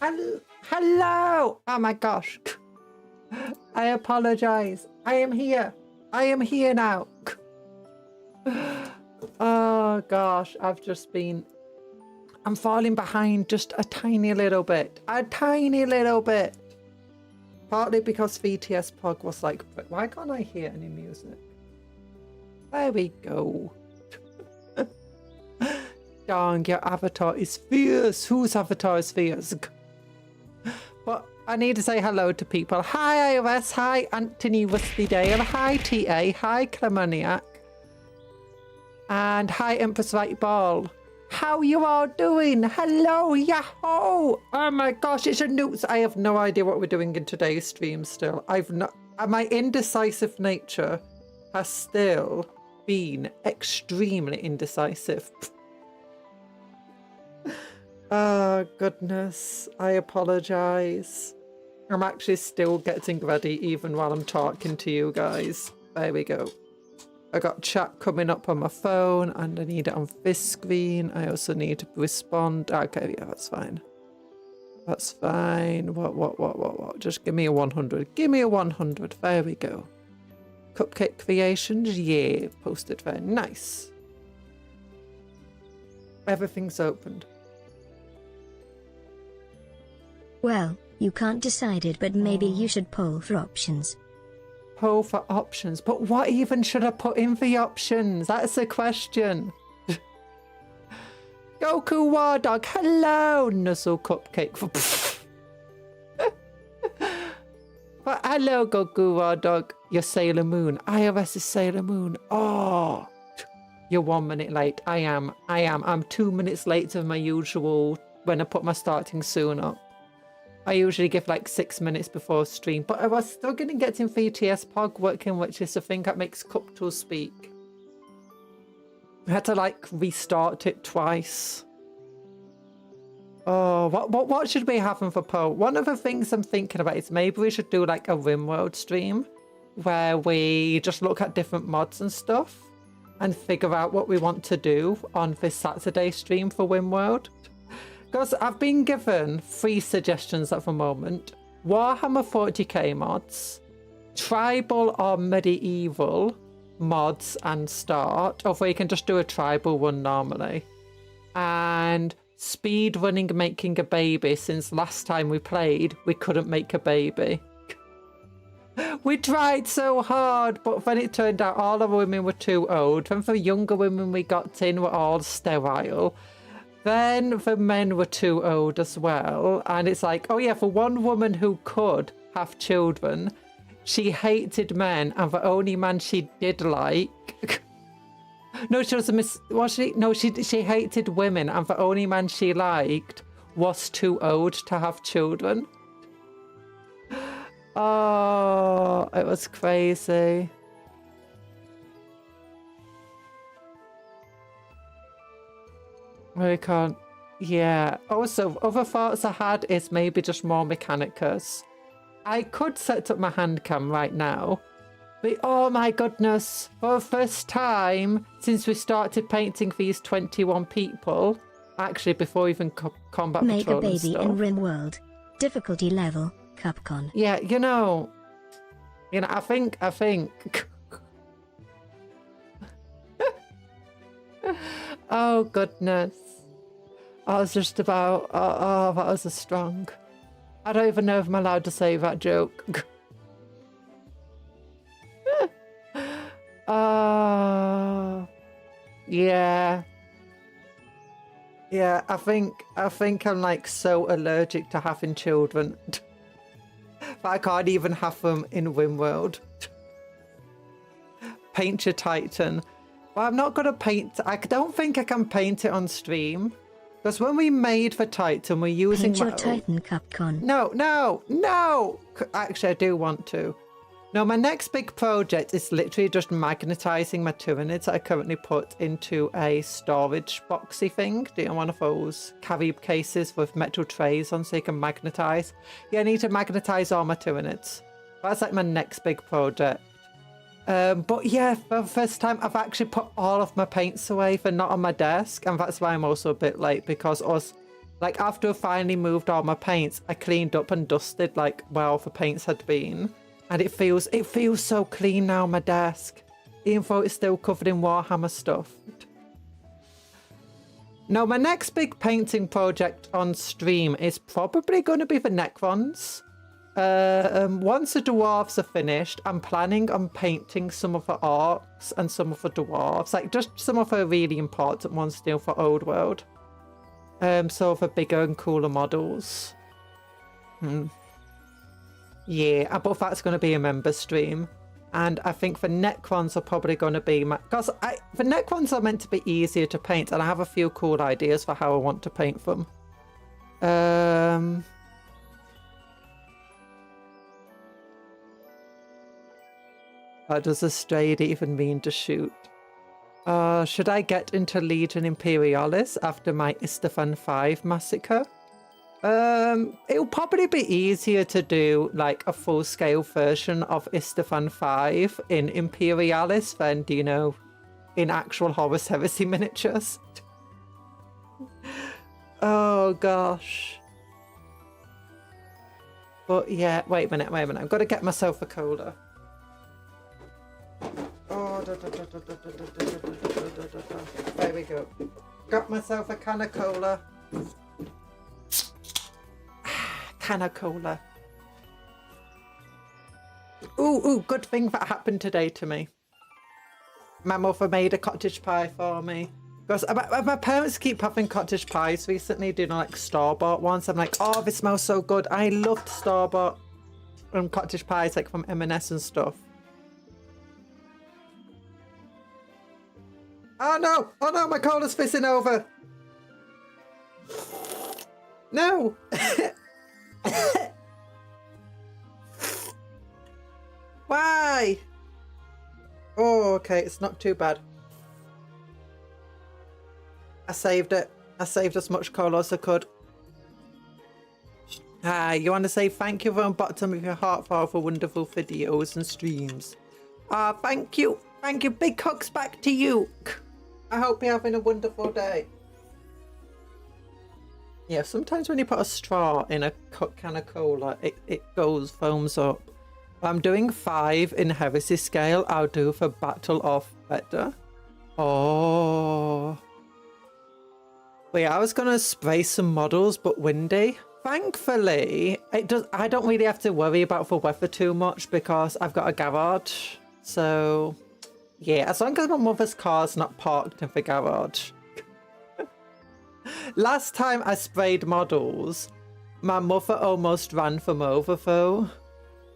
Hello! Oh my gosh. I apologize. I am here. I am here now. Oh gosh, I'm falling behind just a tiny little bit. A tiny little bit. Partly because VTS Pog was like, why can't I hear any music? There we go. Dang, your avatar is fierce. Whose avatar is fierce? But I need to say hello to people. Hi iOS, hi Anthony Wustydale, hi TA, hi Clemoniac, and hi Empress Right Ball. How you all doing? Hello, yahoo! Oh my gosh, it's a news. I have no idea what we're doing in today's stream still. My indecisive nature has still been extremely indecisive. Oh goodness, I apologize. I'm actually still getting ready even while I'm talking to you guys. There we go. I got chat coming up on my phone and I need it on this screen. I also need to respond. Okay, yeah, that's fine. That's fine. What? Just give me a 100. Give me a 100. There we go. Cupcake Creations, yeah, posted there. Nice. Everything's opened. Well, you can't decide it, but maybe you should poll for options. Poll for options? But what even should I put in the options? That's the question. Goku War Dog, hello, Nuzzle Cupcake. But hello, Goku War Dog. You're Sailor Moon. iOS is Sailor Moon. Oh, you're 1 minute late. I am. I'm 2 minutes late to my usual when I put my starting soon up. I usually give like 6 minutes before stream, but I was struggling getting VTS Pog working, which is the thing that makes Cuptle speak. I had to like restart it twice. Oh, what should we have for poll? One of the things I'm thinking about is maybe we should do like a RimWorld stream where we just look at different mods and stuff and figure out what we want to do on this Saturday stream for RimWorld. Because I've been given 3 suggestions at the moment. Warhammer 40k mods, tribal or medieval mods and start, or we can just do a tribal one normally. And speed running making a baby, since last time we played, we couldn't make a baby. We tried so hard, but then it turned out all the women were too old. Then the younger women we got in were all sterile. Then the men were too old as well. And it's like, oh yeah, for one woman who could have children, she hated men, and the only man she did like... No, she was she hated women, and the only man she liked was too old to have children. Oh, it was crazy. I can't. Yeah. Also, other thoughts I had is maybe just more Mechanicus. I could set up my hand cam right now. But oh my goodness. For the first time since we started painting these 21 people. Actually, before even Combat Make Patrol a baby and in RimWorld. Difficulty level, Cupcon. Yeah, you know, I think. Oh goodness. I was just about, oh, that was a strong. I don't even know if I'm allowed to say that joke. Yeah. Yeah, I think I'm like so allergic to having children. But I can't even have them in RimWorld. Paint your Titan. Well, I'm not going to paint... I don't think I can paint it on stream. Because when we made the Titan, we're using... Paint your Titan, Cupcon. No! Actually, I do want to. No, my next big project is literally just magnetizing my Tyranids that I currently put into a storage boxy thing. Do you know, one of those carry cases with metal trays on so you can magnetize? Yeah, I need to magnetize all my Tyranids. That's like my next big project. But yeah, for the first time, I've actually put all of my paints away. They're not on my desk, and that's why I'm also a bit late, because us Like after I finally moved all my paints, I cleaned up and dusted like where all the paints had been. And it feels so clean now, my desk. Even though it's still covered in Warhammer stuff. Now, my next big painting project on stream is probably going to be the Necrons. Once the dwarves are finished, I'm planning on painting some of the orcs and some of the dwarves. Like, just some of the really important ones still for Old World. So for bigger and cooler models. Yeah, but that's going to be a member stream. And I think the Necrons are probably going to be because the Necrons are meant to be easier to paint, and I have a few cool ideas for how I want to paint them. What does a Strayed even mean to shoot? Should I get into Legion Imperialis after my Istefan 5 massacre? It'll probably be easier to do like a full-scale version of Istefan 5 in Imperialis than, you know, in actual Horus Heresy miniatures. Oh gosh. But yeah, wait a minute. I've got to get myself a cola. Oh, there we go. Got myself a can of cola. Can of cola. Ooh, good thing that happened today to me. My mother made a cottage pie for me. Because my parents keep having cottage pies recently, doing like store-bought ones. I'm like, oh, this smells so good. I loved store-bought cottage pies, like from M&S and stuff. Oh no, my cola's fizzing over. No. Why? Oh, okay, it's not too bad. I saved it. I saved as much cola as I could. You want to say thank you from the bottom of your heart for all the wonderful videos and streams. Thank you. Thank you. Big hugs back to you. I hope you're having a wonderful day. Yeah, sometimes when you put a straw in a can of cola, it foams up. I'm doing 5 in Heresy scale. I'll do for Battle of Better. Oh. Wait, I was going to spray some models, but windy. Thankfully, I don't really have to worry about the weather too much because I've got a garage. So, yeah, as long as my mother's car's not parked in the garage. Last time I sprayed models, my mother almost ran them over though.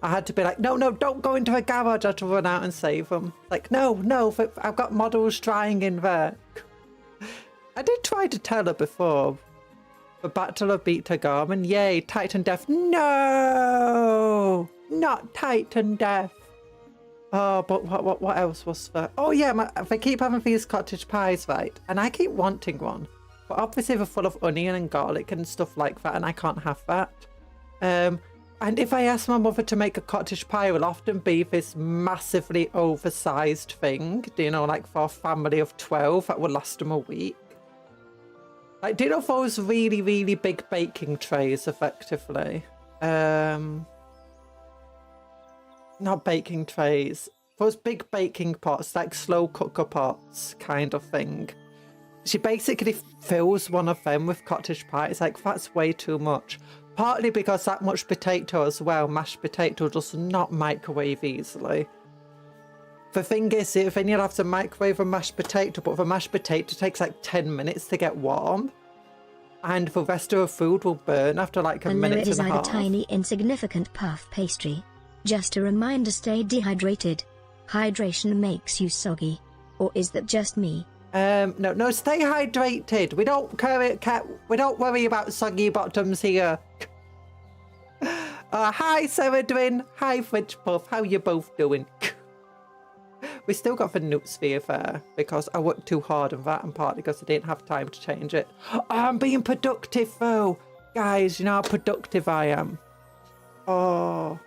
I had to be like, no, don't go into the garage. I had to run out and save them. Like, no, I've got models drying in there. I did try to tell her before. The Battle of Beta Garmin. Yay, Titan Death. No! Not Titan Death. Oh, but what else was there? Oh yeah, they keep having these cottage pies, right? And I keep wanting one. But obviously they're full of onion and garlic and stuff like that, and I can't have that. And if I ask my mother to make a cottage pie, it will often be this massively oversized thing. Do you know, like for a family of 12, that will last them a week. Like, do you know those really, really big baking trays, effectively? Not baking trays. Those big baking pots, like slow cooker pots kind of thing. She basically fills one of them with cottage pie. It's like, that's way too much. Partly because that much potato as well, mashed potato, does not microwave easily. The thing is, then you'll have to microwave a mashed potato, but the mashed potato takes like 10 minutes to get warm. And the rest of the food will burn after like a minute and a half. A tiny, insignificant puff pastry. Just a reminder, stay dehydrated. Hydration makes you soggy. Or is that just me? No, stay hydrated. We don't worry about soggy bottoms here. Hi, Seradrin. Hi, Fridge Puff. How you both doing? We still got the Newt Sphere there because I worked too hard on that, and partly because I didn't have time to change it. Oh, I'm being productive though. Guys, you know how productive I am. Oh,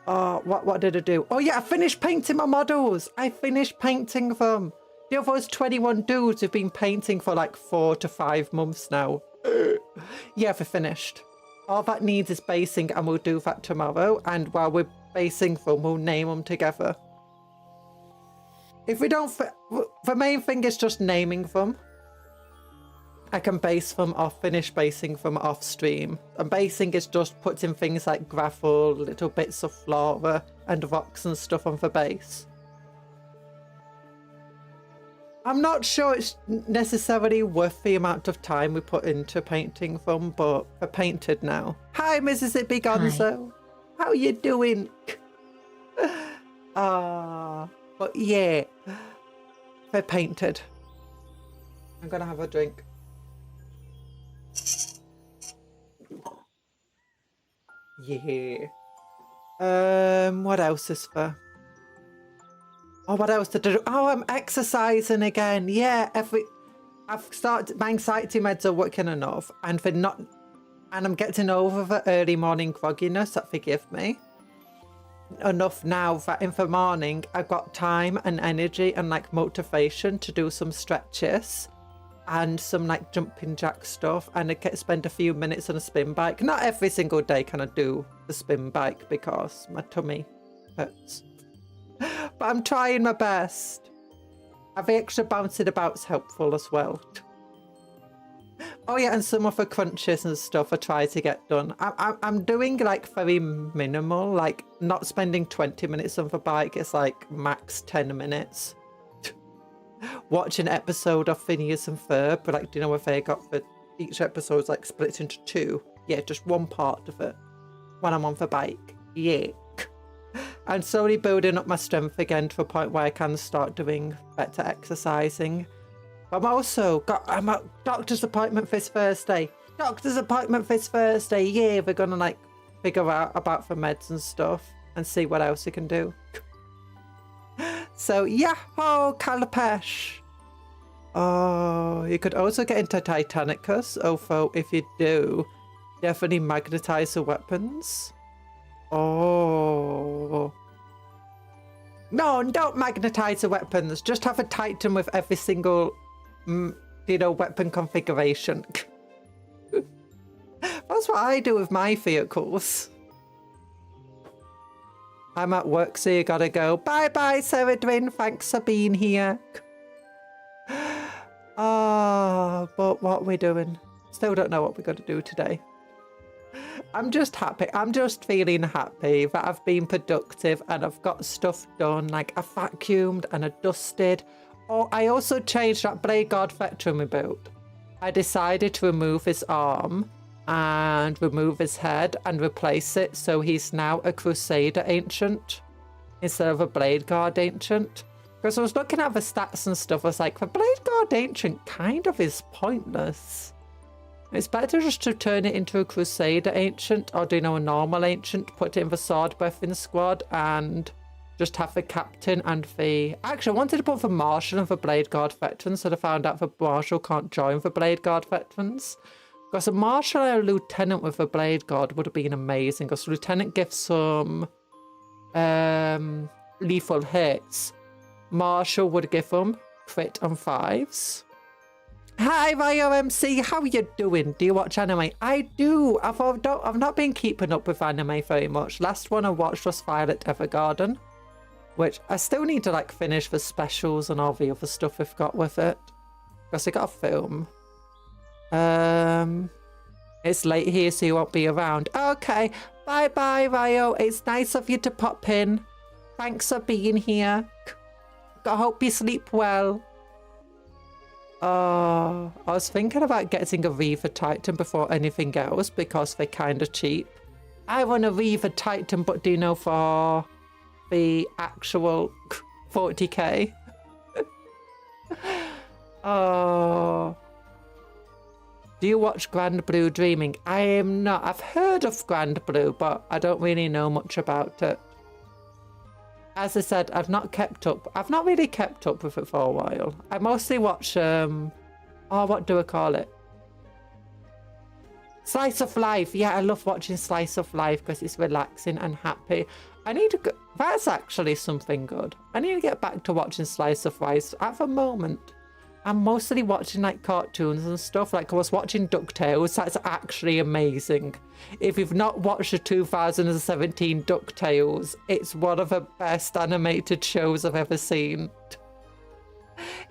what did I do? Oh yeah, I finished painting my models. I finished painting them. You know those 21 dudes who've been painting for like 4 to 5 months now? Yeah, we're finished. All that needs is basing, and we'll do that tomorrow. And while we're basing them, we'll name them together. If we don't, the main thing is just naming them. I can base them off, finish basing them off stream. And basing is just putting things like gravel, little bits of flora and rocks and stuff on the base. I'm not sure it's necessarily worth the amount of time we put into painting them, but they're painted now. Hi, Mississippi Gonzo. Hi. How you doing? But yeah, they're painted. I'm gonna have a drink. Yeah. What else is there? Oh, what else to do? Oh, I'm exercising again. Yeah, I've started, my anxiety meds are working enough, and I'm getting over the early morning grogginess that they give me. Enough now that in the morning I've got time and energy and like motivation to do some stretches and some like jumping jack stuff, and I spend a few minutes on a spin bike. Not every single day can I do the spin bike because my tummy hurts. But I'm trying my best. The extra bouncing about's helpful as well. Oh yeah, and some of the crunches and stuff I try to get done. I'm doing like very minimal, like not spending 20 minutes on the bike. It's like max 10 minutes. Watch an episode of Phineas and Ferb, but like, do you know if they got each episode's like split into two? Yeah, just one part of it when I'm on the bike. Yeah. I'm slowly building up my strength again to a point where I can start doing better exercising. I'm also I'm at doctor's appointment this Thursday. Doctor's appointment this Thursday. Yeah, we're gonna like figure out about the meds and stuff and see what else we can do. So yahoo, Calapesh. Oh, you could also get into Titanicus, although if you do, definitely magnetize the weapons. Oh. No, don't magnetize the weapons. Just have a Titan with every single, weapon configuration. That's what I do with my vehicles. I'm at work, so you gotta go. Bye-bye, Sarah Dwyn. Thanks for being here. But what are we doing? Still don't know what we're gonna do today. I'm just happy. I'm just feeling happy that I've been productive and I've got stuff done. Like I vacuumed and I dusted. Oh, I also changed that Blade Guard veteran we built. I decided to remove his arm and remove his head and replace it. So he's now a Crusader Ancient instead of a Blade Guard Ancient. Because I was looking at the stats and stuff. I was like, the Blade Guard Ancient kind of is pointless. It's better just to turn it into a Crusader Ancient or do a normal Ancient, put it in the Sword Breathing Squad and just have the Captain and the... Actually, I wanted to put the Marshal and the Blade Guard Veterans, so I found out the Marshal can't join the Blade Guard Veterans. Because a Marshal and a Lieutenant with a Blade Guard would have been amazing, because Lieutenant gives some lethal hits. Marshal would give them crit on 5s. Hi, YOMC, how you doing? Do you watch anime? I do. I've not been keeping up with anime very much. Last one I watched was Violet Evergarden, which I still need to like finish the specials and all the other stuff we've got with it. Because I got a film. It's late here, so you won't be around. Okay, bye-bye, Ryo. It's nice of you to pop in. Thanks for being here. I hope you sleep well. I was thinking about getting a Reaver Titan before anything else because they're kind of cheap. I want a Reaver Titan, but do you know for the actual 40k? Oh. Do you watch Grand Blue Dreaming? I am not. I've heard of Grand Blue, but I don't really know much about it. As I said, I've not kept up. I've not really kept up with it for a while. I mostly watch, what do I call it? Slice of Life. Yeah, I love watching Slice of Life because it's relaxing and happy. I need to go, that's actually something good. I need to get back to watching Slice of Life. At the moment, I'm mostly watching like cartoons and stuff. Like I was watching DuckTales. That's actually amazing. If you've not watched the 2017 DuckTales, it's one of the best animated shows I've ever seen.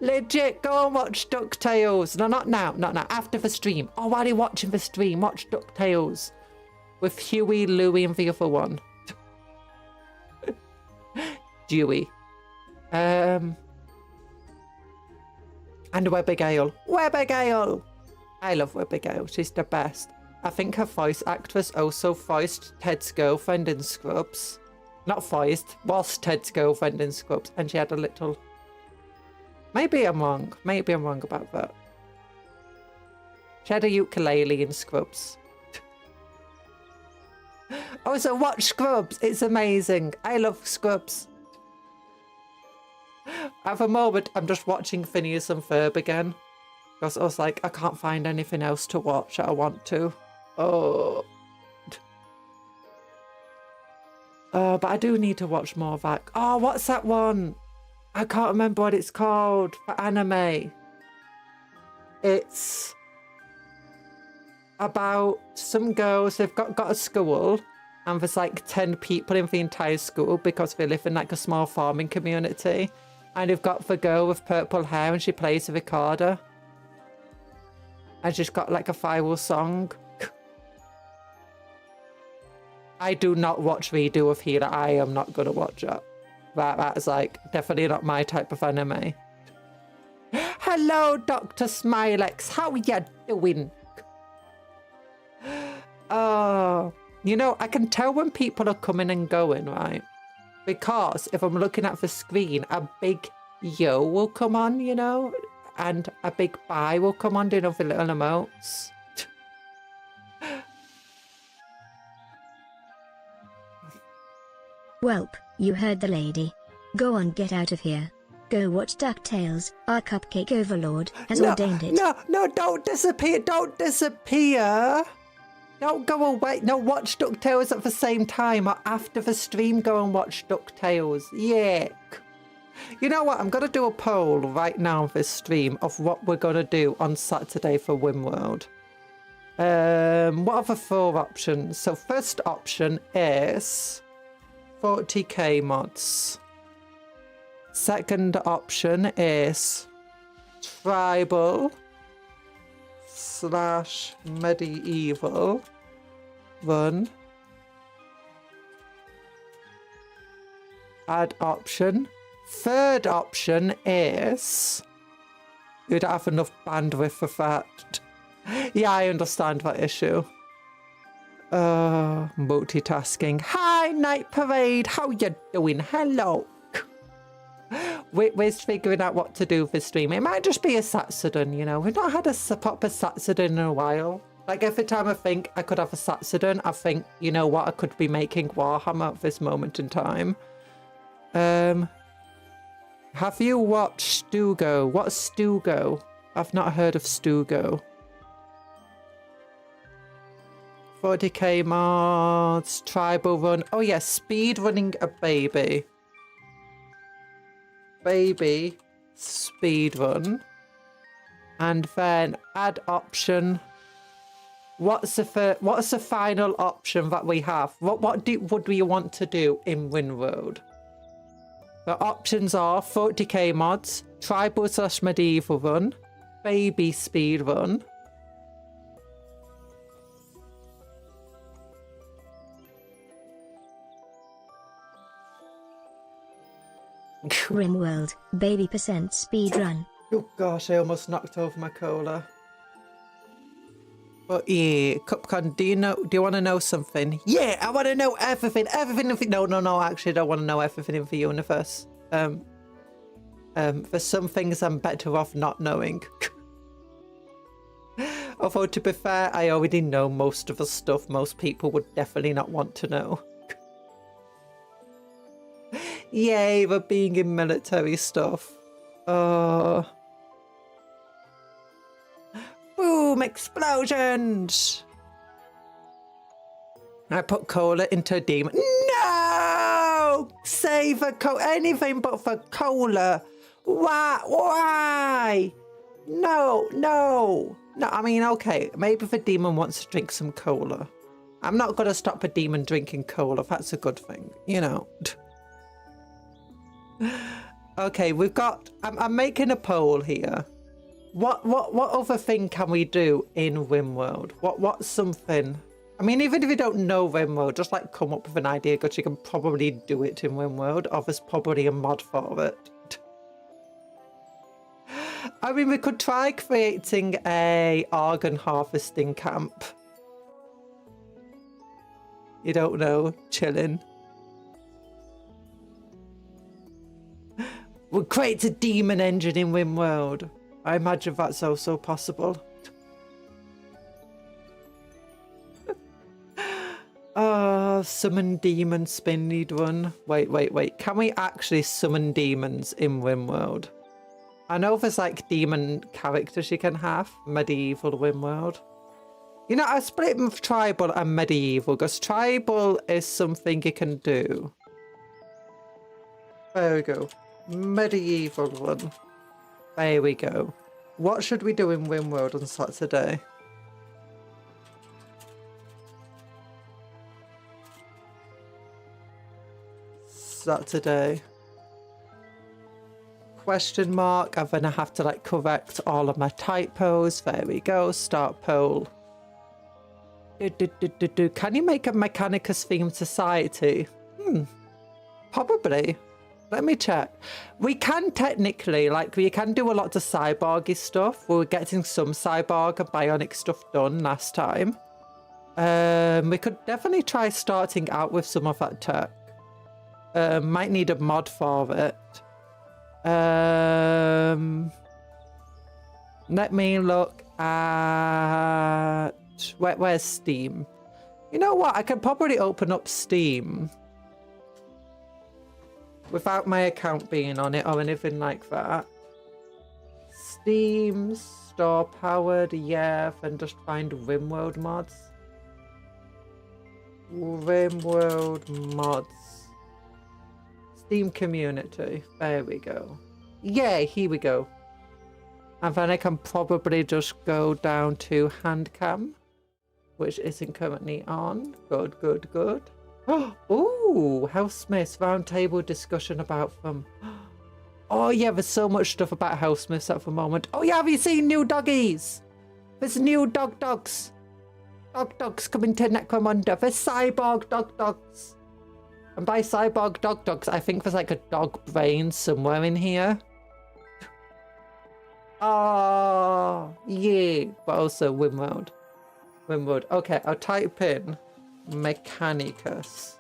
Legit, go and watch DuckTales. No, not now, not now. After the stream. Oh, while you're watching the stream, watch DuckTales with Huey, Louie, and the other one. Dewey. And Webbigail. Webbigail! I love Webbigail. She's the best. I think her voice actress also voiced Ted's girlfriend in Scrubs. Not voiced, was Ted's girlfriend in Scrubs. And she had a little... Maybe I'm wrong. Maybe I'm wrong about that. She had a ukulele in Scrubs. Oh, so watch Scrubs. It's amazing. I love Scrubs. At the moment, I'm just watching Phineas and Ferb again. Because I was like, I can't find anything else to watch that I want to. Oh. Oh, but I do need to watch more of that. Oh, what's that one? I can't remember what it's called for anime. It's about some girls, they've got a school, and there's like 10 people in the entire school because they live in like a small farming community. And you've got the girl with purple hair and she plays the recorder. And she's got like a viral song. I do not watch Redo of Healer. I am not going to watch that. That is like definitely not my type of anime. Hello, Dr. Smilex. How you doing? Oh, you know, I can tell when people are coming and going, right? Because if I'm looking at the screen, a big yo will come on, you know, and a big bye will come on doing all the little emotes. Welp, you heard the lady. Go on, get out of here. Go watch DuckTales. Our cupcake overlord has ordained it. No, don't disappear. Don't disappear. Don't go away. No, watch DuckTales at the same time or after the stream. Go and watch DuckTales. Yuck. You know what? I'm going to do a poll right now on this stream of what we're going to do on Saturday for Wimworld. What are the 4 options? So first option is 40k mods. Second option is tribal / medieval run. Add option. Third option is you don't have enough bandwidth for that. Yeah, I understand that issue. Multitasking. Hi, Night Parade. How you doing? Hello. We're figuring out what to do for stream. It might just be a Satsudon, you know. We've not had a proper Satsudon in a while. Like, every time I think I could have a Satsudon, I think, you know what, I could be making Warhammer at this moment in time. Have you watched Stugo? What's Stugo? I've not heard of Stugo. 40k mods, tribal run. Oh yeah, speed running a baby. Baby speed run. And then add option. What's the final option that we have? What would we want to do in Windworld? The options are 40k mods, tribal / medieval run, baby speed run. Rimworld, baby % speedrun. Oh gosh, I almost knocked over my cola. But yeah, Cupcon, do you want to know something? Yeah, I want to know everything in the... No, actually, I don't want to know everything in the universe. For some things, I'm better off not knowing. Although, to be fair, I already know most of the stuff most people would definitely not want to know. Yay, the being in military stuff. Boom! Explosions! I put cola into a demon. No! Save a anything but for cola. Why? No, no. No, I mean, okay, maybe if a demon wants to drink some cola. I'm not going to stop a demon drinking cola if that's a good thing, you know. Okay, we've got... I'm making a poll here. What other thing can we do in RimWorld? What's something... I mean, even if you don't know RimWorld, just like come up with an idea because you can probably do it in RimWorld, or there's probably a mod for it. I mean, we could try creating a organ harvesting camp. You don't know, chilling. We'll create a demon engine in RimWorld. I imagine that's also possible. Summon demon spin need one. Wait. Can we actually summon demons in RimWorld? I know there's like demon characters you can have. Medieval RimWorld. You know, I split them with tribal and medieval because tribal is something you can do. There we go. Medieval one. There we go. What should we do in RimWorld on Saturday? Saturday. Question mark. I'm gonna have to like correct all of my typos. There we go. Start poll. Can you make a Mechanicus themed society? Probably. Let me check. We can technically, like, we can do a lot of cyborgy stuff. We were getting some cyborg and bionic stuff done last time. We could definitely try starting out with some of that tech. Might need a mod for it. Let me look at... Where's Steam? You know what? I could probably open up Steam without my account being on it or anything like that. Steam, store powered, yeah, and just find RimWorld mods. RimWorld mods. Steam community. There we go. Yeah, here we go. And then I can probably just go down to Handcam, which isn't currently on. Good. Oh, Housemiths roundtable discussion about them. Oh yeah, there's so much stuff about Housemiths at the moment. Oh yeah, have you seen new doggies? There's new dogs. Dogs coming to Necromunda. There's cyborg dogs. And by cyborg dogs, I think there's like a dog brain somewhere in here. Oh, yeah. But also RimWorld. Okay, I'll type in Mechanicus.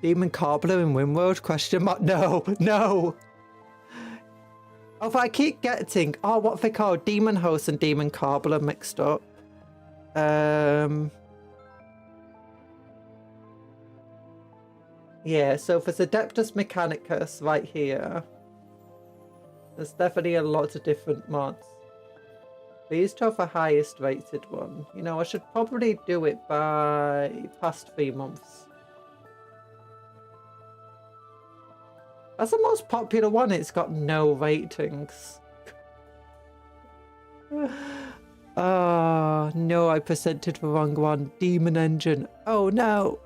Demon Cobbler in RimWorld? Question mark? No. Oh, but I keep getting... Oh, what are they called? Demon Host and Demon Cobbler mixed up. Yeah, so if there's Adeptus Mechanicus right here, there's definitely a lot of different mods. These two are the highest rated one. You know, I should probably do it by past 3 months. That's the most popular one. It's got no ratings. Oh, no, I presented the wrong one. Demon Engine. Oh, no.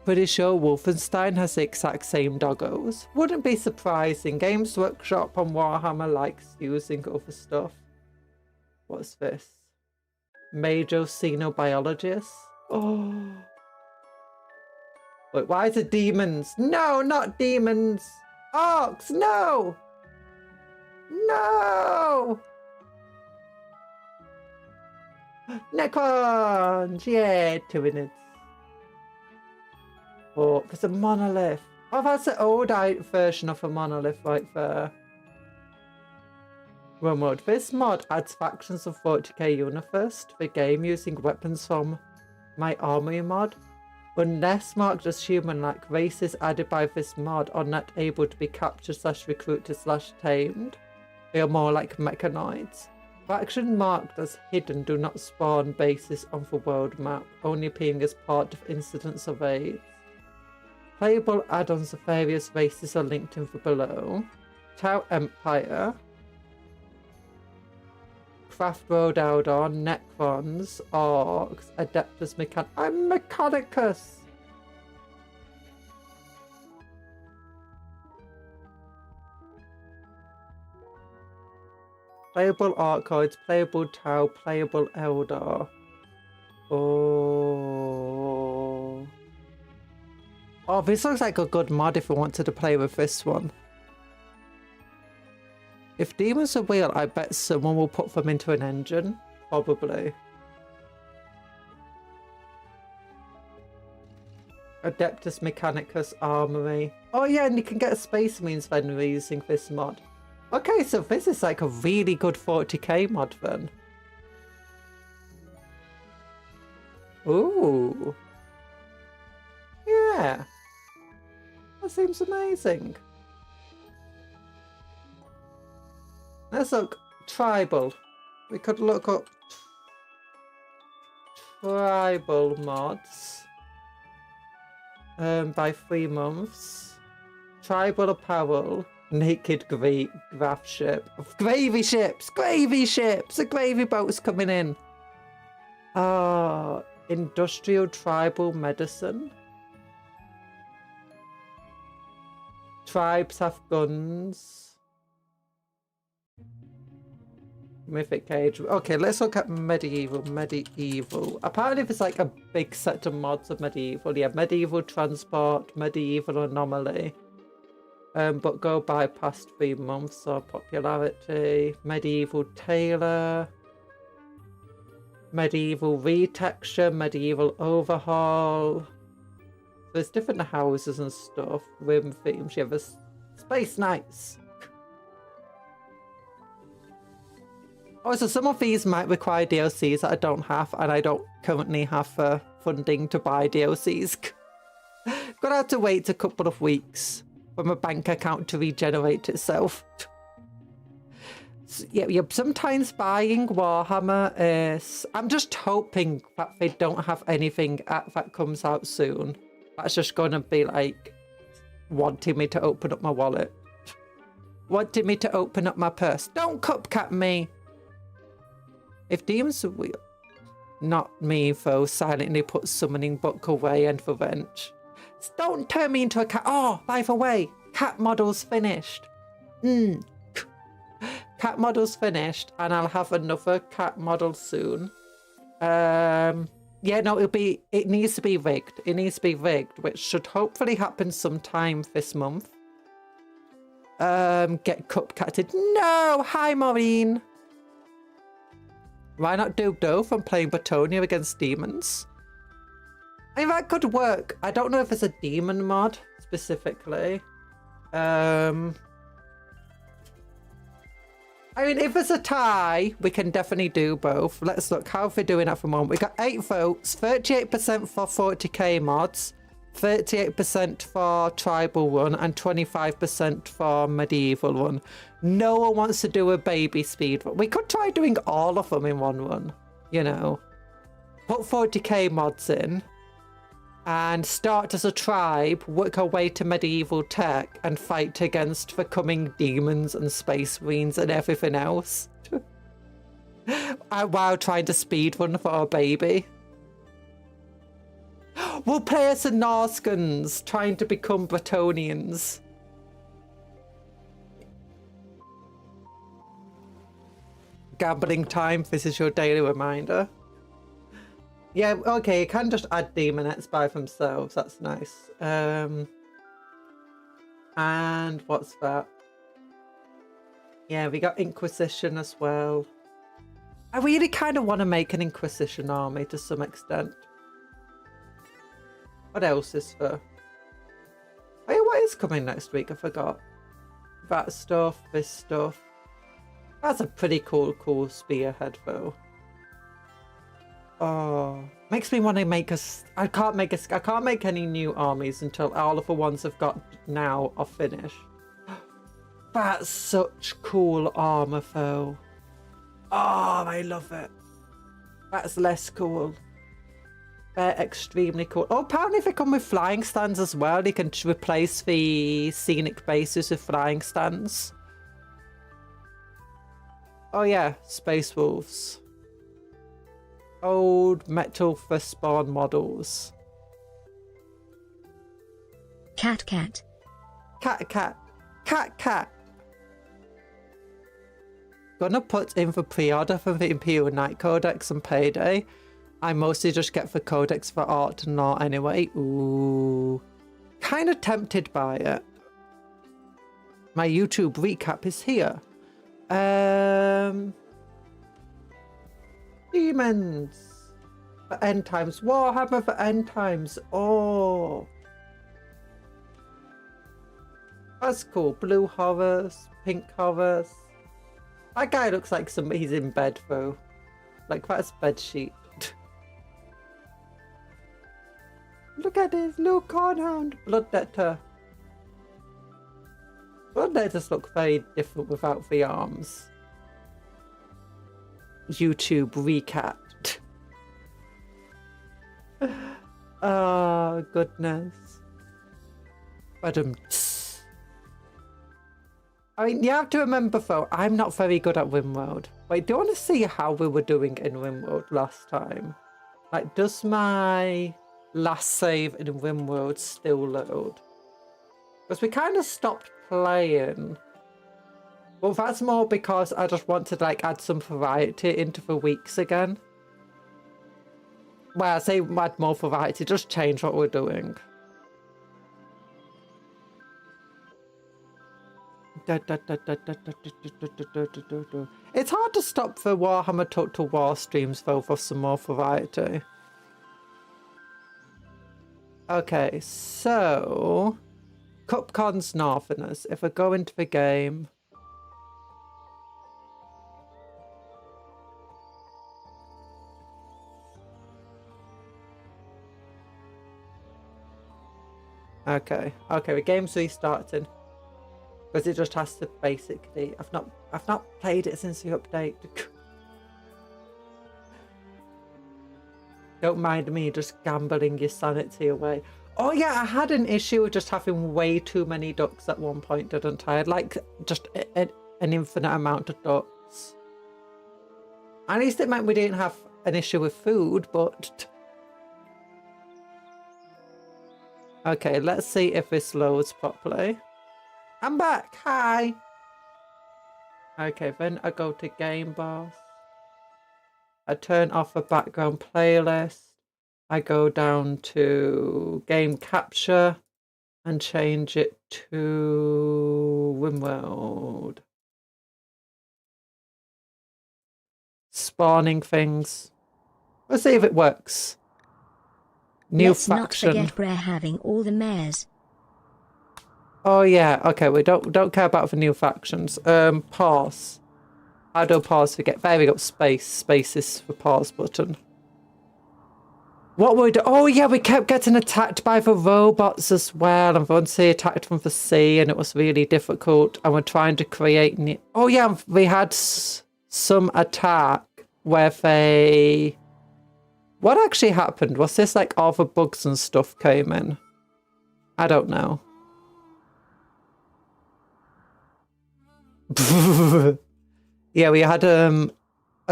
Pretty sure Wolfenstein has the exact same doggos. Wouldn't be surprising. Games Workshop on Warhammer likes using other stuff. What's this? Major Xenobiologist? Oh. Wait, why is it demons? No, not demons. Orcs, no. No. Necrons, yeah, 2 minutes. Oh, there's a monolith. Oh, that's the old version of a monolith right there. One mod. This mod adds factions of 40k universe to the game using weapons from my armory mod. Unless marked as human-like, races added by this mod are not able to be captured / recruited / tamed. They are more like mechanoids. Faction marked as hidden do not spawn bases on the world map, only appearing as part of incidents of raids. Playable add-ons of various races are linked in for below. Tau Empire. Craft Road Eldar, Necrons, Orcs, Adeptus I'm Mechanicus! Playable Archoids, playable Tau, playable Eldar. Oh. Oh, this looks like a good mod if we wanted to play with this one. If demons are real, I bet someone will put them into an engine. Probably. Adeptus Mechanicus Armory. Oh yeah, and you can get a Space Marines vendor using this mod. Okay, so this is like a really good 40k mod then. Ooh. Yeah. That seems amazing. Let's look. Tribal. We could look up tribal mods. By 3 months. Tribal apparel. Naked graph ship. Gravy ships! Gravy ships! The gravy boat's coming in. Ah, industrial tribal medicine. Tribes have guns. Mythic Age. Okay, let's look at medieval. Medieval. Apparently there's like a big set of mods of medieval. Yeah, medieval transport, medieval anomaly. But go by past 3 months or popularity. Medieval tailor. Medieval retexture, medieval overhaul. There's different houses and stuff. Rim themes. You have a Space Knights. Also, some of these might require DLCs that I don't have, and I don't currently have funding to buy DLCs. Gonna have to wait a couple of weeks for my bank account to regenerate itself. So, yeah, sometimes buying Warhammer is... I'm just hoping that they don't have anything that comes out soon. That's just gonna be like wanting me to open up my wallet. Wanting me to open up my purse. Don't cupcat me! If demons are real, not me though, silently put summoning book away and revenge. Don't turn me into a cat. Oh, by the way, cat model's finished. Cat model's finished, and I'll have another cat model soon. Yeah, no, it needs to be rigged. It needs to be rigged, which should hopefully happen sometime this month. Get cupcatted. No! Hi, Maureen! Why not do both from playing Bretonia against demons? I mean, that could work. I don't know if it's a demon mod, specifically. I mean, if it's a tie, we can definitely do both. Let's look how we're doing at the moment. We got 8 votes, 38% for 40k mods, 38% for tribal one, and 25% for medieval one. No one wants to do a baby speed run. We could try doing all of them in one run, you know. Put 40k mods in and start as a tribe, work our way to medieval tech and fight against the coming demons and space marines and everything else. While trying to speed run for our baby. We'll play as the Norskans trying to become Bretonians. Gambling time, this is your daily reminder. Yeah, okay, you can just add demonettes by themselves, that's nice. And what's that? Yeah, we got Inquisition as well. I really kind of want to make an Inquisition army to some extent. What else is there? Oh yeah, what is coming next week? I forgot. That stuff, this stuff. That's a pretty cool spearhead though. Oh, makes me want to make I can't make any new armies until all of the ones I've got now are finished. That's such cool armor though. Oh, I love it. That's less cool. They're extremely cool. Oh, apparently they come with flying stands as well. You can replace the scenic bases with flying stands. Oh yeah, Space Wolves. Old metal for spawn models. Cat. Cat. Gonna put in for pre-order for the Imperial Knight Codex and Payday. I mostly just get the Codex for art and not anyway. Ooh. Kind of tempted by it. My YouTube recap is here. Demons. For end times. Warhammer for end times. Oh. That's cool. Blue horrors. Pink horrors. That guy looks like somebody's in bed though. Like that's bed sheet. Look at this little cornhound. Bloodletter. Bloodletters look very different without the arms. YouTube recap. Oh, goodness. I mean, you have to remember though, I'm not very good at RimWorld. Wait, do you want to see how we were doing in RimWorld last time? Like, does my last save in RimWorld still load? Because we kind of stopped playing. Well, that's more because I just wanted to like add some variety into the weeks again. Well, I say add more variety, just change what we're doing. It's hard to stop the Warhammer Total War streams though for some more variety. Okay, so Cupcon's Northerners. If I go into the game, okay, the game's restarting because it just has to basically. I've not played it since the update. Don't mind me just gambling your sanity away. Oh yeah, I had an issue with just having way too many ducks at one point, didn't I? I had like just an infinite amount of ducks. At least it meant we didn't have an issue with food, but... Okay, let's see if this loads properly. I'm back, hi! Okay, then I go to Game Boss. I turn off the background playlist. I go down to game capture and change it to RimWorld. Spawning things. Let's see if it works. New faction. Let's not forget we're having all the mares. Oh yeah, okay, we don't care about the new factions. Pause. How do I pause forget? There we go, spaces for pause button. What would... Oh yeah, we kept getting attacked by the robots as well. And once they attacked from the sea and it was really difficult. And we're trying to create... Oh yeah, we had some attack where they... What actually happened? Was this like all the bugs and stuff came in? I don't know. Yeah, we had a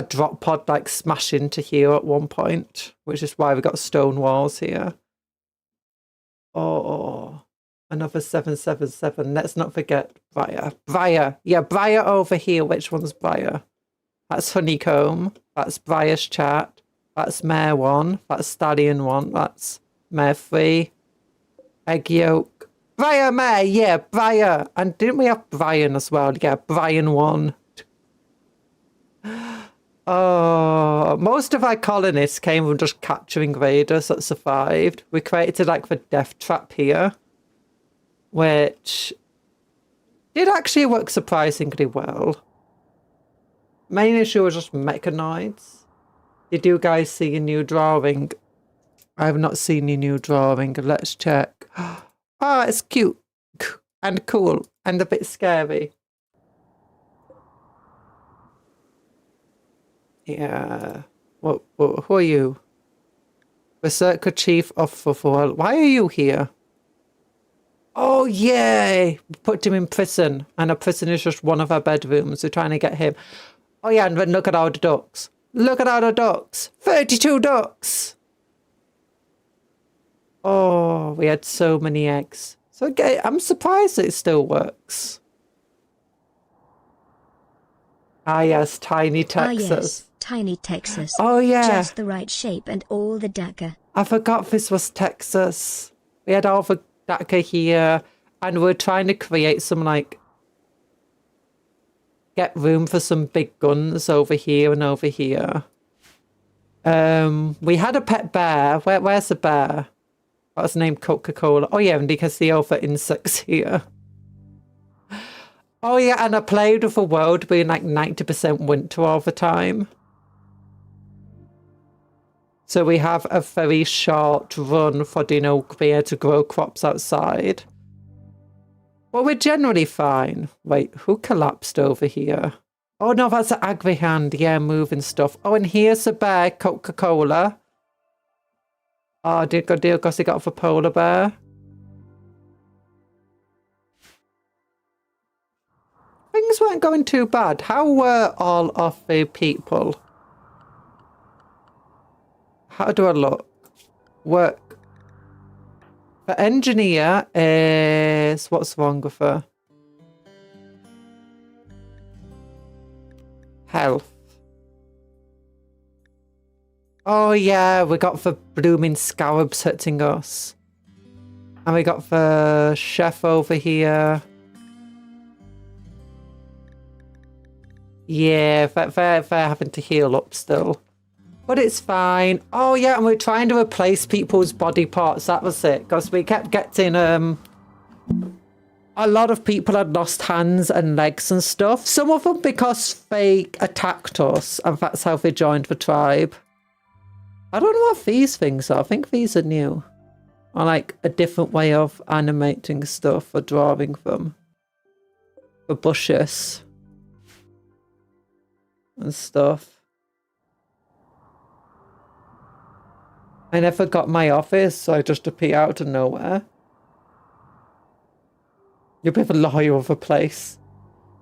drop pod like smash into here at one point, which is why we got stone walls here. Oh, another 777. Let's not forget Briar. Yeah, Briar over here. Which one's Briar? That's Honeycomb. That's Briar's chat. That's Mare 1. That's Stallion 1. That's Mare 3. Egg yolk. Briar Mare, yeah, Briar. And didn't we have Brian as well? Yeah, Brian 1. Oh, most of our colonists came from just capturing raiders that survived. We created like the death trap here, which did actually work surprisingly well. Main issue was just mechanoids. Did you guys see a new drawing? I have not seen a new drawing. Let's check. Oh, it's cute and cool and a bit scary. Yeah. Who are you? Berserker Chief of Fufferwell. Why are you here? Oh, yay! We put him in prison, and a prison is just one of our bedrooms. We're trying to get him. Oh, yeah, and then look at all the ducks. Look at all the ducks. 32 ducks! Oh, we had so many eggs. So okay, I'm surprised it still works. Ah, yes, Tiny Texas. Ah, yes, Tiny Texas. Oh, yeah. Just the right shape and all the dagger. I forgot this was Texas. We had all the dagger here, and we're trying to create some, like, get room for some big guns over here and over here. We had a pet bear. Where's the bear? What's the name? Coca-Cola. Oh, yeah, and you can see all the insects here. Oh, yeah, and I played with a world being like 90% winter all the time. So we have a very short run for, you know, being able to grow crops outside. But we're generally fine. Wait, who collapsed over here? Oh, no, that's an agri hand. Yeah, moving stuff. Oh, and here's a bear, Coca-Cola. Oh, dear God, because he got off a polar bear. Things weren't going too bad. How were all of the people? How do I look? Work. The engineer is... What's wrong with her? Health. Oh, yeah, we got the blooming scarabs hurting us. And we got the chef over here. Yeah, they're having to heal up still. But it's fine. Oh, yeah, and we're trying to replace people's body parts. That was it. Because we kept getting... a lot of people had lost hands and legs and stuff. Some of them because they attacked us. And that's how they joined the tribe. I don't know what these things are. I think these are new. Or like a different way of animating stuff or drawing them. The bushes. And stuff. I never got my office, so I just appear out of nowhere. You're a bit of a lawyer of a place.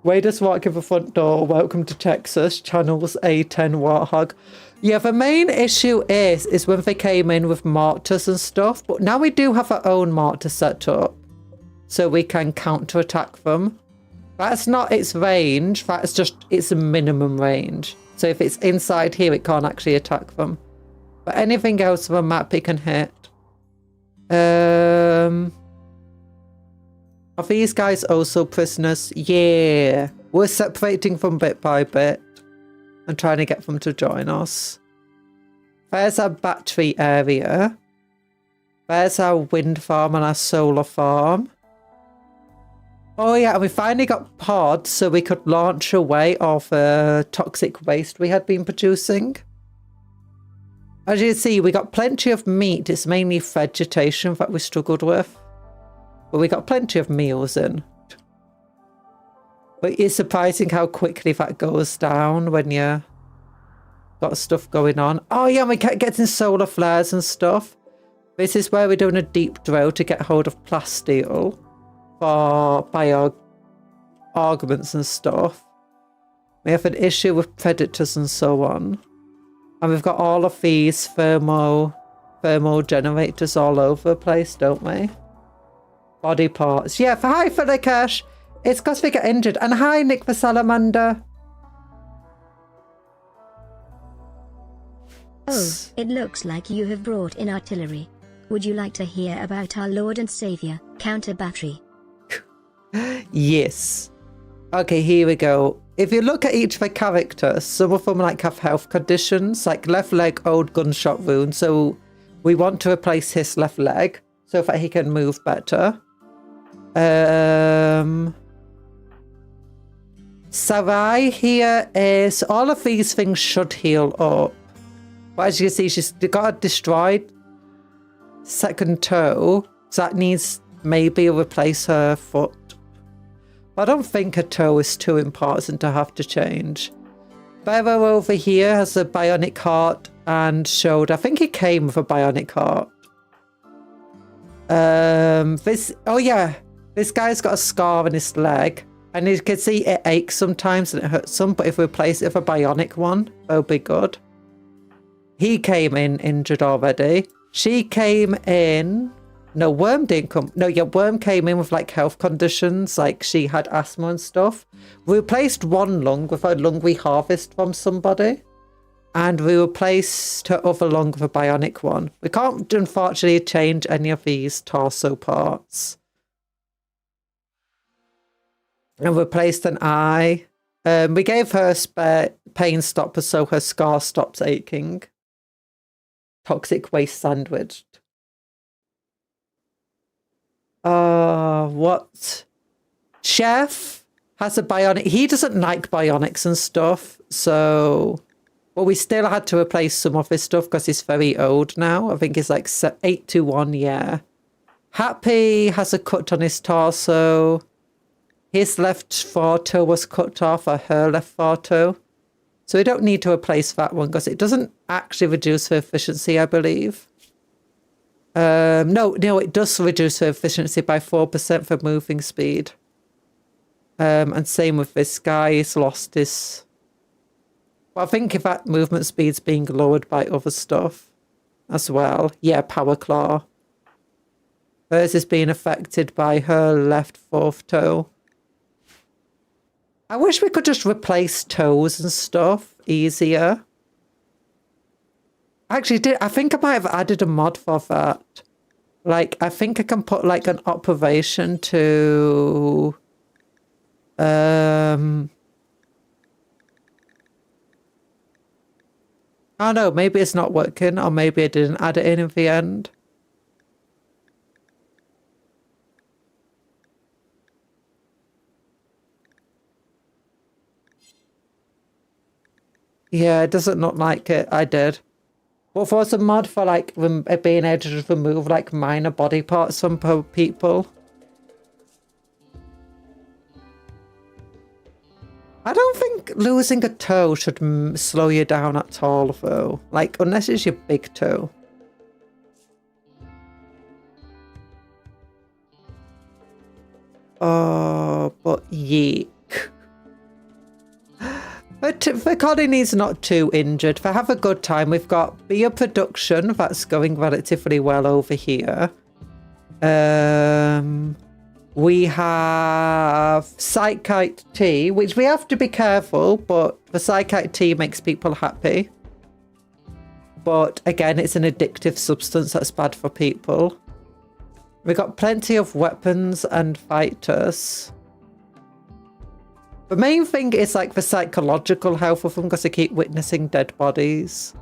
Waiters walk in the front door. Welcome to Texas. Channels A10 Warthog. Yeah, the main issue is when they came in with mortars and stuff. But now we do have our own mortar set up. So we can counterattack them. That's not its range. That's just its a minimum range. So if it's inside here, it can't actually attack them. But anything else on the map, it can hit. Are these guys also prisoners? Yeah. We're separating them bit by bit. And trying to get them to join us. There's our battery area. There's our wind farm and our solar farm. Oh yeah, and we finally got pods so we could launch away off toxic waste we had been producing. As you see, we got plenty of meat. It's mainly vegetation that we struggled with. But we got plenty of meals in. But it's surprising how quickly that goes down when you got stuff going on. Oh yeah, we kept getting solar flares and stuff. This is where we're doing a deep drill to get hold of plasteel for bio arguments and stuff. We have an issue with predators and so on. And we've got all of these thermal generators all over the place, don't we? Body parts. Yeah, hi Filikash. It's because we get injured. And hi, Nick the Salamander. Oh, it looks like you have brought in artillery. Would you like to hear about our Lord and Savior, Counter Battery? Yes. Okay, here we go. If you look at each of the characters, some of them like have health conditions, like left leg, old gunshot wound. So we want to replace his left leg so that he can move better. Sarai here is, all of these things should heal up. But as you can see, she's got a destroyed second toe. So that needs maybe replace her foot. But I don't think her toe is too important to have to change. Bevo over here has a bionic heart and showed, I think he came with a bionic heart. This guy's got a scar on his leg, and you can see it aches sometimes and it hurts some, but if we replace it with a bionic one, that'll be good. He came in injured already. She came in... No, Worm didn't come. No, yeah, Worm came in with like health conditions, like she had asthma and stuff. We replaced one lung with a lung we harvested from somebody. And we replaced her other lung with a bionic one. We can't, unfortunately, change any of these torso parts. And replaced an eye. We gave her a spare pain stopper so her scar stops aching. Toxic waste sandwiched. What? Chef has a bionic. He doesn't like bionics and stuff, so... But we still had to replace some of his stuff because he's very old now. I think he's like 8 to 1, yeah. Happy has a cut on his torso. His left fortoe was cut off, or her left fortoe. So we don't need to replace that one because it doesn't actually reduce her efficiency, I believe. No, it does reduce her efficiency by 4% for moving speed. And same with this guy, he's lost his... Well, I think if that movement speed's being lowered by other stuff as well. Yeah, Power Claw. Hers is being affected by her left fourth toe. I wish we could just replace toes and stuff easier. Actually, I think I might have added a mod for that. Like, I think I can put like an operation to... Oh no, maybe it's not working, or maybe I didn't add it in the end. Yeah, it doesn't look like it. I did. But for some mod for like being able to just remove like minor body parts from people. I don't think losing a toe should slow you down at all, though. Like, unless it's your big toe. Oh, but yeek. But the colony's not too injured. If I have a good time, we've got beer production. That's going relatively well over here. We have Psychite tea, which we have to be careful, but the Psychite tea makes people happy. But again, it's an addictive substance that's bad for people. We got plenty of weapons and fighters. The main thing is like the psychological health of them because they keep witnessing dead bodies.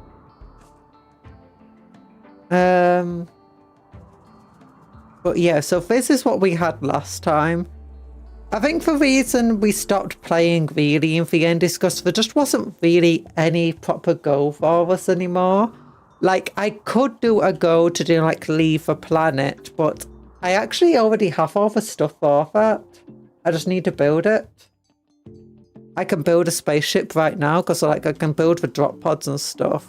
But yeah, so this is what we had last time. I think the reason we stopped playing really in the end is because there just wasn't really any proper go for us anymore. Like, I could do a go to do like leave a planet, but I actually already have all the stuff for that. I just need to build it. I can build a spaceship right now because like I can build the drop pods and stuff.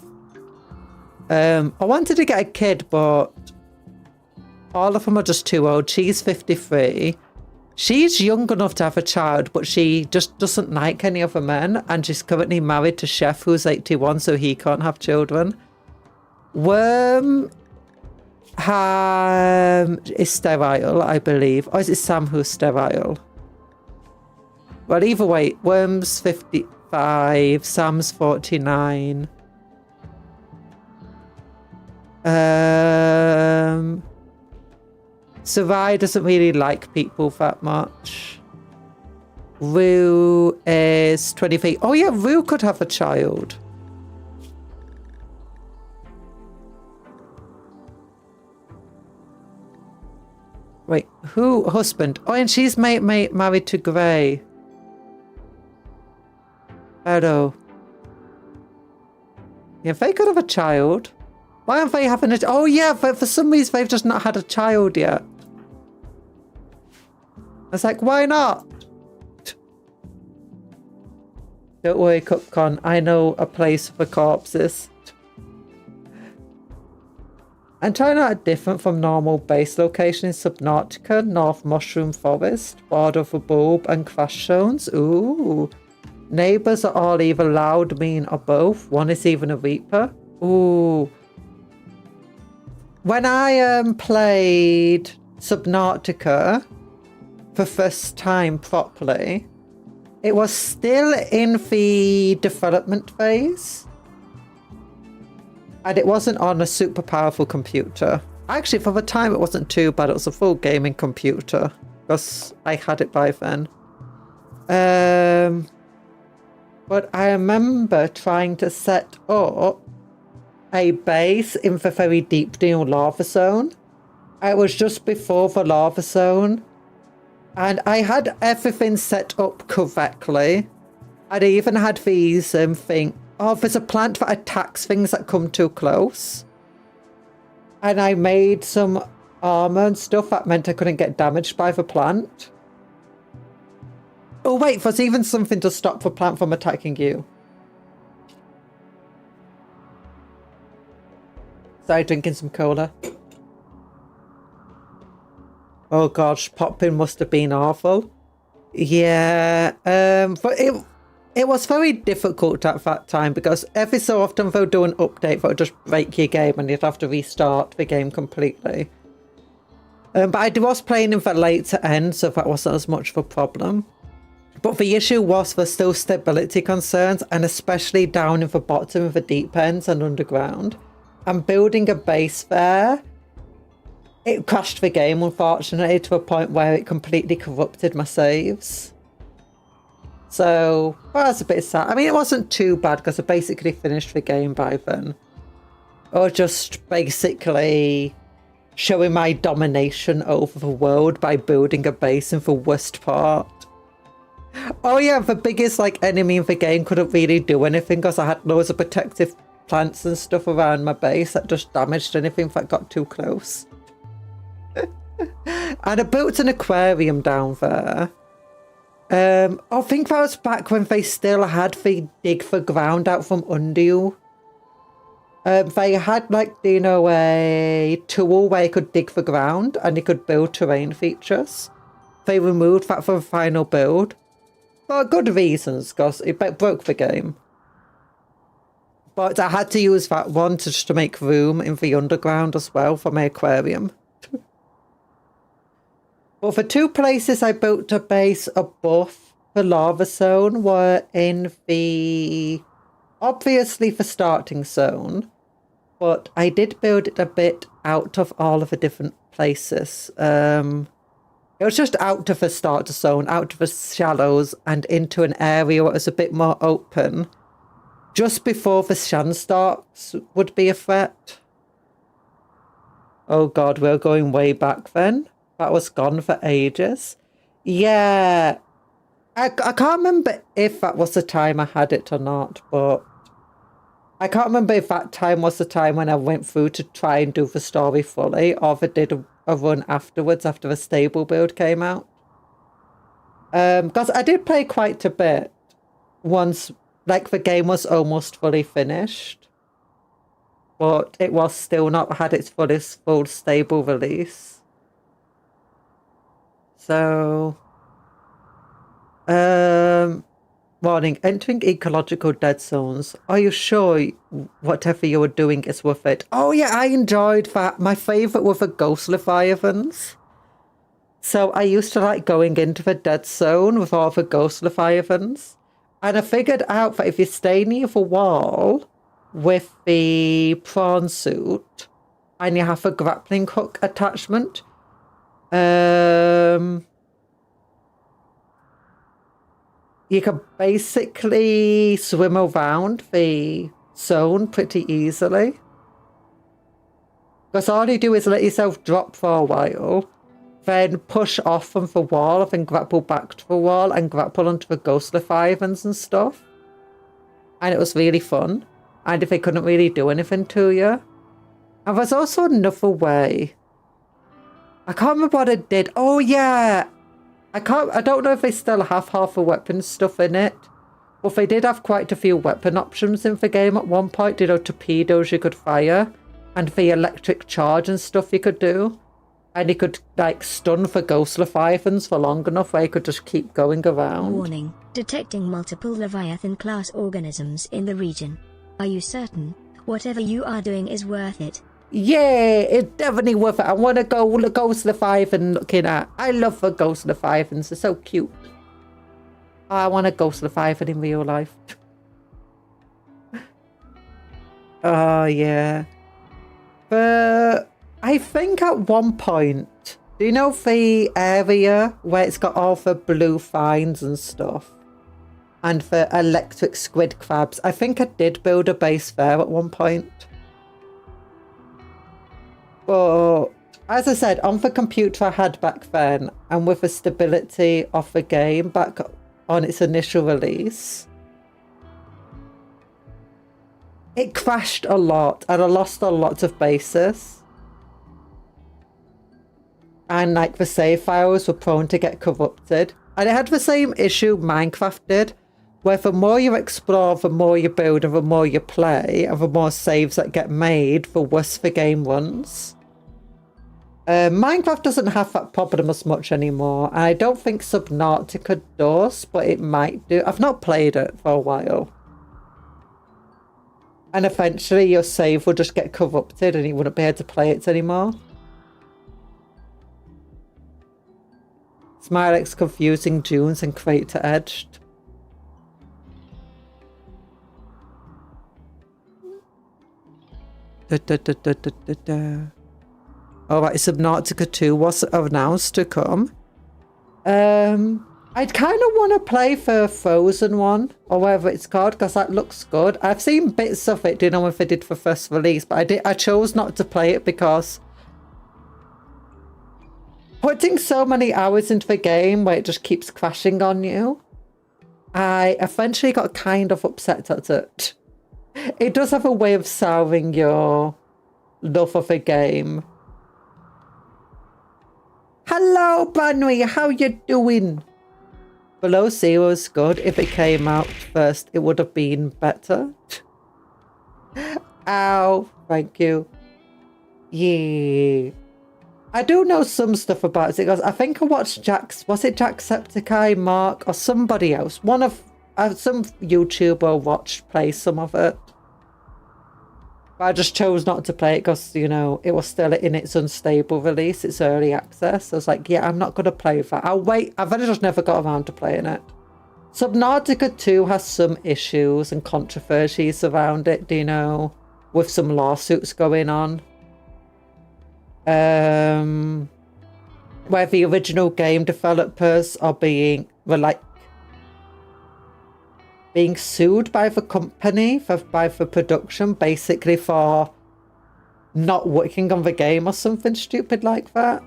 I wanted to get a kid, but all of them are just too old. She's 53. She's young enough to have a child, but she just doesn't like any other men. And she's currently married to Chef, who's 81, so he can't have children. Worm is sterile, I believe. Or is it Sam who's sterile? Well, either way, Worm's 55, Sam's 49. Sarai doesn't really like people that much. Rue is 23. Oh yeah, Rue could have a child. Wait, who? Husband. Oh, and she's married to Grey. Hello. Yeah, if they could have a child. Why aren't they having a... Oh yeah, but for some reason they've just not had a child yet. It's like, why not? Don't worry, Cupcon. I know a place for corpses. Entirely not different from normal base location in Subnautica, North Mushroom Forest, Border of a Bulb, and Crash Zones. Ooh. Neighbours are all either loud, mean, or both. One is even a Reaper. Ooh. When I played Subnautica for first time properly, it was still in the development phase. And it wasn't on a super powerful computer. Actually, for the time, it wasn't too bad. It was a full gaming computer because I had it by then. But I remember trying to set up a base in the very deep new lava zone. It was just before the lava zone. And I had everything set up correctly. And I even had these thing. Oh, there's a plant that attacks things that come too close. And I made some armor and stuff that meant I couldn't get damaged by the plant. Oh wait, there's even something to stop the plant from attacking you. Sorry, drinking some cola. Oh gosh, popping must have been awful. Yeah, but it was very difficult at that time because every so often they'll do an update that would just break your game and you'd have to restart the game completely. But I was playing in the later end, so that wasn't as much of a problem. But the issue was there's still stability concerns, and especially down in the bottom of the deep ends and underground. And building a base there, it crashed the game, unfortunately, to a point where it completely corrupted my saves. So, well, that's a bit sad. I mean, it wasn't too bad because I basically finished the game by then. Or just basically showing my domination over the world by building a base in the worst part. Oh yeah, the biggest enemy in the game couldn't really do anything because I had loads of protective plants and stuff around my base that just damaged anything that got too close. And I built an aquarium down there. I think that was back when they still had the dig the ground out from under you. They had a tool where you could dig the ground and you could build terrain features. They removed that for the final build. For good reasons, because it broke the game. But I had to use that one just to make room in the underground as well for my aquarium. But the two places I built a base above the lava zone were in obviously the starting zone, but I did build it a bit out of all of the different places. It was just out of the starter zone, out of the shallows, and into an area that was a bit more open, just before the sandstorms would be a threat. Oh god, we're going way back then. That was gone for ages. Yeah. I can't remember if that was the time I had it or not, but I can't remember if that time was the time when I went through to try and do the story fully, or if I did a run afterwards after the stable build came out. Because I did play quite a bit once, the game was almost fully finished, but it was still not had its full stable release. So, warning, entering ecological dead zones. Are you sure whatever you were doing is worth it? Oh yeah, I enjoyed that. My favourite were the ghost leviathans. So I used to like going into the dead zone with all the ghost leviathans. And I figured out that if you stay near the wall with the prawn suit and you have a grappling hook attachment, you can basically swim around the zone pretty easily. Because all you do is let yourself drop for a while, then push off from the wall, then grapple back to the wall and grapple onto the ghost leviathans and stuff. And it was really fun. And if they couldn't really do anything to you. And there's also another way. I can't remember what it did. Oh yeah! I don't know if they still have half the weapon stuff in it. But they did have quite a few weapon options in the game at one point. Torpedoes you could fire. and the electric charge and stuff you could do. And you could, like, stun for ghost leviathans for long enough where you could just keep going around. Warning, detecting multiple Leviathan-class organisms in the region. Are you certain? Whatever you are doing is worth it. Yeah, it's definitely worth it. I want to go ghost leviathan looking at. I love the ghost leviathans. They're so cute. I want a ghost leviathan in real life. Oh, yeah. But I think at one point, do you know the area where it's got all the blue vines and stuff? And the electric squid crabs? I think I did build a base there at one point. But as I said, on the computer I had back then, and with the stability of the game back on its initial release, it crashed a lot and I lost a lot of bases. And like the save files were prone to get corrupted. And it had the same issue Minecraft did, where the more you explore, the more you build, and the more you play, and the more saves that get made, the worse the game runs. Minecraft doesn't have that problem as much anymore. And I don't think Subnautica does, but it might do. I've not played it for a while. And eventually your save will just get corrupted and you wouldn't be able to play it anymore. Smilex confusing dunes and crater edged. Alright, Subnautica 2 was announced to come. I'd kind of want to play for Frozen one, or whatever it's called, because that looks good. I've seen bits of it, do you know, if they did for first release, but I chose not to play it because putting so many hours into the game where it just keeps crashing on you, I eventually got kind of upset at it. It does have a way of souring your love of a game. Hello, Bunny, how you doing? Below Zero is good. If it came out first, it would have been better. Ow, thank you. Yeah. I do know some stuff about it because I think I watched was it Jacksepticeye, Mark, or somebody else? One of some YouTuber watched play some of it. But I just chose not to play it because, you know, it was still in its unstable release, its early access. I was like, yeah, I'm not going to play that. I'll wait. I've just never got around to playing it. Subnautica 2 has some issues and controversies around it, do you know, with some lawsuits going on. Where the original game developers are being sued by the company by the production, basically for not working on the game or something stupid like that.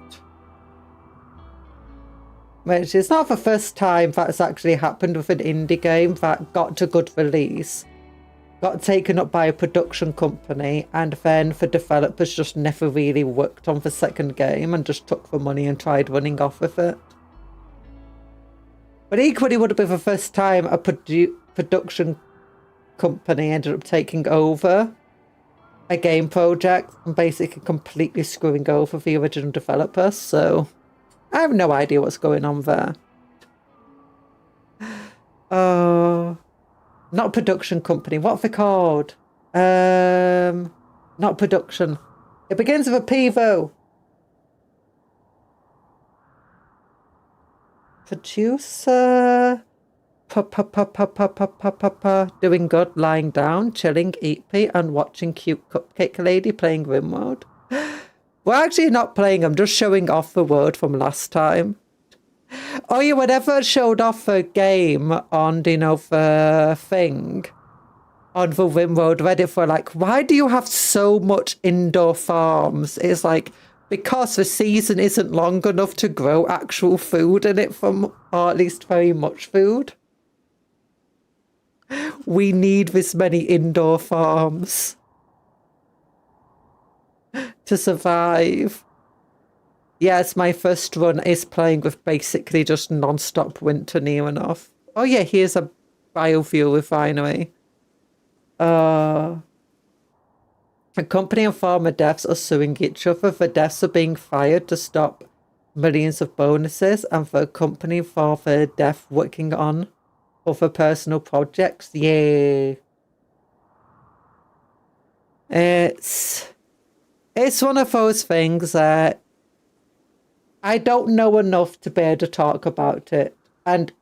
Which is not the first time that's actually happened with an indie game that got to good release, got taken up by a production company, and then the developers just never really worked on the second game and just took the money and tried running off with it. But equally would have been the first time a production company ended up taking over a game project and basically completely screwing over the original developers. So I have no idea what's going on there. Not production company. What are they called? Not production. It begins with a P though. Producer. Doing good, lying down, chilling, eating, and watching cute cupcake lady playing Rimworld. We're actually not playing, I'm just showing off the world from last time. Oh yeah, whenever I showed off a game on, you know, the thing, on the Rimworld Reddit for like, why do you have so much indoor farms? It's like, because the season isn't long enough to grow actual food in it, or at least very much food. We need this many indoor farms to survive. Yes, my first run is playing with basically just non-stop winter near enough. Oh yeah, here's a biofuel refinery. A company and farmer devs are suing each other. The devs are being fired to stop millions of bonuses, and for a company for the dev working on other personal projects. Yay. It's one of those things that I don't know enough to be able to talk about it, and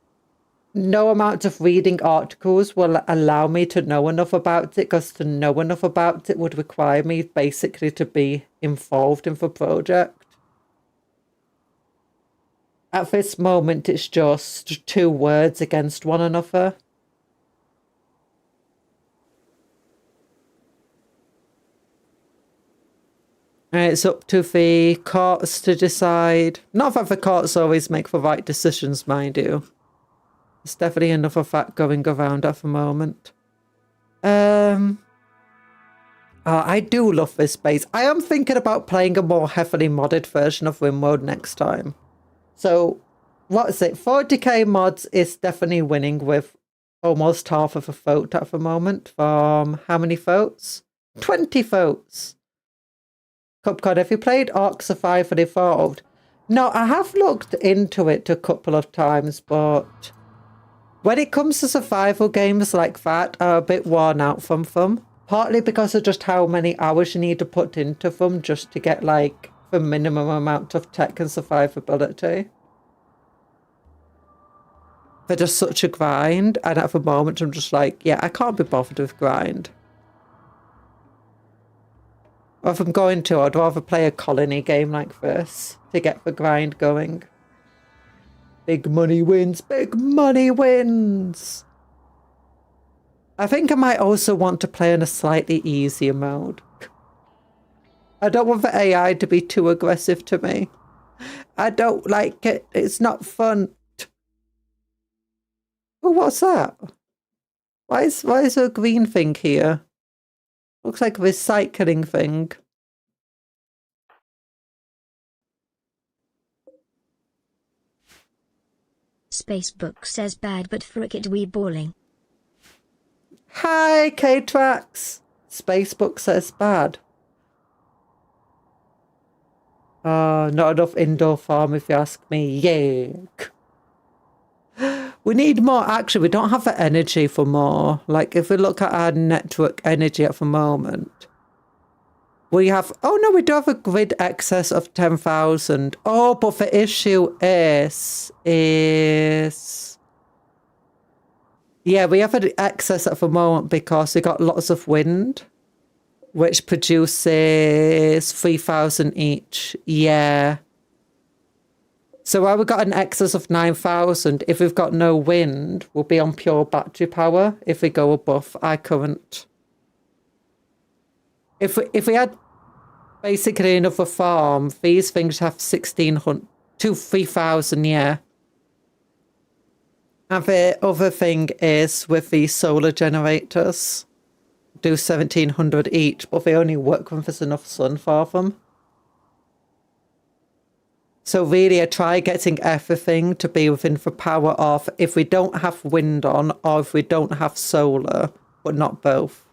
no amount of reading articles will allow me to know enough about it, because to know enough about it would require me basically to be involved in the project. At this moment, it's just two words against one another. And it's up to the courts to decide. Not that the courts always make the right decisions, mind you. There's definitely another fact going around at the moment. I do love this base. I am thinking about playing a more heavily modded version of RimWorld next time. So, what is it? 40k mods is definitely winning with almost half of a vote at the moment. From how many votes? 20 votes. Cupcake, have you played Ark Survival Evolved? No, I have looked into it a couple of times, but when it comes to survival games like that, I'm a bit worn out from them. Partly because of just how many hours you need to put into them just to get like the minimum amount of tech and survivability. They're just such a grind, and at the moment I'm just like, yeah, I can't be bothered with grind. Or if I'm going to, I'd rather play a colony game like this to get the grind going. Big money wins, big money wins! I think I might also want to play in a slightly easier mode. I don't want the AI to be too aggressive to me. I don't like it. It's not fun. Oh, what's that? Why is there a green thing here? Looks like a recycling thing. Spacebook says bad, but frick it, we balling. Hi, K-Trax. Spacebook says bad. Not enough indoor farm if you ask me. Yuck. We need more. Actually, we don't have the energy for more. Like, if we look at our network energy at the moment, we have... Oh, no, we do have a grid excess of 10,000. Oh, but the issue is... Yeah, we have an excess at the moment because we got lots of wind, which produces 3,000 each. Yeah. So while we've got an excess of 9,000, if we've got no wind, we'll be on pure battery power if we go above our current. If we had basically another farm, these things have 1,600 to 3,000, yeah. And the other thing is with these solar generators, do 1,700 each, but they only work when there's enough sun for them. So really, I try getting everything to be within the power of if we don't have wind on or if we don't have solar, but not both.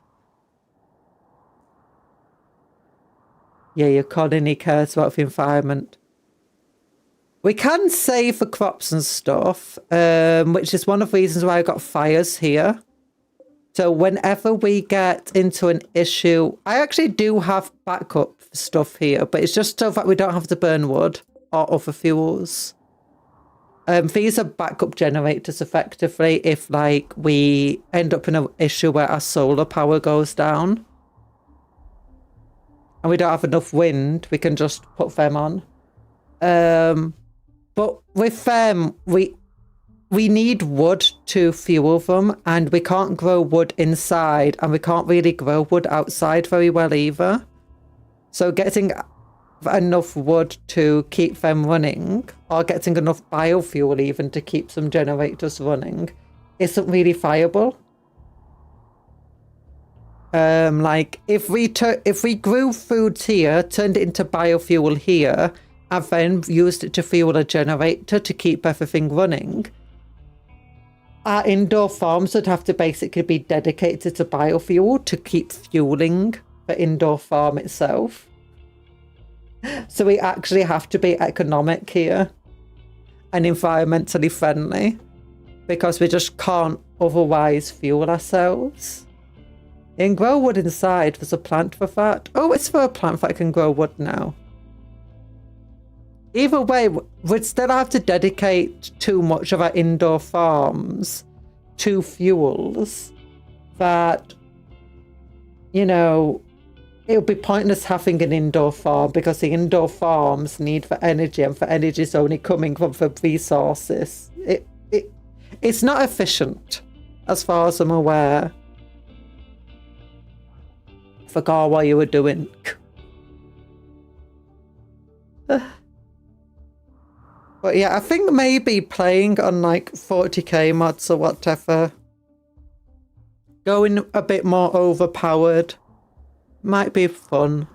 Yeah, your colony cares about the environment. We can save the crops and stuff, which is one of the reasons why I got fires here. So whenever we get into an issue, I actually do have backup stuff here, but it's just so that we don't have to burn wood or other fuels. These are backup generators effectively if like we end up in an issue where our solar power goes down and we don't have enough wind, we can just put them on. But with them, we need wood to fuel them, and we can't grow wood inside, and we can't really grow wood outside very well either. So getting enough wood to keep them running, or getting enough biofuel even to keep some generators running, isn't really viable. Like if we grew foods here, turned it into biofuel here, and then used it to fuel a generator to keep everything running, our indoor farms would have to basically be dedicated to biofuel to keep fueling the indoor farm itself. So we actually have to be economic here and environmentally friendly because we just can't otherwise fuel ourselves. You can grow wood inside. There's a plant for that. Oh, it's for a plant that can grow wood now. Either way, we'd still have to dedicate too much of our indoor farms to fuels that, you know, it would be pointless having an indoor farm because the indoor farms need for energy, and for energy is only coming from the resources. It's not efficient, as far as I'm aware. Forgot what you were doing. But yeah, I think maybe playing on like 40k mods or whatever, going a bit more overpowered, might be fun.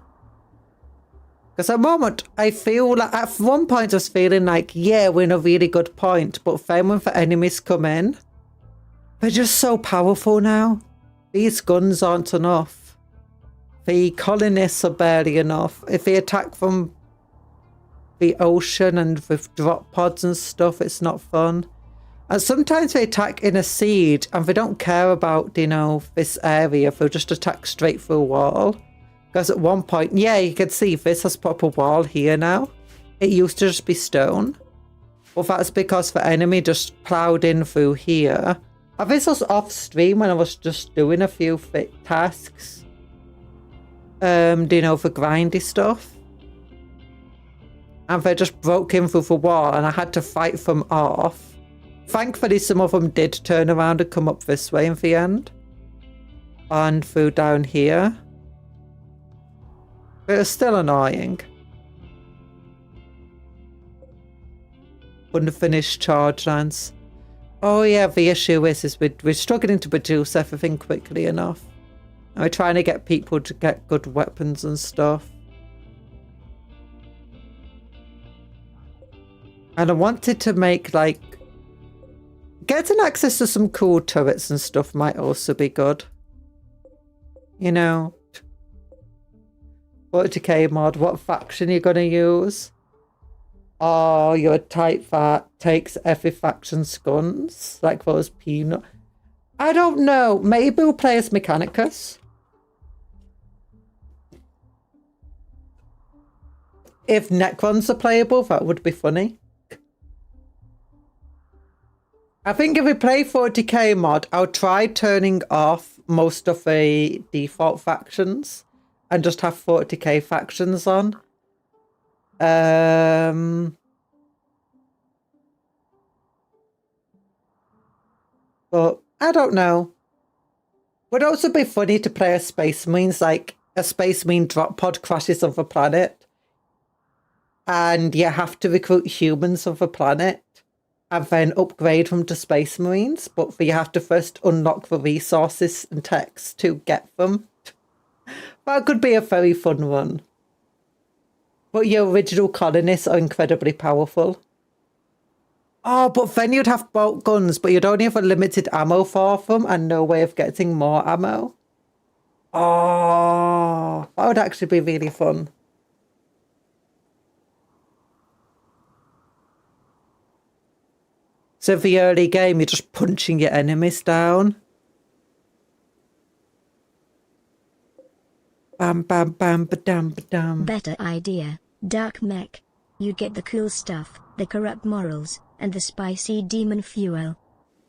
Because at the moment, I feel like at one point I was feeling like, yeah, we're in a really good point. But then when the enemies come in, they're just so powerful now. These guns aren't enough. The colonists are barely enough. If they attack from the ocean and with drop pods and stuff, it's not fun. And sometimes they attack in a siege and they don't care about, you know, this area. They'll just attack straight through a wall. Because at one point, yeah, you can see this has proper wall here now. It used to just be stone. But that's because the enemy just ploughed in through here. And this was off stream when I was just doing a few tasks. You know, the grindy stuff. And they just broke in through the wall and I had to fight them off. Thankfully, some of them did turn around and come up this way in the end. And through down here. But it's still annoying. Unfinished charge lines. Oh yeah, the issue is we're struggling to produce everything quickly enough. And we're trying to get people to get good weapons and stuff. And I wanted to make, like, getting access to some cool turrets and stuff might also be good. You know, 40k mod, what faction you're going to use? Oh, you're a type that takes every faction's guns, like those peanut. I don't know. Maybe we'll play as Mechanicus. If Necrons are playable, that would be funny. I think if we play 40k mod, I'll try turning off most of the default factions and just have 40k factions on. But I don't know. Would also be funny to play as Space Marines, like a Space Marine drop pod crashes on the planet. And you have to recruit humans of the planet. And then upgrade them to Space Marines, but you have to first unlock the resources and techs to get them. That could be a very fun one. But your original colonists are incredibly powerful. Oh, but then you'd have bolt guns, but you'd only have a limited ammo for them and no way of getting more ammo. Oh, that would actually be really fun. So the early game, you're just punching your enemies down. Bam, bam, bam, ba-dam, ba-dam. Better idea, Dark Mech. You get the cool stuff, the corrupt morals, and the spicy demon fuel.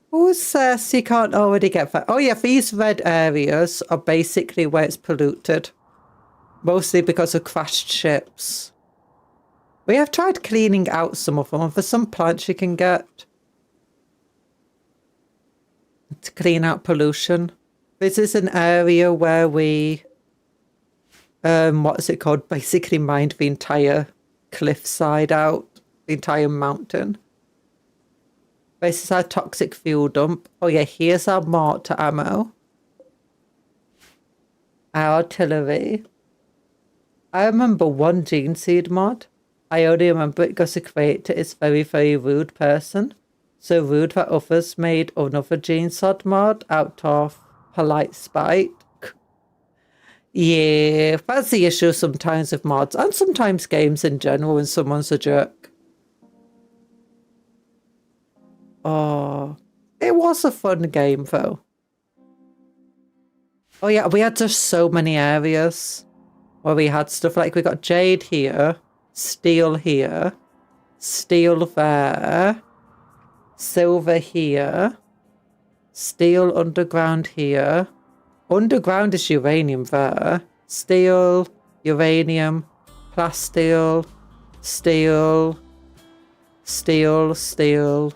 Who says you can't already get that? Oh yeah, these red areas are basically where it's polluted. Mostly because of crashed ships. We have tried cleaning out some of them, and there's some plants you can get to clean out pollution. This is an area where we, what is it called? Basically mined the entire cliffside out, the entire mountain. This is our toxic fuel dump. Oh yeah, here's our mortar ammo. Our artillery. I remember one gene seed mod. I only remember it because the creator is very, very rude person. So rude that others made another gene sod mod out of polite spite. Yeah, that's the issue sometimes with mods and sometimes games in general when someone's a jerk. Oh, it was a fun game though. Oh yeah, we had just so many areas where we had stuff like we got jade here, steel here, steel there, silver here, steel underground here. Underground is uranium there. Steel, uranium, plasteel, steel, steel, steel.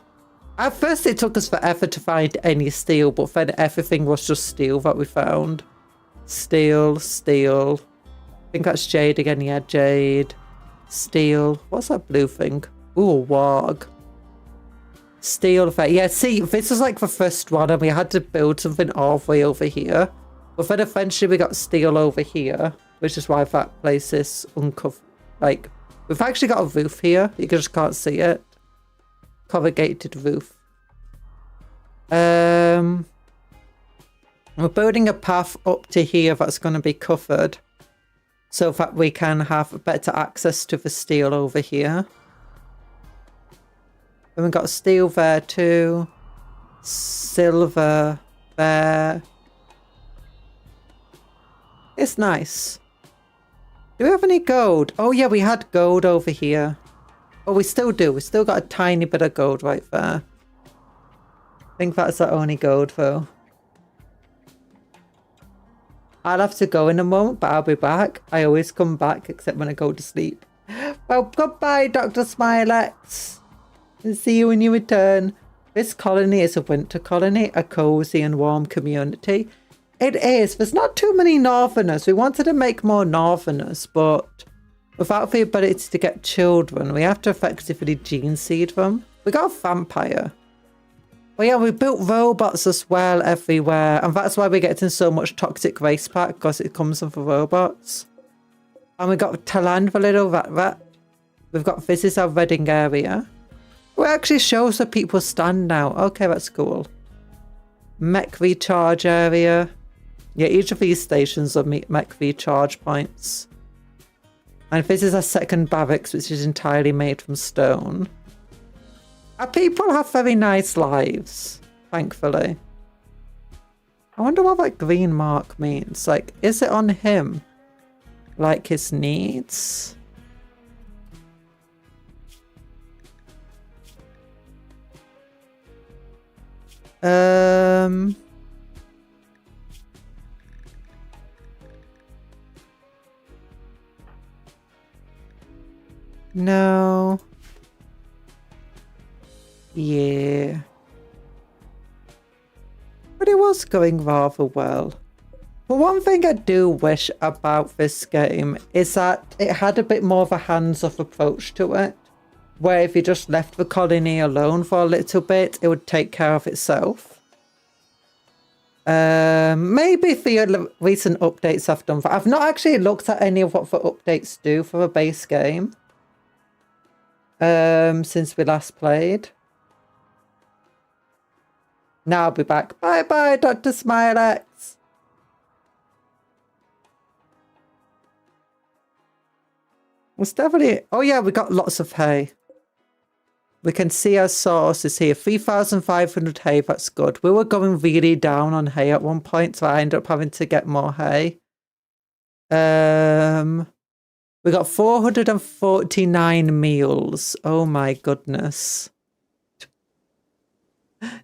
At first it took us forever to find any steel, but then everything was just steel that we found. Steel, steel. I think that's jade again, yeah, jade. Steel. What's that blue thing? Ooh, warg. Steel there. Yeah, see, this was like the first one and we had to build something all the way over here. But then eventually we got steel over here, which is why that place is uncovered. Like, we've actually got a roof here. You just can't see it. Corrugated roof. We're building a path up to here that's going to be covered so that we can have better access to the steel over here. And we've got steel there too. Silver there. It's nice. Do we have any gold? Oh yeah, we had gold over here. Oh, we still do. We still got a tiny bit of gold right there. I think that's our only gold though. I'll have to go in a moment, but I'll be back. I always come back except when I go to sleep. Well, goodbye, Dr. Smilex. And see you when you return. This colony is a winter colony, a cozy and warm community. It is. There's not too many northerners. We wanted to make more northerners, but without the ability to get children, we have to effectively gene seed them. We got a vampire. Well, yeah, we built robots as well everywhere, and that's why we're getting so much toxic waste pack, because it comes from the robots. And we got Taland, the little rat. We've got this is our wedding area. It actually shows where people stand now. Okay, that's cool. Mech recharge area. Yeah, each of these stations are mech recharge points. And this is our second barracks, which is entirely made from stone. Our people have very nice lives, thankfully. I wonder what that green mark means. Like, is it on him? Like his needs? No. Yeah. But it was going rather well. But one thing I do wish about this game is that it had a bit more of a hands-off approach to it. Where if you just left the colony alone for a little bit, it would take care of itself. Maybe the recent updates have done that. I've not actually looked at any of what the updates do for the base game. Since we last played. Now I'll be back. Bye bye, Dr. Smilex. It's definitely... Oh yeah, we got lots of hay. We can see our sources here. 3,500 hay, that's good. We were going really down on hay at one point, so I ended up having to get more hay. We got 449 meals. Oh my goodness.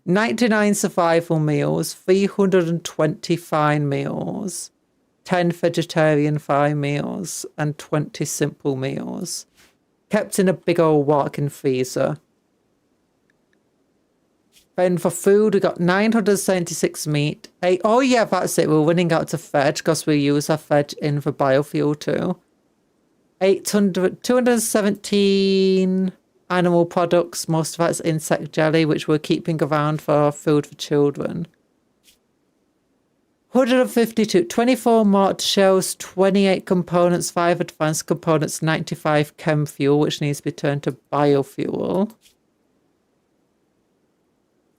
99 survival meals, 320 fine meals, 10 vegetarian fine meals, and 20 simple meals. Kept in a big old walk-in freezer. Then for food, we got 976 meat. Oh yeah, that's it. We're running out of veg because we use our veg in for biofuel too. 217 animal products. Most of that's insect jelly, which we're keeping around for food for children. 152, 24 mort shells, 28 components, 5 advanced components, 95 chem fuel, which needs to be turned to biofuel.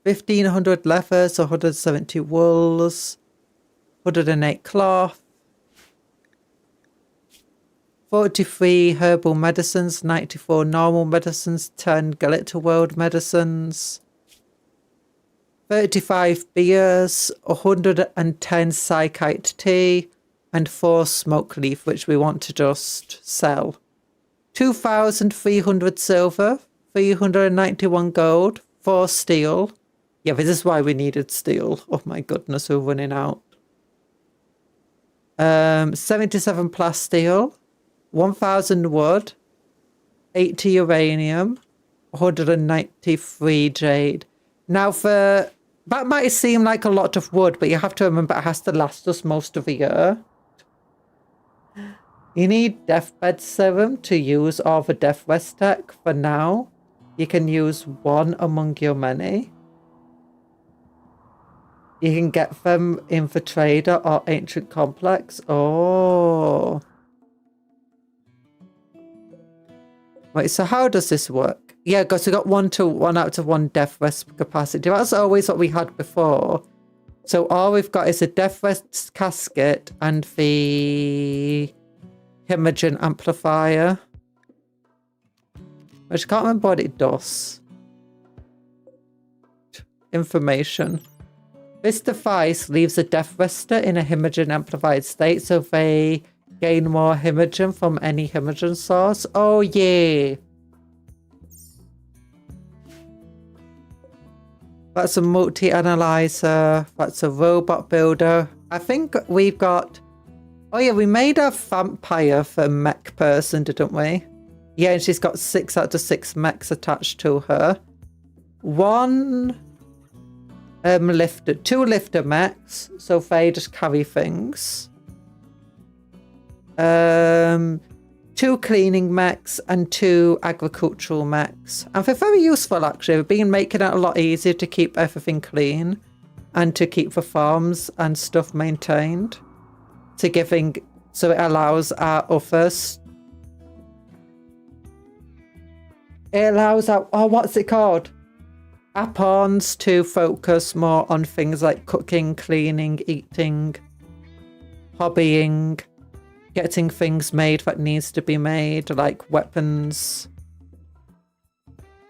1,500 leathers, 170 wools, 108 cloth, 43 herbal medicines, 94 normal medicines, 10 Glitter World medicines, 35 beers, 110 Psychite tea, and 4 smoke leaf, which we want to just sell. 2,300 silver, 391 gold, 4 steel. Yeah, this is why we needed steel. Oh my goodness, we're running out. 77 plasteel, 1,000 wood, 80 uranium, 193 jade. Now that might seem like a lot of wood, but you have to remember it has to last us most of the year. You need deathbed serum to use all the death rest tech. For now, you can use one among your many. You can get them in the trader or ancient complex. Oh. Wait, so how does this work? Yeah, because we got 1 out of 1 death rest capacity. That's always what we had before. So all we've got is a death rest casket and the Himogen amplifier. Which I can't remember what it does. Information. This device leaves a death rester in a Himogen amplified state, so they gain more Himogen from any Himogen source. Oh yeah. That's a multi-analyzer. That's a robot builder. I think we've got... Oh yeah, we made a vampire for mech person, didn't we? Yeah, and she's got 6 out of 6 mechs attached to her. 1 lifter, 2 lifter mechs, so they just carry things. 2 cleaning mechs and 2 agricultural mechs. And they're very useful actually. They've been making it a lot easier to keep everything clean and to keep the farms and stuff maintained. So it allows our others. It allows our, oh, what's it called? Our pawns to focus more on things like cooking, cleaning, eating, hobbying, getting things made that needs to be made, like weapons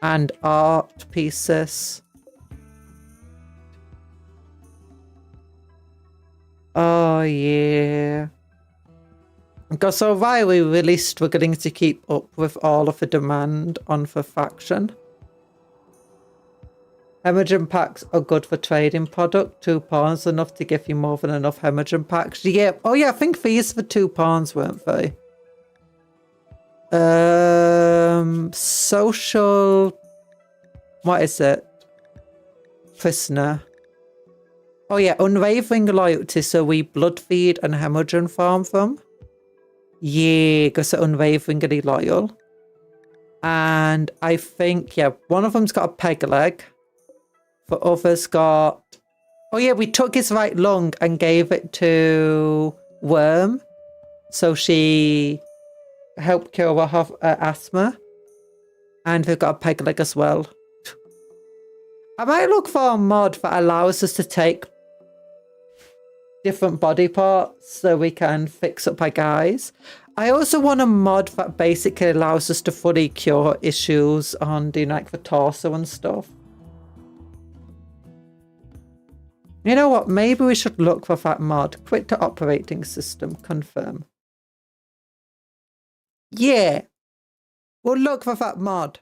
and art pieces. Oh yeah. Because so while we're really struggling to keep up with all of the demand on the faction. Himogen packs are good for trading product. 2 pawns enough to give you more than enough Himogen packs. Yeah. Oh yeah, I think these were 2 pawns, weren't they? Social... What is it? Prisoner. Oh yeah, unwavering loyalty, so we blood feed and Himogen farm them. Yeah, because they're unwaveringly loyal. And I think, yeah, one of them's got a peg leg. The other's got... Oh yeah, we took his right lung and gave it to Worm. So she helped cure her asthma. And they've got a peg leg as well. I might look for a mod that allows us to take different body parts so we can fix up our guys. I also want a mod that basically allows us to fully cure issues on doing like the torso and stuff. You know what? Maybe we should look for that mod. Quit to operating system. Confirm. Yeah. We'll look for that mod.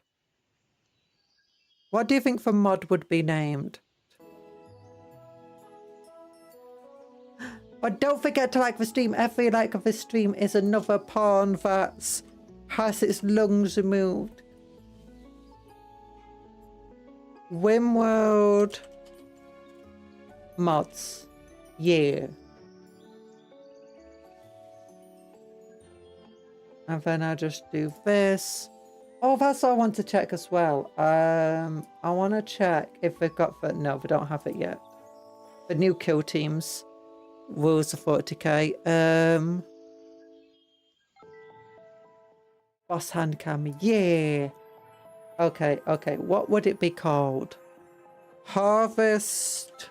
What do you think the mod would be named? But don't forget to like the stream. Every like of this stream is another pawn that has its lungs removed. Wimworld mods. Yeah. And then I just do this. Oh, that's what I want to check as well. I want to check if we've got the... No, we don't have it yet. The new kill teams. Rules of 40k. Boss hand cam. Yeah. Okay, okay. What would it be called? Harvest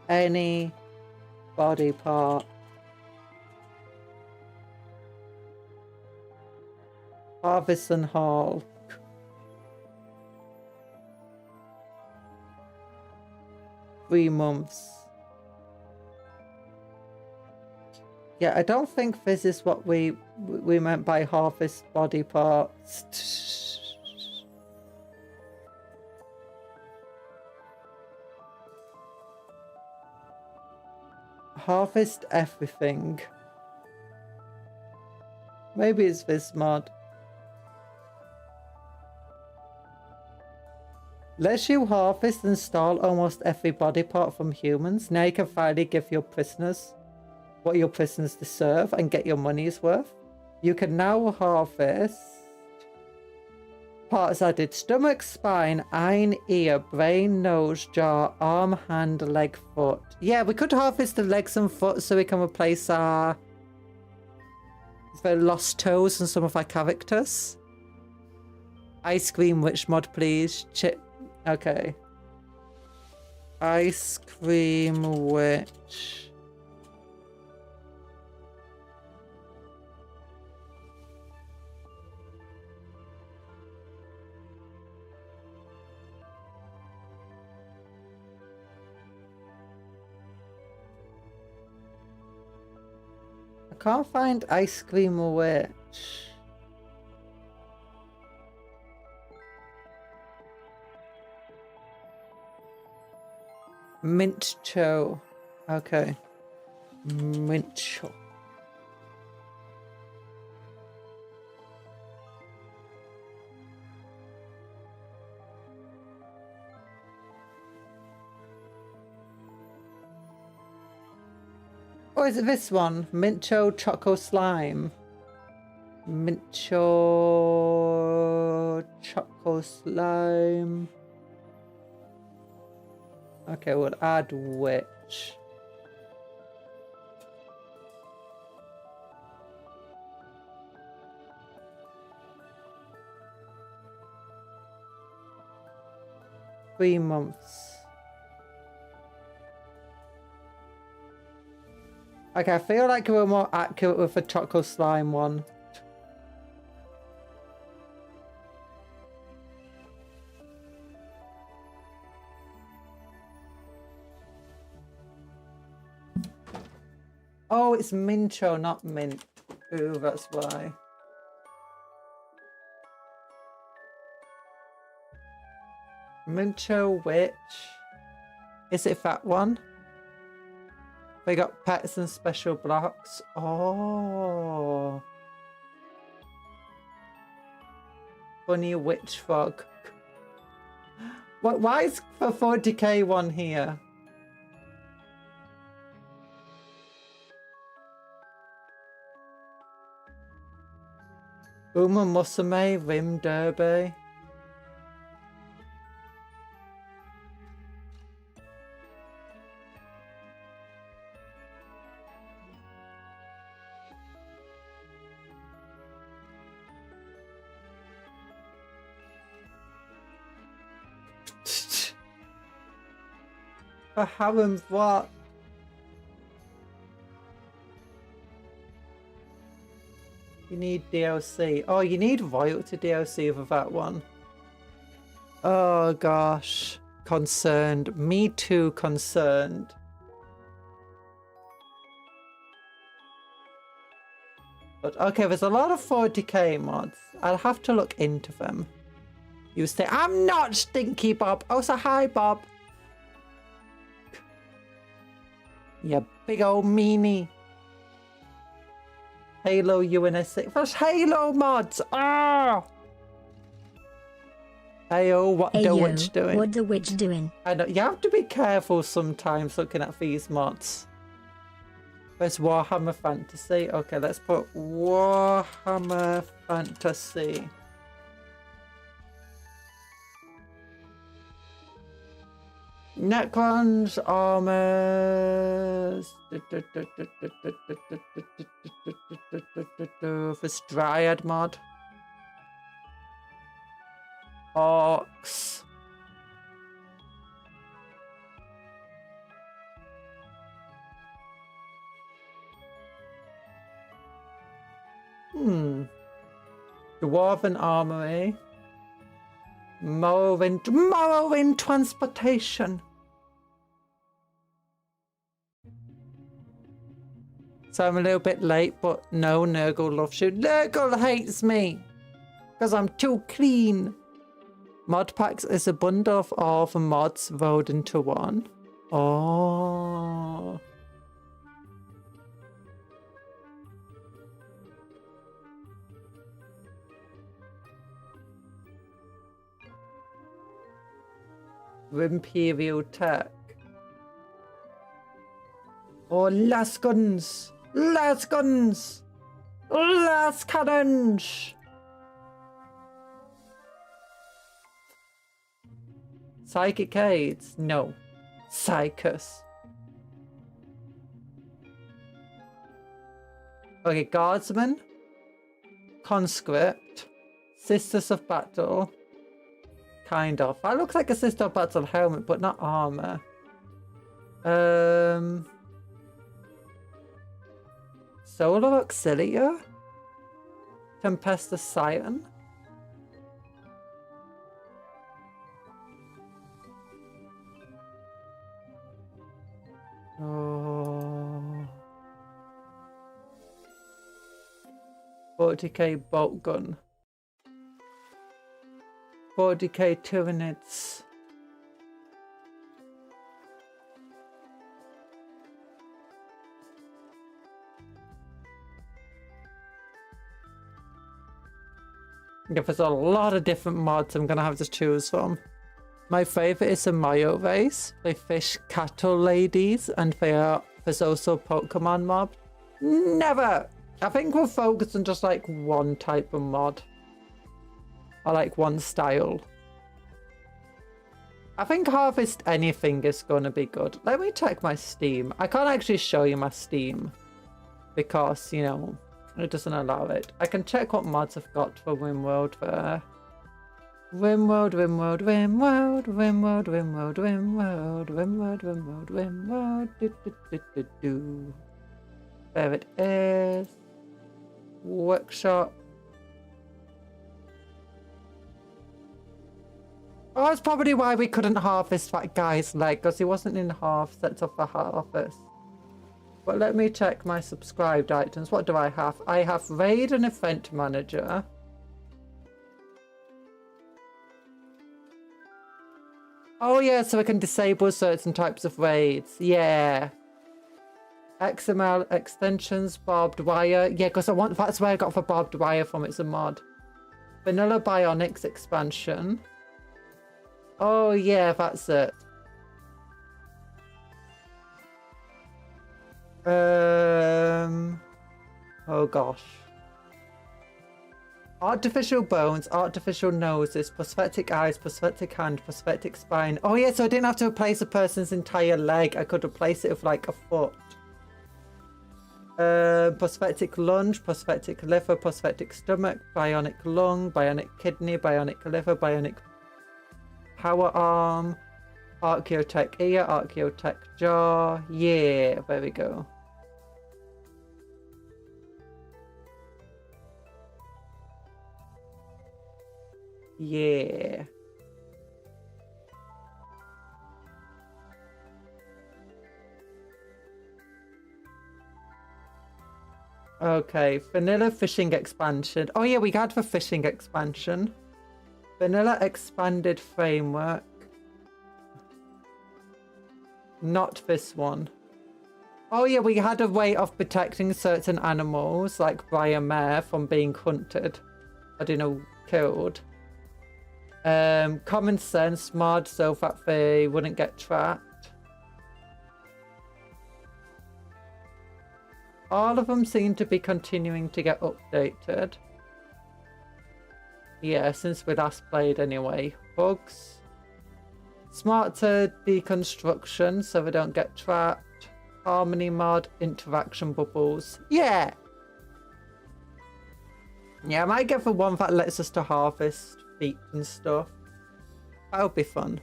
any body part Harvest and haul. Three months. Yeah, I don't think this is what we meant by harvest body parts. Harvest everything. Maybe it's this mod. Lets you harvest and steal almost every body part from humans. Now you can finally give your prisoners what your prisoners deserve and get your money's worth. You can now harvest parts added: stomach, spine, eye, ear, brain, nose, jaw, arm, hand, leg, foot. Yeah, we could harvest the legs and foot so we can replace the lost toes and some of our characters. Ice cream witch mod, please. Okay. Ice cream witch. I can't find ice cream witch. Mint cho. Okay. Mint cho. Or is it this one? Mincho Choco Slime. Mincho Choco Slime. Okay, we'll add witch. Three months. Okay, I feel like we're more accurate with the Choco Slime one. Oh, it's Mincho, not Mint. Ooh, that's why. Mincho Witch. Is it that one? They got pets and special blocks. Oh. Funny witch frog. What? Why is the 40k one here? Uma Musume Rim Derby. For Harem's what? You need DLC. Oh, you need royalty DLC for that one. Oh gosh. Concerned. Me too concerned. But okay, there's a lot of 40k mods. I'll have to look into them. You say, I'm not Stinky Bob. Oh, so hi, Bob. You big old meanie. Halo UNSC. There's Halo mods. Ah. Heyo, what the witch doing? What the witch doing? I know you have to be careful sometimes looking at these mods. There's Warhammer Fantasy. Okay, let's put Warhammer Fantasy. Necrons, armors. This Dryad mod. Orcs. Dwarven Armory. Morrowind Transportation. So I'm a little bit late, but no, Nurgle loves you. Nurgle hates me because I'm too clean. Mod packs is a bundle of all the mods rolled into one. Oh. Imperial Tech. Oh, last guns! Last guns! Last cannons! Psychic aids? No. Psychus. Okay, Guardsman. Conscript. Sisters of Battle. Kind of. That looks like a Sister of Battle helmet, but not armor. Solar Auxilia? Tempestus Scion? Oh. 40k bolt gun. 40k Tyranids. Yeah, there's a lot of different mods I'm gonna have to choose from. My favourite is the Mayo race. They fish cattle ladies, and there's also Pokemon mob. Never! I think we'll focus on just like one type of mod. Or like one style. I think Harvest anything is gonna be good. Let me check my Steam. I can't actually show you my Steam. Because, you know, it doesn't allow it. I can check what mods I've got for RimWorld there. RimWorld, RimWorld, RimWorld, RimWorld, RimWorld, RimWorld, RimWorld, RimWorld, RimWorld, do. There it is. Workshop. Oh, that's probably why we couldn't harvest that guy's leg, because he wasn't in half sets of the harvest. But let me check my subscribed items. What do I have? I have Raid and Event Manager. Oh yeah, so I can disable certain types of raids. Yeah. XML extensions, barbed wire. Yeah, because that's where I got the barbed wire from. It's a mod. Vanilla Bionics expansion. Oh yeah, that's it. Oh gosh. Artificial bones, artificial noses, prosthetic eyes, prosthetic hand, prosthetic spine. Oh yeah, so I didn't have to replace a person's entire leg. I could replace it with like a foot. Prosthetic lunge, prosthetic liver, prosthetic stomach, bionic lung, bionic kidney, bionic liver, bionic power arm, Archaeotech ear, Archaeotech jaw. Yeah, there we go. Yeah. Okay, vanilla fishing expansion. Oh yeah, we got the fishing expansion. Vanilla expanded framework. Not this one. Oh yeah, we had a way of protecting certain animals, like Briar from being hunted. I don't know, killed. Common sense mod so that they wouldn't get trapped. All of them seem to be continuing to get updated. Yeah, since we last played anyway. Bugs. Smarter deconstruction so they don't get trapped. Harmony mod, interaction bubbles. Yeah! Yeah, I might get the one that lets us to harvest feet and stuff. That'll be fun.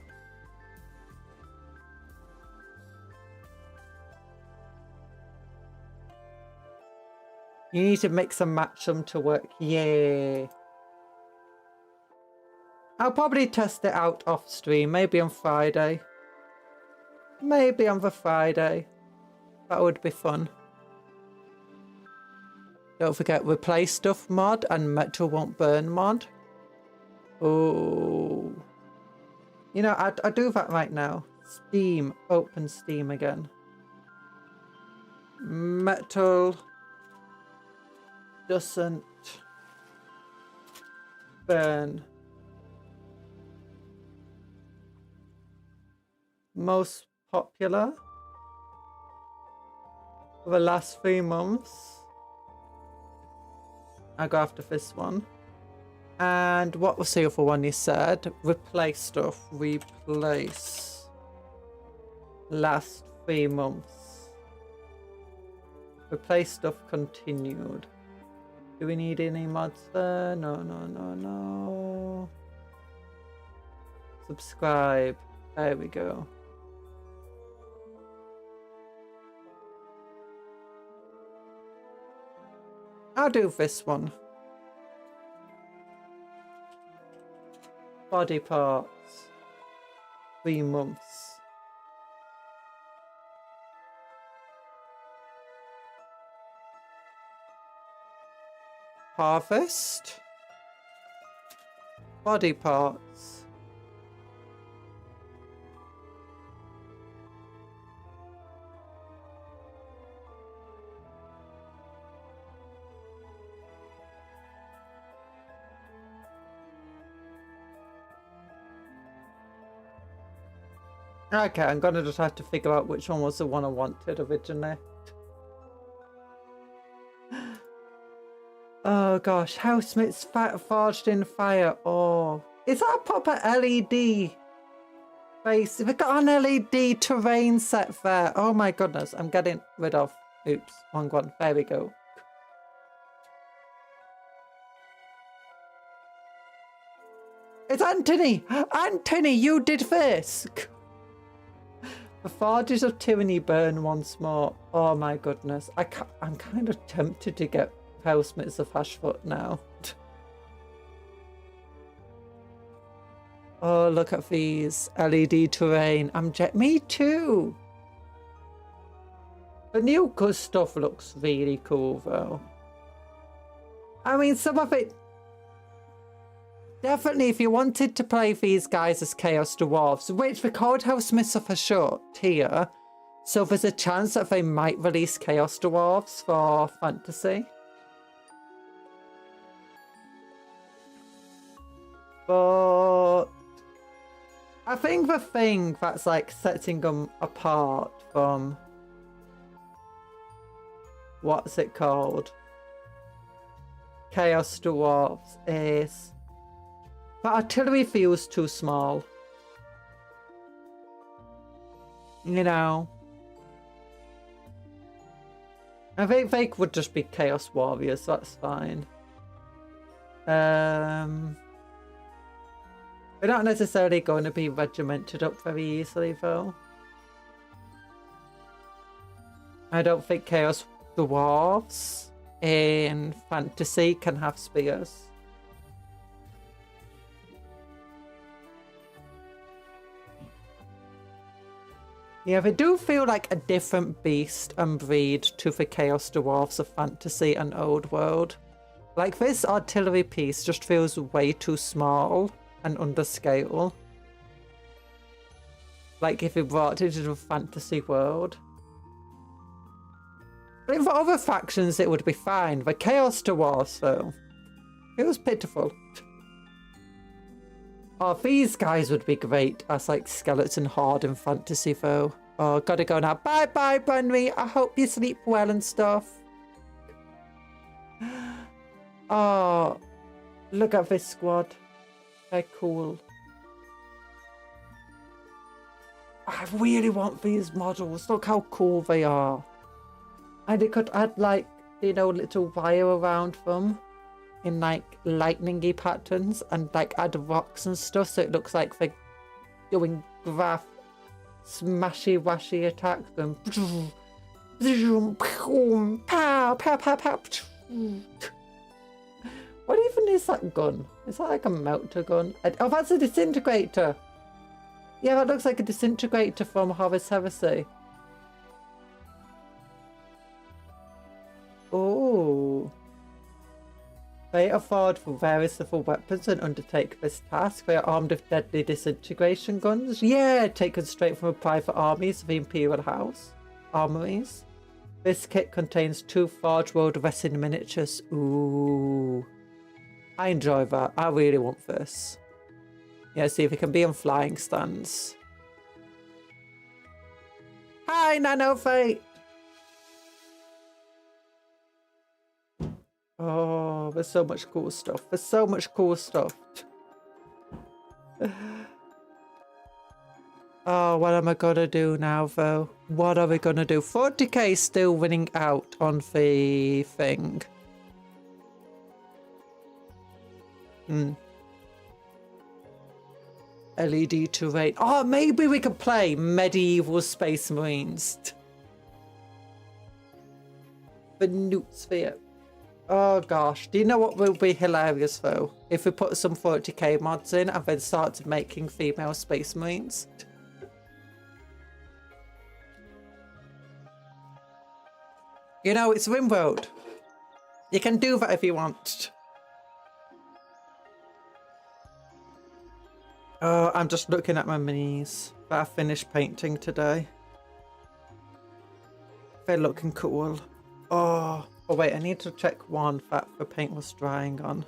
You need to mix and match them to work. Yeah. I'll probably test it out off stream, maybe on Friday. Maybe on the Friday. That would be fun. Don't forget replace stuff mod and metal won't burn mod. Oh. You know, I do that right now. Steam, open Steam again. Metal doesn't burn. Most popular for the last 3 months. I go after this one. And what was the other one you said? Replace stuff. Replace. Last 3 months. Replace stuff continued. Do we need any mods there? No, no, no, no. Subscribe. There we go. I'll do this one. Body parts. 3 months. Harvest. Body parts. Okay, I'm gonna just have to figure out which one was the one I wanted originally. Oh gosh, housemate forged in fire. Oh, is that a proper LED face? We've got an LED terrain set there. Oh my goodness, I'm getting rid of. Oops, wrong one. There we go. It's Anthony! Anthony, you did this! The forges of tyranny burn once more. Oh my goodness. I'm kind of tempted to get housemates of Hashfoot now. Oh, look at these LED terrain. Me too. The new good stuff looks really cool though. I mean, some of it. Definitely, if you wanted to play these guys as Chaos Dwarves, which the Courthouse are short here, so there's a chance that they might release Chaos Dwarves for Fantasy. But I think the thing that's like setting them apart from what's it called? Chaos Dwarves is the artillery feels too small. You know. I think they would just be Chaos Warriors, that's fine. They're not necessarily going to be regimented up very easily though. I don't think Chaos Dwarves in Fantasy can have spears. Yeah, they do feel like a different beast and breed to the Chaos Dwarves of Fantasy and Old World. Like this artillery piece just feels way too small and under scale. Like if you brought it into a fantasy world. But for other factions it would be fine. The Chaos Dwarves though, it was pitiful. Oh, these guys would be great as like Skeleton Horde in Fantasy though. Oh, gotta go now. Bye bye, Bunry. I hope you sleep well and stuff. Oh, look at this squad. They're cool. I really want these models. Look how cool they are. And they could add like, you know, little wire around them in like lightningy patterns and like add rocks and stuff so it looks like they're doing graph smashy washy attacks and pow pow pow pow. What even is that gun? Is that like a melter gun? Oh, that's a disintegrator. Yeah, that looks like a disintegrator from Horus Heresy. Oh. They are forged for various civil weapons and undertake this task. They are armed with deadly disintegration guns. Yeah, taken straight from the private armies of the Imperial House. Armories. This kit contains 2 forged world resin miniatures. Ooh. I enjoy that. I really want this. Yeah, see if it can be on flying stands. Hi, Nano Fate! Oh, there's so much cool stuff. There's so much cool stuff. Oh, what am I gonna do now, though? What are we gonna do? 40k is still winning out on the thing. LED terrain. Oh, maybe we could play Medieval Space Marines. The Newt Sphere. Oh gosh, do you know what will be hilarious though? If we put some 40k mods in and then started making female Space Marines. You know, it's RimWorld. You can do that if you want. Oh, I'm just looking at my minis that I finished painting today. They're looking cool. Oh wait, I need to check one that the paint was drying on.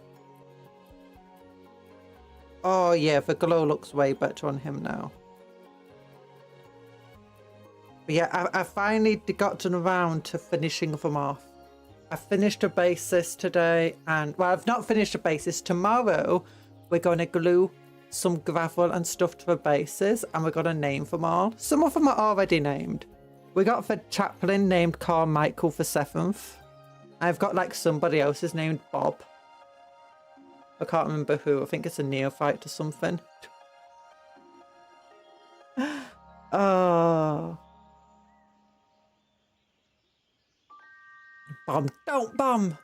Oh yeah, the glow looks way better on him now. But yeah, I finally gotten around to finishing them off. I finished a basis today and, well, I've not finished a basis. Tomorrow, we're going to glue some gravel and stuff to the bases and we're going to name them all. Some of them are already named. We got the chaplain named Carmichael the 7th. I've got like somebody else's named Bob. I can't remember who. I think it's a neophyte or something. Oh. Bomb, don't bomb.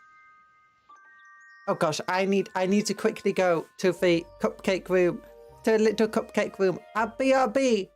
Oh gosh, I need to quickly go to the cupcake room. To a little cupcake room. RB.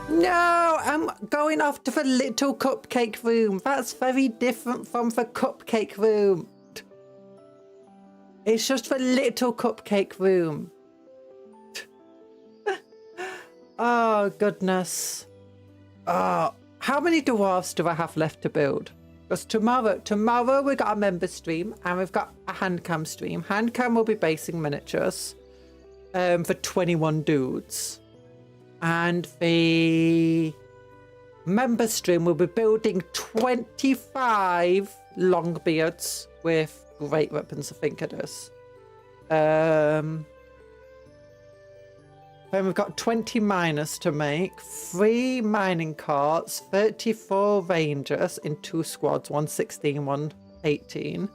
No, I'm going off to the little cupcake room. That's very different from the cupcake room. It's just for little cupcake room. Oh, goodness. Oh, how many dwarves do I have left to build? Because tomorrow we got a member stream and we've got a hand cam stream. Hand cam will be basing miniatures for 21 dudes. And the member stream will be building 25 long beards with great weapons, I think it is. Then we've got 20 miners to make, 3 mining carts, 34 rangers in 2 squads, 116, 118.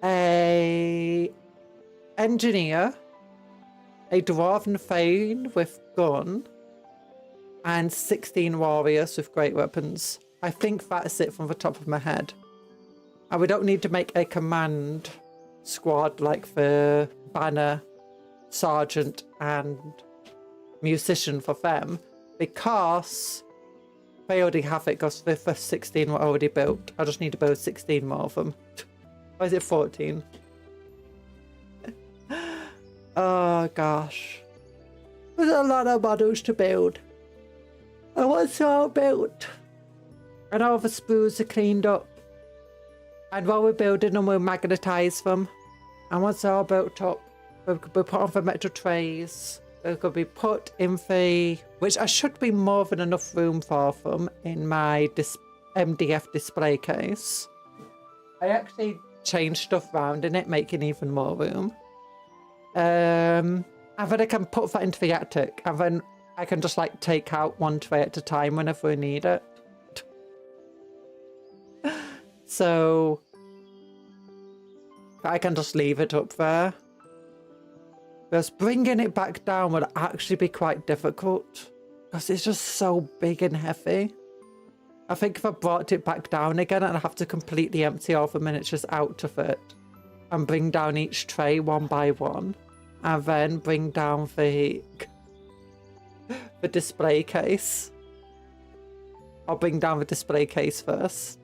A engineer, a dwarven thane with gun, and 16 warriors with great weapons. I think that's it from the top of my head. And we don't need to make a command squad like the banner, sergeant and musician for them, because they already have it, because the first 16 were already built. I just need to build 16 more of them. Or is it 14? Oh gosh, there's a lot of models to build. And once they're all built and all the sprues are cleaned up, and while we're building them, we'll magnetize them. And once they're all built up, we could be put on the metal trays. They could be put in the, which I should be more than enough room for them in my MDF display case. I actually changed stuff around in it, making even more room. And then I can put that into the attic, and then I can just like take out one tray at a time whenever we need it. So I can just leave it up there. Because bringing it back down would actually be quite difficult, because it's just so big and heavy. I think if I brought it back down again, I'd have to completely empty all the miniatures out of it and bring down each tray one by one, and then bring down the display case. I'll bring down the display case first.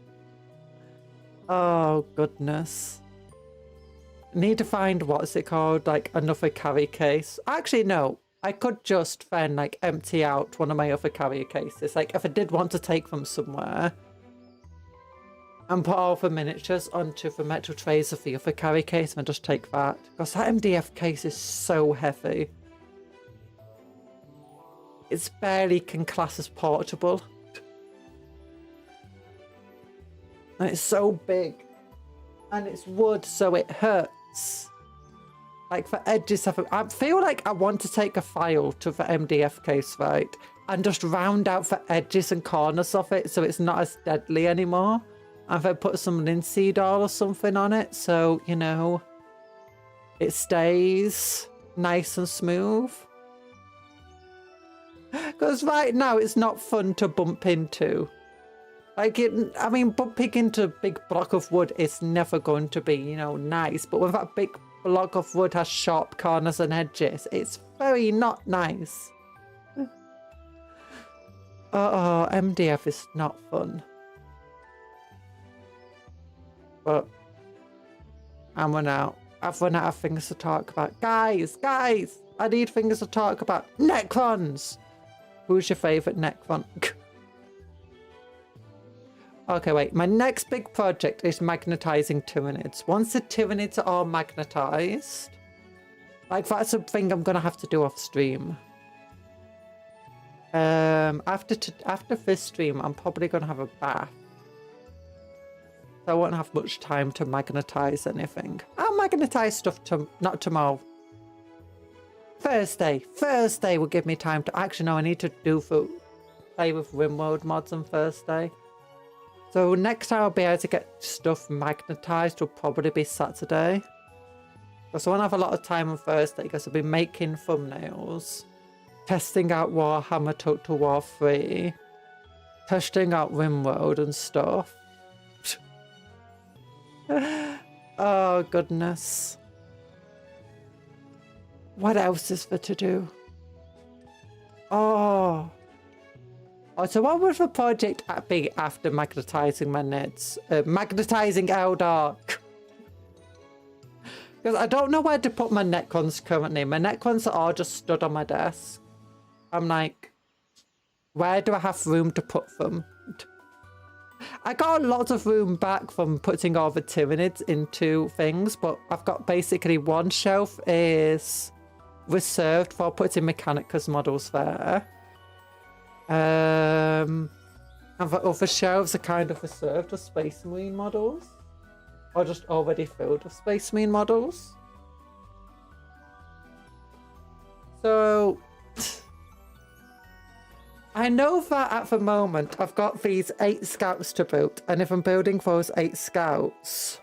Oh, goodness. Need to find, what's it called, like another carry case. Actually, no. I could just then like empty out one of my other carrier cases. Like if I did want to take them somewhere and put all the miniatures onto the metal trays of the other carry case and just take that. Because that MDF case is so heavy. It's barely can class as portable. And it's so big. And it's wood, so it hurts. Like the edges of it. I feel like I want to take a file to the MDF case, right? And just round out the edges and corners of it so it's not as deadly anymore. And then put some linseed oil or something on it so, you know, it stays nice and smooth. Because right now it's not fun to bump into. Like, I mean, bumping into a big block of wood is never going to be, you know, nice. But when that big block of wood has sharp corners and edges, it's very not nice. Oh, MDF is not fun. But I've run out of things to talk about. Guys, I need things to talk about. Necrons! Who's your favourite Necron? Okay, wait. My next big project is magnetizing Tyranids. Once the Tyranids are all magnetized, like that's something I'm going to have to do off stream. After this stream, I'm probably going to have a bath. So I won't have much time to magnetize anything. I'll magnetize stuff not tomorrow. Thursday will give me time to... Actually, no, I need to play with RimWorld mods on Thursday. So next time I'll be able to get stuff magnetized will probably be Saturday. Because I won't have a lot of time on Thursday because I'll be making thumbnails, testing out Warhammer Total War 3, testing out RimWorld and stuff. Oh, goodness. What else is there to do? Oh, so what would the project be after magnetizing my nets? Magnetizing Eldar. Because I don't know where to put my Necrons currently. My Necrons are all just stood on my desk. I'm like, where do I have room to put them? I got a lot of room back from putting all the Tyranids into things, but I've got basically one shelf is reserved for putting Mechanicus models there. And the other shelves are kind of reserved for Space Marine models. Or just already filled with Space Marine models. So I know that at the moment I've got these 8 scouts to build, and if I'm building those 8 scouts,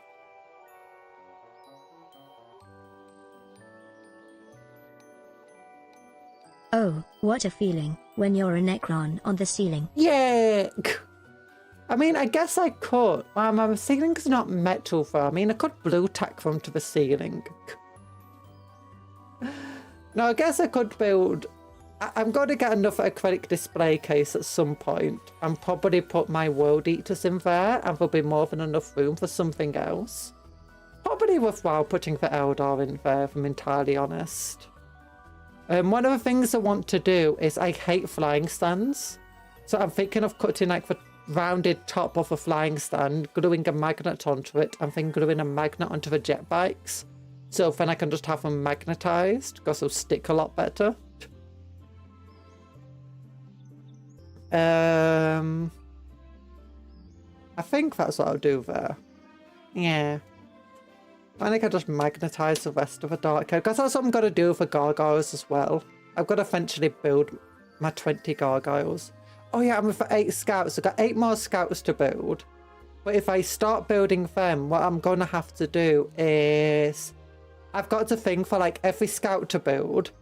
oh, what a feeling when you're a Necron on the ceiling. yeah. I mean, I guess I could. My ceiling's not metal though. I mean, I could blue tack them to the ceiling. No, I guess I could build. I'm going to get another acrylic display case at some point and probably put my World Eaters in there, and there'll be more than enough room for something else. Probably worthwhile putting the Eldar in there, if I'm entirely honest. One of the things I want to do is I hate flying stands. So I'm thinking of cutting like the rounded top of a flying stand, gluing a magnet onto it, and then gluing a magnet onto the jet bikes. So then I can just have them magnetized, because they'll stick a lot better. I think that's what I'll do there. Yeah. I think I'll just magnetize the rest of the dark code, because that's what I'm going to do for gargoyles as well. I've got to eventually build my 20 gargoyles. Oh yeah, I'm for 8 scouts. I've got 8 more scouts to build. But if I start building them, what I'm going to have to do is I've got to think for like every scout to build,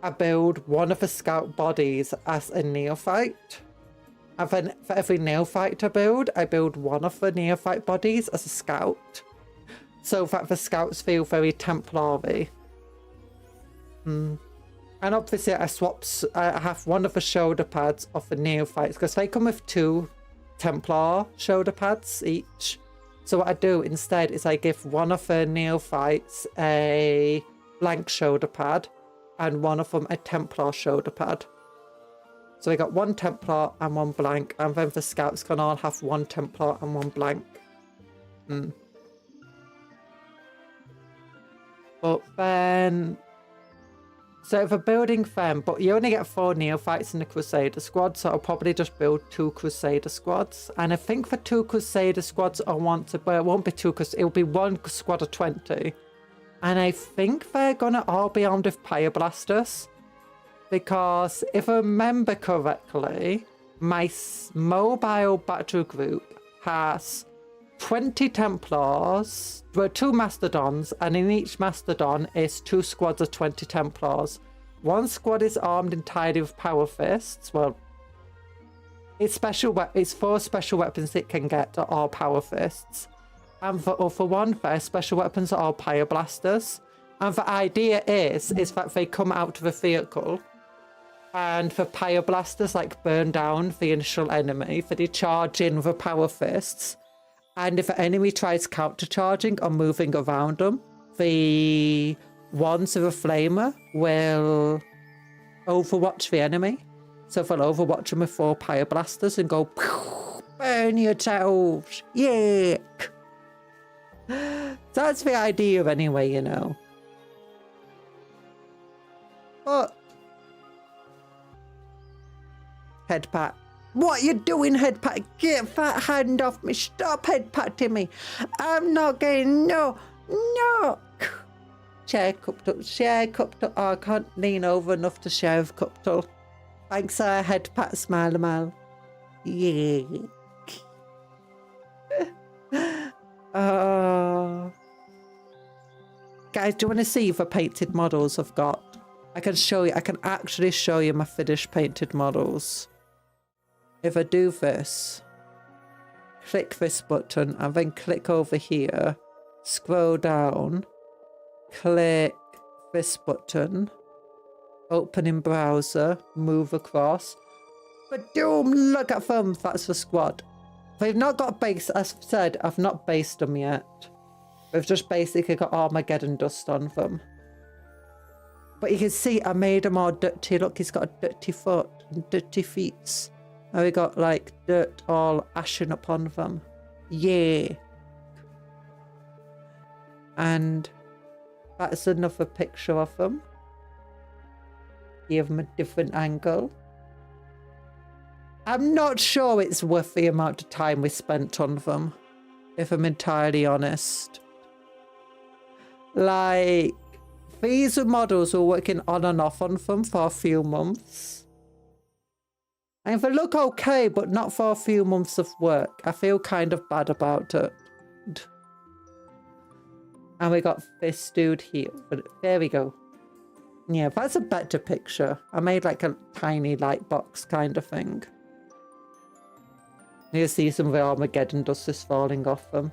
I build one of the scout bodies as a neophyte. And then for every neophyte to build, I build one of the neophyte bodies as a scout. So that the scouts feel very Templar-y. And obviously I have one of the shoulder pads of the neophytes, because they come with 2 Templar shoulder pads each. So what I do instead is I give one of the neophytes a blank shoulder pad and one of them a Templar shoulder pad. So I got 1 Templar and 1 blank, and then the scouts can all have 1 Templar and 1 blank. But then, so for building them, but you only get 4 neophytes in the Crusader squad, so I'll probably just build 2 Crusader squads. And I think for 2 Crusader squads I want to, but it won't be 2, because it'll be 1 squad of 20. And I think they're gonna all be armed with Pyroblasters. Because if I remember correctly, my mobile battle group has 20 Templars, well, 2 Mastodons, and in each Mastodon is 2 squads of 20 Templars. 1 squad is armed entirely with Power Fists. Well, it's 4 special weapons it can get are all Power Fists. And for one, their special weapons are all Pyroblasters. And the idea is that they come out of a vehicle, and the Pyroblasters like burn down the initial enemy, for they charge in with the Power Fists. And if the enemy tries counter-charging or moving around them, the ones with a flamer will overwatch the enemy. So they'll overwatch them with 4 Pyroblasters and go, burn yourselves, yeah. That's the idea anyway, you know. But headpat. What you doing, headpat? Get that hand off me. Stop headpatting me. I'm not getting no. Share Cuptle. Oh, I can't lean over enough to share with Cuptle. Thanks, headpat, smile, mal. Yeah. Guys, do you want to see the painted models I've got? I can show you. I can actually show you my finished painted models. If I do this, click this button and then click over here, scroll down, click this button, open in browser, move across. But doom, look at them, that's the squad. They've not got base, as I've said, I've not based them yet. We've just basically got Armageddon dust on them. But you can see I made him all dirty. Look, he's got a dirty foot and dirty feet. And we got like dirt all ashing upon them. Yeah. And that's another picture of them. Give them a different angle. I'm not sure it's worth the amount of time we spent on them, if I'm entirely honest. Like, these models were working on and off on them for a few months. And they look okay, but not for a few months of work. I feel kind of bad about it. And we got this dude here. But there we go. Yeah, that's a better picture. I made like a tiny light box kind of thing. You see some of the Armageddon dust is falling off them.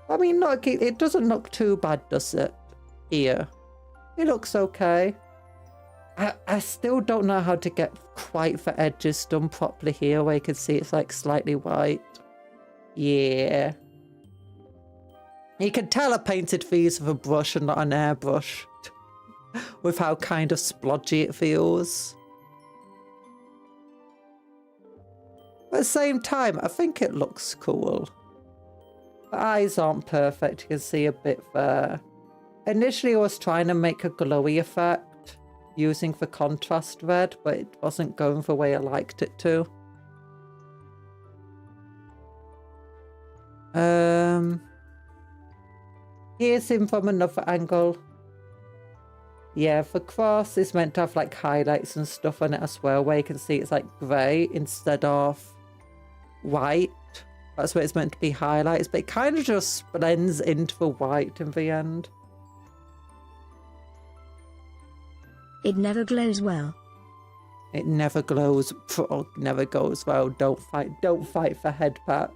I mean, look, it doesn't look too bad, does it? Here. It looks okay. I still don't know how to get quite the edges done properly here, where you can see it's like slightly white. Yeah. You can tell I painted these with a brush and not an airbrush. With how kind of splodgy it feels. At the same time, I think it looks cool. The eyes aren't perfect, you can see a bit there. Initially I was trying to make a glowy effect using the contrast red, but it wasn't going the way I liked it to. Here's him from another angle. Yeah, the cross is meant to have like highlights and stuff on it as well, where you can see it's like grey instead of white. That's where it's meant to be highlights, but it kind of just blends into the white in the end. It never glows well. It never glows. Never goes well. Don't fight for head pats.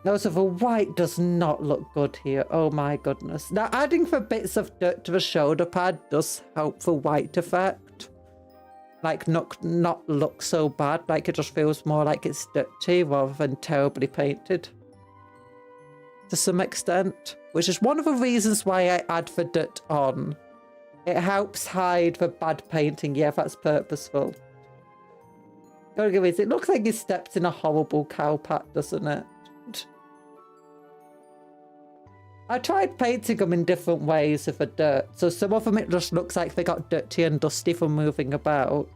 No, so the white does not look good here. Oh my goodness. Now adding the bits of dirt to the shoulder pad does help the white effect. Like not look so bad. Like it just feels more like it's dirty rather than terribly painted. To some extent. Which is one of the reasons why I add the dirt on. It helps hide the bad painting. Yeah, that's purposeful. It looks like he stepped in a horrible cow pat, doesn't it? I tried painting them in different ways with the dirt. So some of them it just looks like they got dirty and dusty from moving about.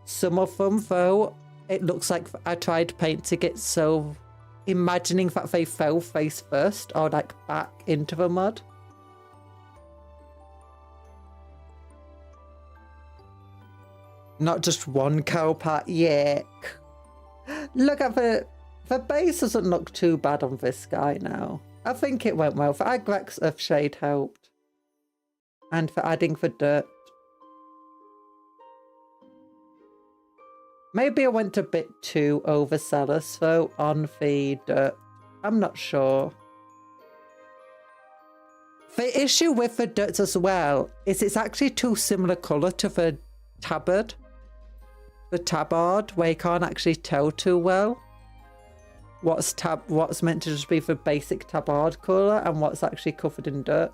Some of them though, it looks like I tried painting it so imagining that they fell face first or like back into the mud. Not just one cow pat, yuck. Look at the base doesn't look too bad on this guy now. I think it went well. For Agrex of shade helped. And for adding the dirt. Maybe I went a bit too overzealous though on the dirt. I'm not sure. The issue with the dirt as well is it's actually too similar colour to the tabard. The tabard, where you can't actually tell too well what's meant to just be the basic tabard colour and what's actually covered in dirt.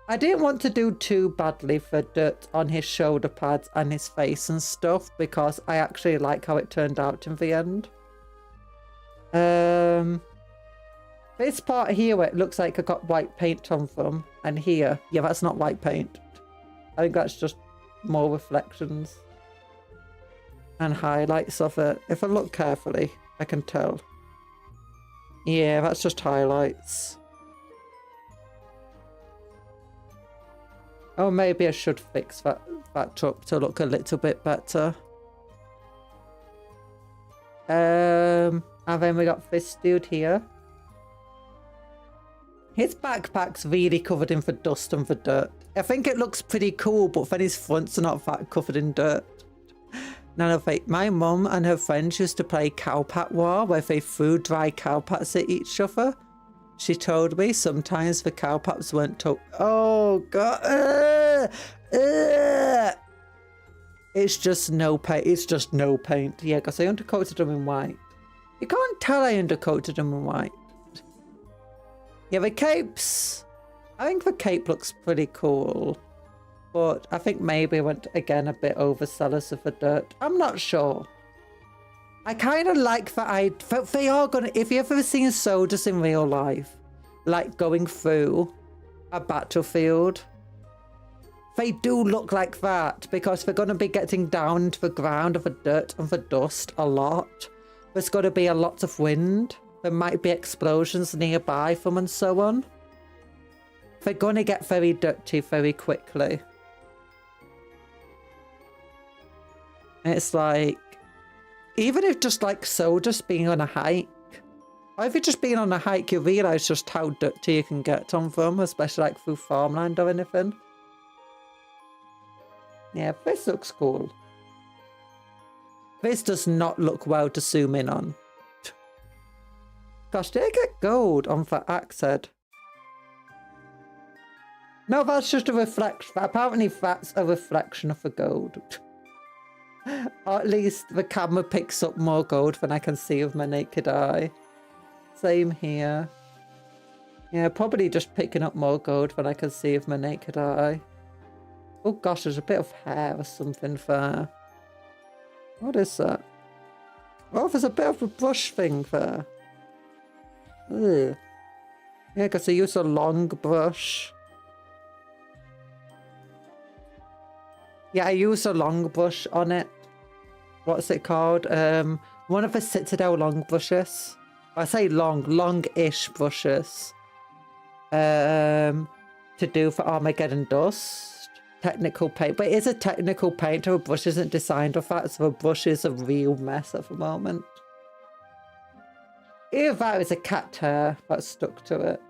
I didn't want to do too badly for dirt on his shoulder pads and his face and stuff because I actually like how it turned out in the end. This part here where it looks like I got white paint on them, and here, yeah, that's not white paint. I think that's just more reflections and highlights of it. If I look carefully, I can tell. Yeah, that's just highlights. Oh, maybe I should fix that up to look a little bit better. And then we got this dude here. His backpack's really covered in the dust and the dirt. I think it looks pretty cool, but then his fronts are not that covered in dirt. Now, my mum and her friends used to play cowpat war, where they threw dry cowpats at each other. She told me sometimes the cowpats weren't oh god, it's just no paint. It's just no paint. Yeah, because I undercoated them in white. You can't tell I undercoated them in white. Yeah, the capes. I think the cape looks pretty cool. But I think maybe I went, again, a bit overzealous of the dirt. I'm not sure. I kind of like that they are going to... If you've ever seen soldiers in real life, like going through a battlefield, they do look like that because they're going to be getting down to the ground of the dirt and the dust a lot. There's going to be a lot of wind. There might be explosions nearby them and so on. They're going to get very dirty very quickly. It's like, even if just like soldiers being on a hike, or if you're just being on a hike, you realise just how dirty you can get on them, especially like through farmland or anything. Yeah, this looks cool. This does not look well to zoom in on. Gosh, did I get gold on that axe head? No, that's just a reflection. Apparently that's a reflection of the gold. Or at least the camera picks up more gold than I can see with my naked eye. Same here. Yeah, probably just picking up more gold than I can see with my naked eye. Oh gosh, there's a bit of hair or something there. What is that? Oh, there's a bit of a brush thing there. Ugh. Yeah, because I use a long brush. Yeah, I use a long brush on it. What's it called? One of the Citadel long brushes. I say long-ish brushes. To do for Armageddon Dust. Technical paint. But it is a technical paint. The brush isn't designed with that, so the brush is a real mess at the moment. Either that is a cat hair that's stuck to it.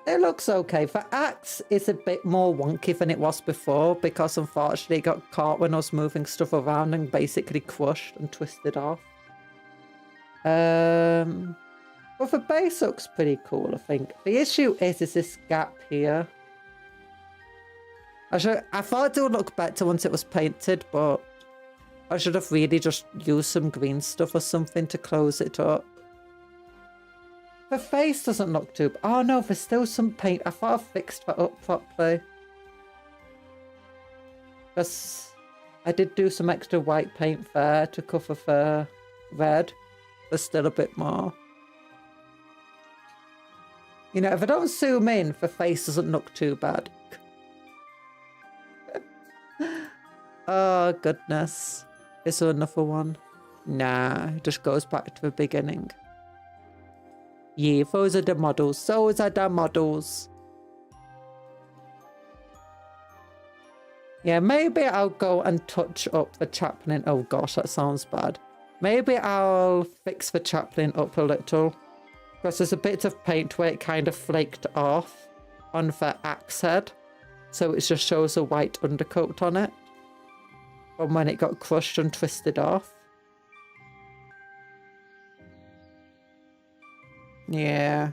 It looks okay. The axe is a bit more wonky than it was before because unfortunately it got caught when I was moving stuff around and basically crushed and twisted off. But the base looks pretty cool, I think. The issue is this gap here. I thought it would look better once it was painted, but I should have really just used some green stuff or something to close it up. The face doesn't look too... Oh no, there's still some paint. I thought I fixed that up properly. Because I did do some extra white paint there to cover the red. There's still a bit more. You know, if I don't zoom in, the face doesn't look too bad. Oh, goodness. Is there another one? Nah, it just goes back to the beginning. Yeah, those are the models. Those are the models. Yeah, maybe I'll go and touch up the chaplain. Oh gosh, that sounds bad. Maybe I'll fix the chaplain up a little. Because there's a bit of paint where it kind of flaked off on the axe head. So it just shows a white undercoat on it. From when it got crushed and twisted off. Yeah.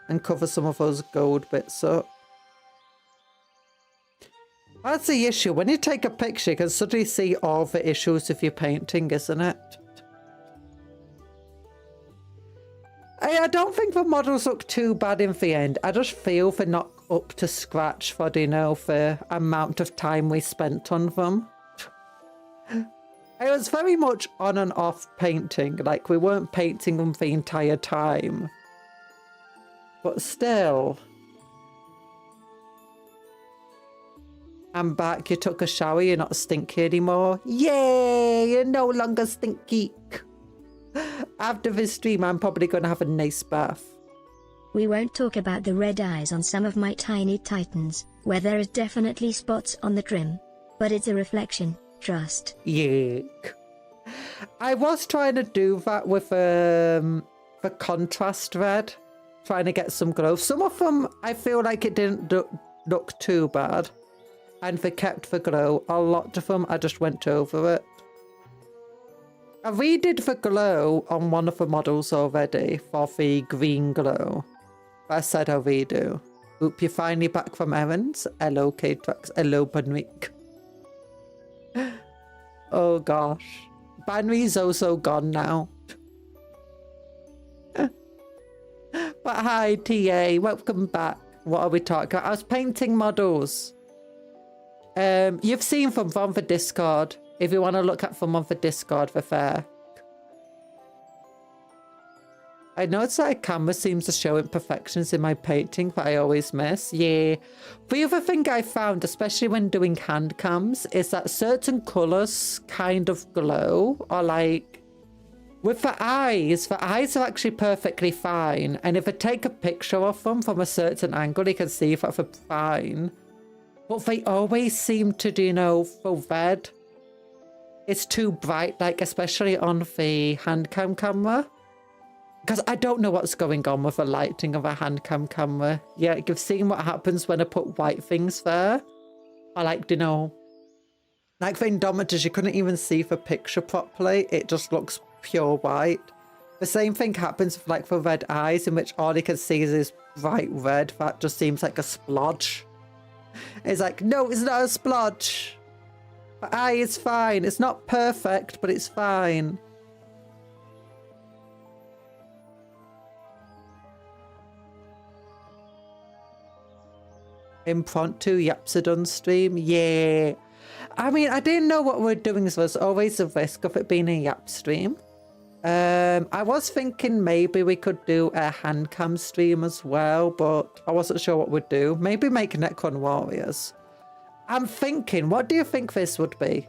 And cover some of those gold bits up. That's the issue. When you take a picture, you can suddenly see all the issues with your painting, isn't it? I don't think the models look too bad in the end. I just feel they're not up to scratch for, you know, the amount of time we spent on them. It was very much on and off painting. Like, we weren't painting them the entire time. But still. I'm back. You took a shower. You're not stinky anymore. Yay! You're no longer stinky. After this stream, I'm probably going to have a nice bath. We won't talk about the red eyes on some of my tiny titans, where there is definitely spots on the trim. But it's a reflection. Trust. Yuck. I was trying to do that with the contrast red, trying to get some glow. Some of them, I feel like it didn't look too bad, and they kept the glow. A lot of them, I just went over it. I redid the glow on one of the models already for the green glow. But I said I'll redo. Oop, you're finally back from errands. Hello, K-Trax. Hello, Banwick. Oh gosh. Banri's also gone now. But hi, TA, welcome back. What are we talking about? I was painting models. You've seen from for Discord. If you want to look at from for Discord for fair. I noticed that a camera seems to show imperfections in my painting that I always miss. Yeah. The other thing I found, especially when doing hand cams, is that certain colours kind of glow. Or like, with the eyes are actually perfectly fine. And if I take a picture of them from a certain angle, you can see if they're fine. But they always seem to, you know, the red. It's too bright, like especially on the hand cam camera. Because I don't know what's going on with the lighting of a hand cam camera. Yeah, you've seen what happens when I put white things there. I like, you know, like the Indomitors, you couldn't even see the picture properly. It just looks pure white. The same thing happens with like the red eyes, in which all you can see is this bright red that just seems like a splodge. It's like, no, it's not a splodge. The eye is fine. It's not perfect, but it's fine. Impromptu Yapsidon stream, yeah. I mean, I didn't know what we're doing, so there's always a risk of it being a Yap stream. I was thinking maybe we could do a hand cam stream as well, but I wasn't sure what we'd do. Maybe make Necron Warriors. I'm thinking, what do you think this would be?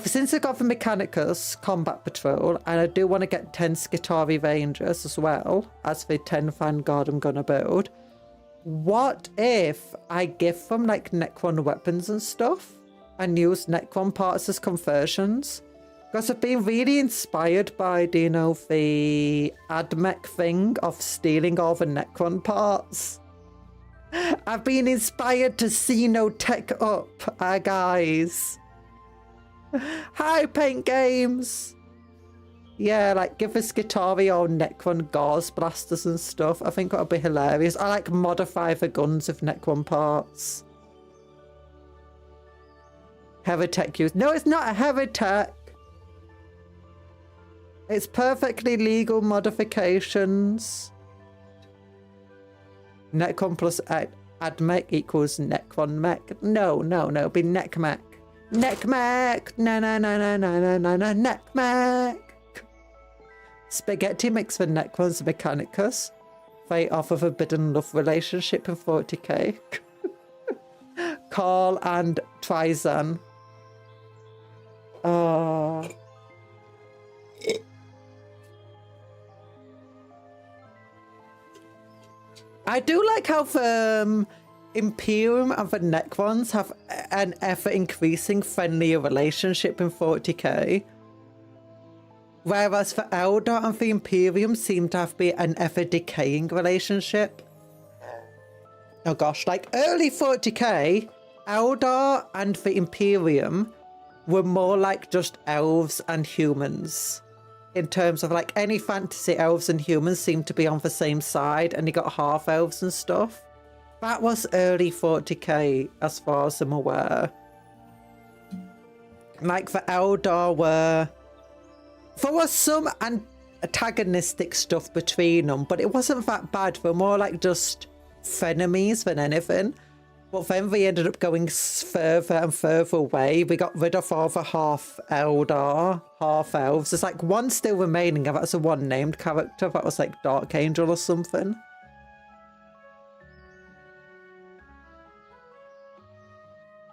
Since I got the Mechanicus Combat Patrol, and I do want to get 10 Skitarii Rangers as well as the 10 Vanguard I'm going to build. What if I give them like Necron weapons and stuff and use Necron parts as conversions? Because I've been really inspired by, you know, the AdMech thing of stealing all the Necron parts. I've been inspired to see no tech up, guys. Hi, Paint Games. Yeah, like give us Skitarii or Necron Gauze blasters and stuff. I think that'll be hilarious. I like modify the guns with Necron parts. Heritech use. No, it's not a Heritech. It's perfectly legal modifications. Necron plus AdMech equals Necron mech. No, no, no, it'll be NecMech. NecMech! Na na na na na na na na NecMech! Spaghetti mix for Necrons and Mechanicus. They offer a forbidden love relationship in 40k. Carl and Trizan. Oh. I do like how the Imperium and the Necrons have an ever-increasing friendlier relationship in 40k. Whereas the Eldar and the Imperium seem to have been an ever-decaying relationship. Oh gosh, like early 40k, Eldar and the Imperium were more like just elves and humans. In terms of like any fantasy, elves and humans seem to be on the same side, and you got half elves and stuff. That was early 40k as far as I'm aware. Like the Eldar were... There was some antagonistic stuff between them, but it wasn't that bad. They were more like just frenemies than anything. But then we ended up going further and further away. We got rid of all the half Eldar, half elves. There's like one still remaining, and that's the one named character. That was like Dark Angel or something.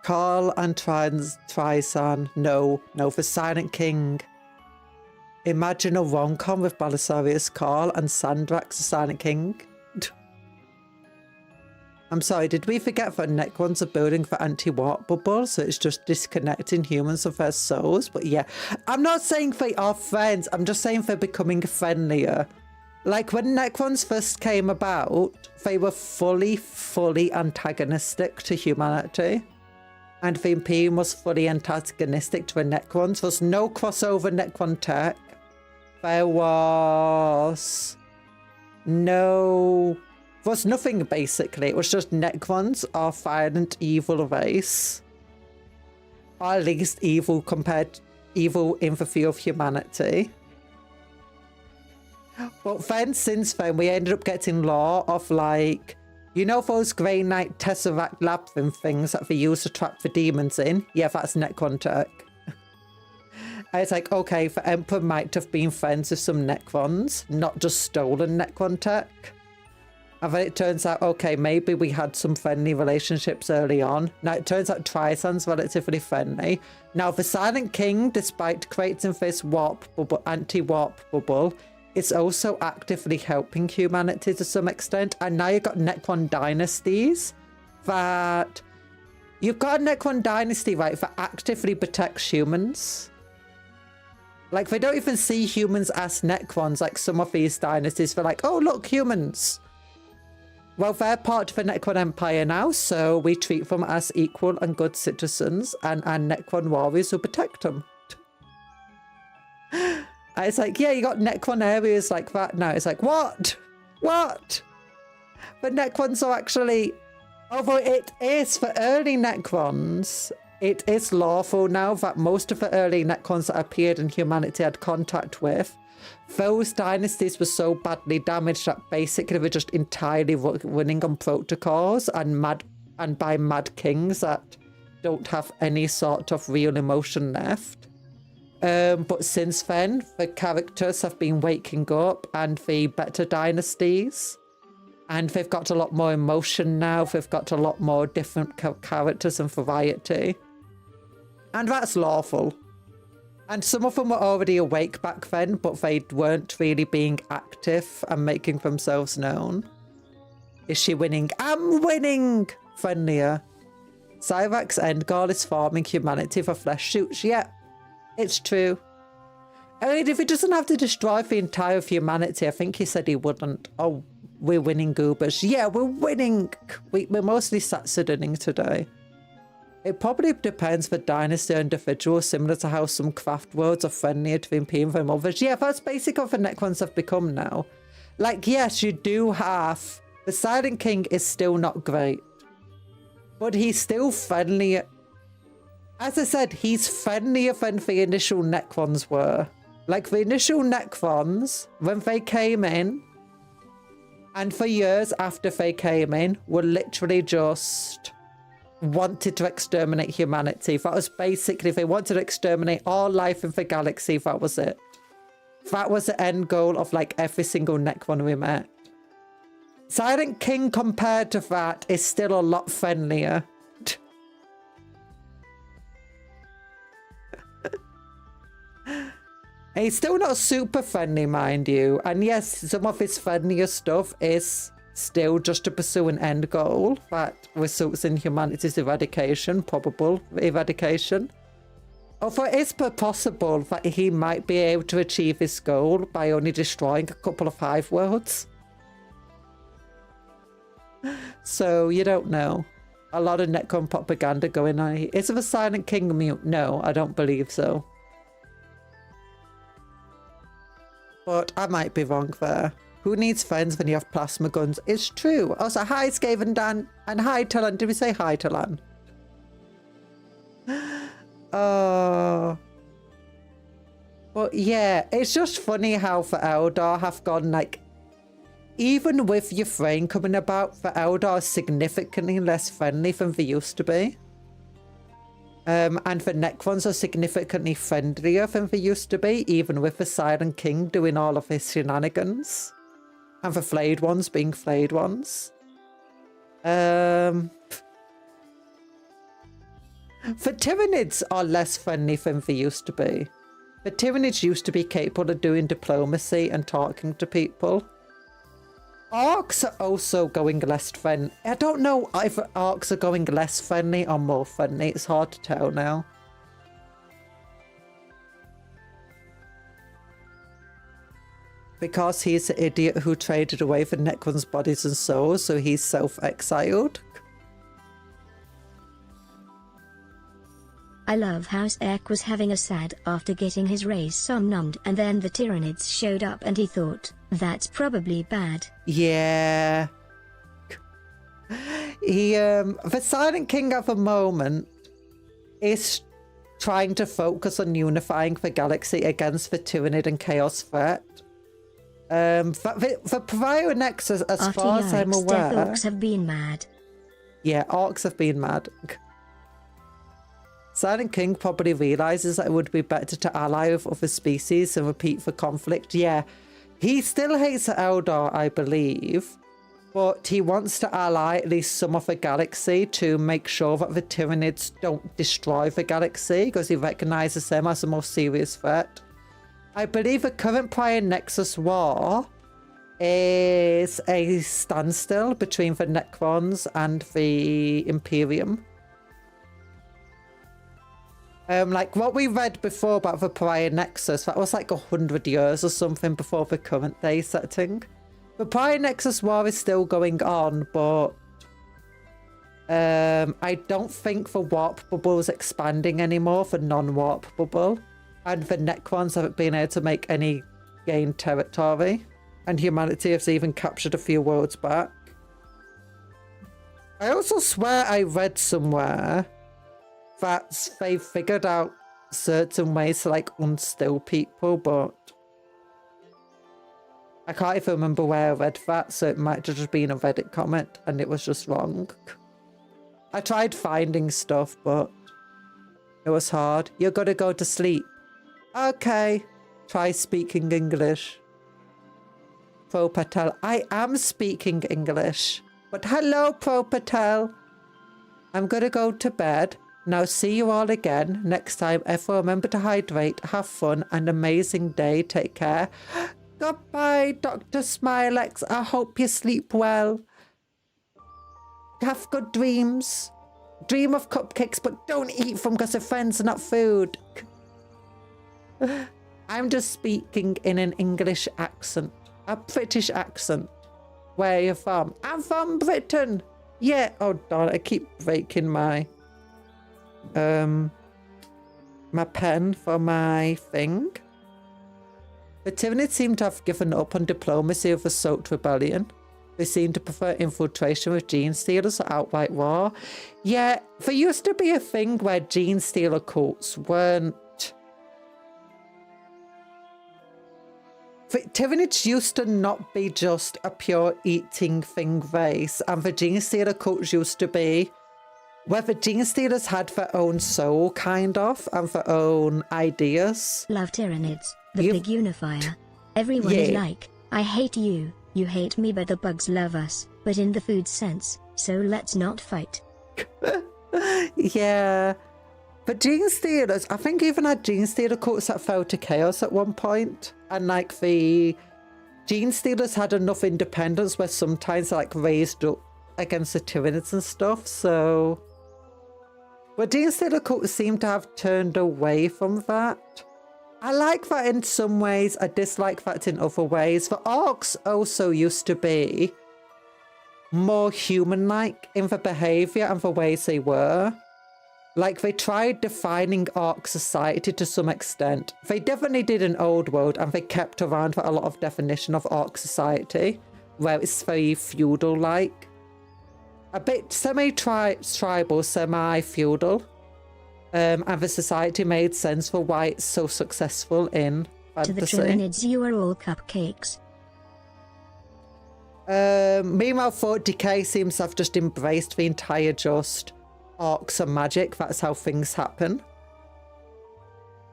Carl and Trizan. No, for Silent King. Imagine a rom-com with Belisarius Carl and Sandrax the Silent King. I'm sorry, did we forget that Necrons are building the anti-warp bubble, so it's just disconnecting humans of their souls? But yeah, I'm not saying they are friends, I'm just saying they're becoming friendlier. Like when Necrons first came about, they were fully antagonistic to humanity. And the Imperium was fully antagonistic to the Necrons. There was no crossover Necron tech. There was nothing basically. It was just Necrons are violent, evil race. Or at least evil in the view of humanity. But then, since then, we ended up getting lore of, like, you know those Grey Knight Tesseract Labyrinth things that they use to trap the demons in? Yeah, that's Necron tech. And it's like, okay, the Emperor might have been friends with some Necrons, not just stolen Necron tech. And then it turns out, okay, maybe we had some friendly relationships early on. Now, it turns out Tristan's relatively friendly. Now, the Silent King, despite creating this warp bubble, anti-warp bubble, is also actively helping humanity to some extent. And now you've got Necron dynasties that... You've got a Necron dynasty, right, that actively protects humans. Like, they don't even see humans as Necrons, like some of these dynasties. They're like, oh, look, humans. Well, they're part of the Necron Empire now, so we treat them as equal and good citizens, and Necron warriors who protect them. And it's like, yeah, you got Necron areas like that now. It's like, what? What? But Necrons are actually... Although it is for early Necrons, it is lawful now that most of the early Necrons that appeared and humanity had contact with, those dynasties were so badly damaged that basically they were just entirely running on protocols and by mad kings that don't have any sort of real emotion left. But since then, the characters have been waking up, and the better dynasties, and they've got a lot more emotion now. They've got a lot more different characters and variety, and that's lawful. And some of them were already awake back then, but they weren't really being active and making themselves known. Is she winning? I'm winning! Friendlier. Cyrax's end goal is farming humanity for flesh suits. Yeah, it's true. I mean, if he doesn't have to destroy the entire of humanity, I think he said he wouldn't. Oh, we're winning, goobers. Yeah, we're winning. We're mostly Satsudining today. It probably depends for dynasty or individual, similar to how some craft worlds are friendlier to the Imperium than others. Yeah, that's basically what the Necrons have become now. Like, yes, you do have... The Silent King is still not great. But he's still friendly. As I said, he's friendlier than the initial Necrons were. Like, the initial Necrons, when they came in, and for years after they came in, were literally just... wanted to exterminate humanity. That was basically, they wanted to exterminate all life in the galaxy. That was it. That was the end goal of like every single Necron we met. Silent King compared to that is still a lot friendlier. He's still not super friendly, mind you. And yes, some of his friendlier stuff is still just to pursue an end goal that results in humanity's eradication, probable eradication. Although it is possible that he might be able to achieve his goal by only destroying a couple of hive worlds. So you don't know. A lot of Necron propaganda going on. Is the Silent King mute? No, I don't believe so. But I might be wrong there. Who needs friends when you have plasma guns? It's true. Also, hi, Skaven Dan. And hi, Talan. Did we say hi, Talan? Oh. But yeah, it's just funny how for Eldar have gone, like, even with Euphrain coming about, the Eldar are significantly less friendly than they used to be. And the Necrons are significantly friendlier than they used to be, even with the Silent King doing all of his shenanigans. And the flayed ones being flayed ones. The Tyranids are less friendly than they used to be. The Tyranids used to be capable of doing diplomacy and talking to people. Orcs are also going less friendly. I don't know if orcs are going less friendly or more friendly. It's hard to tell now. Because he's the idiot who traded away for Necron's bodies and souls, so he's self-exiled. I love how Ek was having a sad after getting his race somnumbed, and then the Tyranids showed up and he thought, that's probably bad. Yeah. The Silent King at the moment is trying to focus on unifying the galaxy against the Tyranid and Chaos threat. For Pariah Nexus, as After far as I'm Yikes, aware... Death Orcs have been mad. Yeah, orcs have been mad. Silent King probably realises that it would be better to ally with other species than repeat for conflict. Yeah, he still hates the Eldar, I believe, but he wants to ally at least some of the galaxy to make sure that the Tyranids don't destroy the galaxy, because he recognises them as the most serious threat. I believe the current Pariah Nexus war is a standstill between the Necrons and the Imperium. Like what we read before about the Pariah Nexus, that was like 100 years or something before the current day setting. The Pariah Nexus war is still going on, but I don't think the warp bubble is expanding anymore for non-warp bubble, and the Necrons haven't been able to make any gain territory, and humanity has even captured a few worlds back. I also swear I read somewhere that they figured out certain ways to like unstill people, but I can't even remember where I read that, so it might have just been a Reddit comment and it was just wrong. I tried finding stuff, but it was hard. You're gonna go to sleep. Okay. Try speaking English. Pro Patel. I am speaking English. But hello, Pro Patel. I'm gonna go to bed. Now see you all again next time. Everyone remember to hydrate, have fun, and amazing day. Take care. Goodbye, Dr. Smilex. I hope you sleep well. Have good dreams. Dream of cupcakes, but don't eat them because they're friends, not food. I'm just speaking in an English accent. A British accent. Where are you from? I'm from Britain. Yeah. Oh, darn, I keep breaking my pen for my thing. The Tyranids seem to have given up on diplomacy with the Soaked Rebellion. They seem to prefer infiltration with gene stealers or outright war. Yeah, there used to be a thing where gene stealer cults weren't... The Tyranids used to not be just a pure eating thing race, and the gene stealer cults used to be where the gene stealers had their own soul, kind of, and their own ideas. Love Tyranids, the big unifier. Everyone is like, I hate you, you hate me, but the bugs love us, but in the food sense, so let's not fight. Yeah. But gene stealers, I think even had gene stealer cults that fell to chaos at one point. And like the gene stealers had enough independence where sometimes like raised up against the Tyranids and stuff, so... But gene stealer cults seem to have turned away from that. I like that in some ways, I dislike that in other ways. The orcs also used to be more human-like in the behaviour and the ways they were. Like, they tried defining orc society to some extent. They definitely did in Old World, and they kept around for a lot of definition of orc society, where it's very feudal-like. A bit semi-tribal, semi-feudal. And the society made sense for why it's so successful in fantasy. To the Tyranids, you are all cupcakes. Meanwhile, Fort Decay seems to have just embraced the entire just orcs and magic. That's how things happen.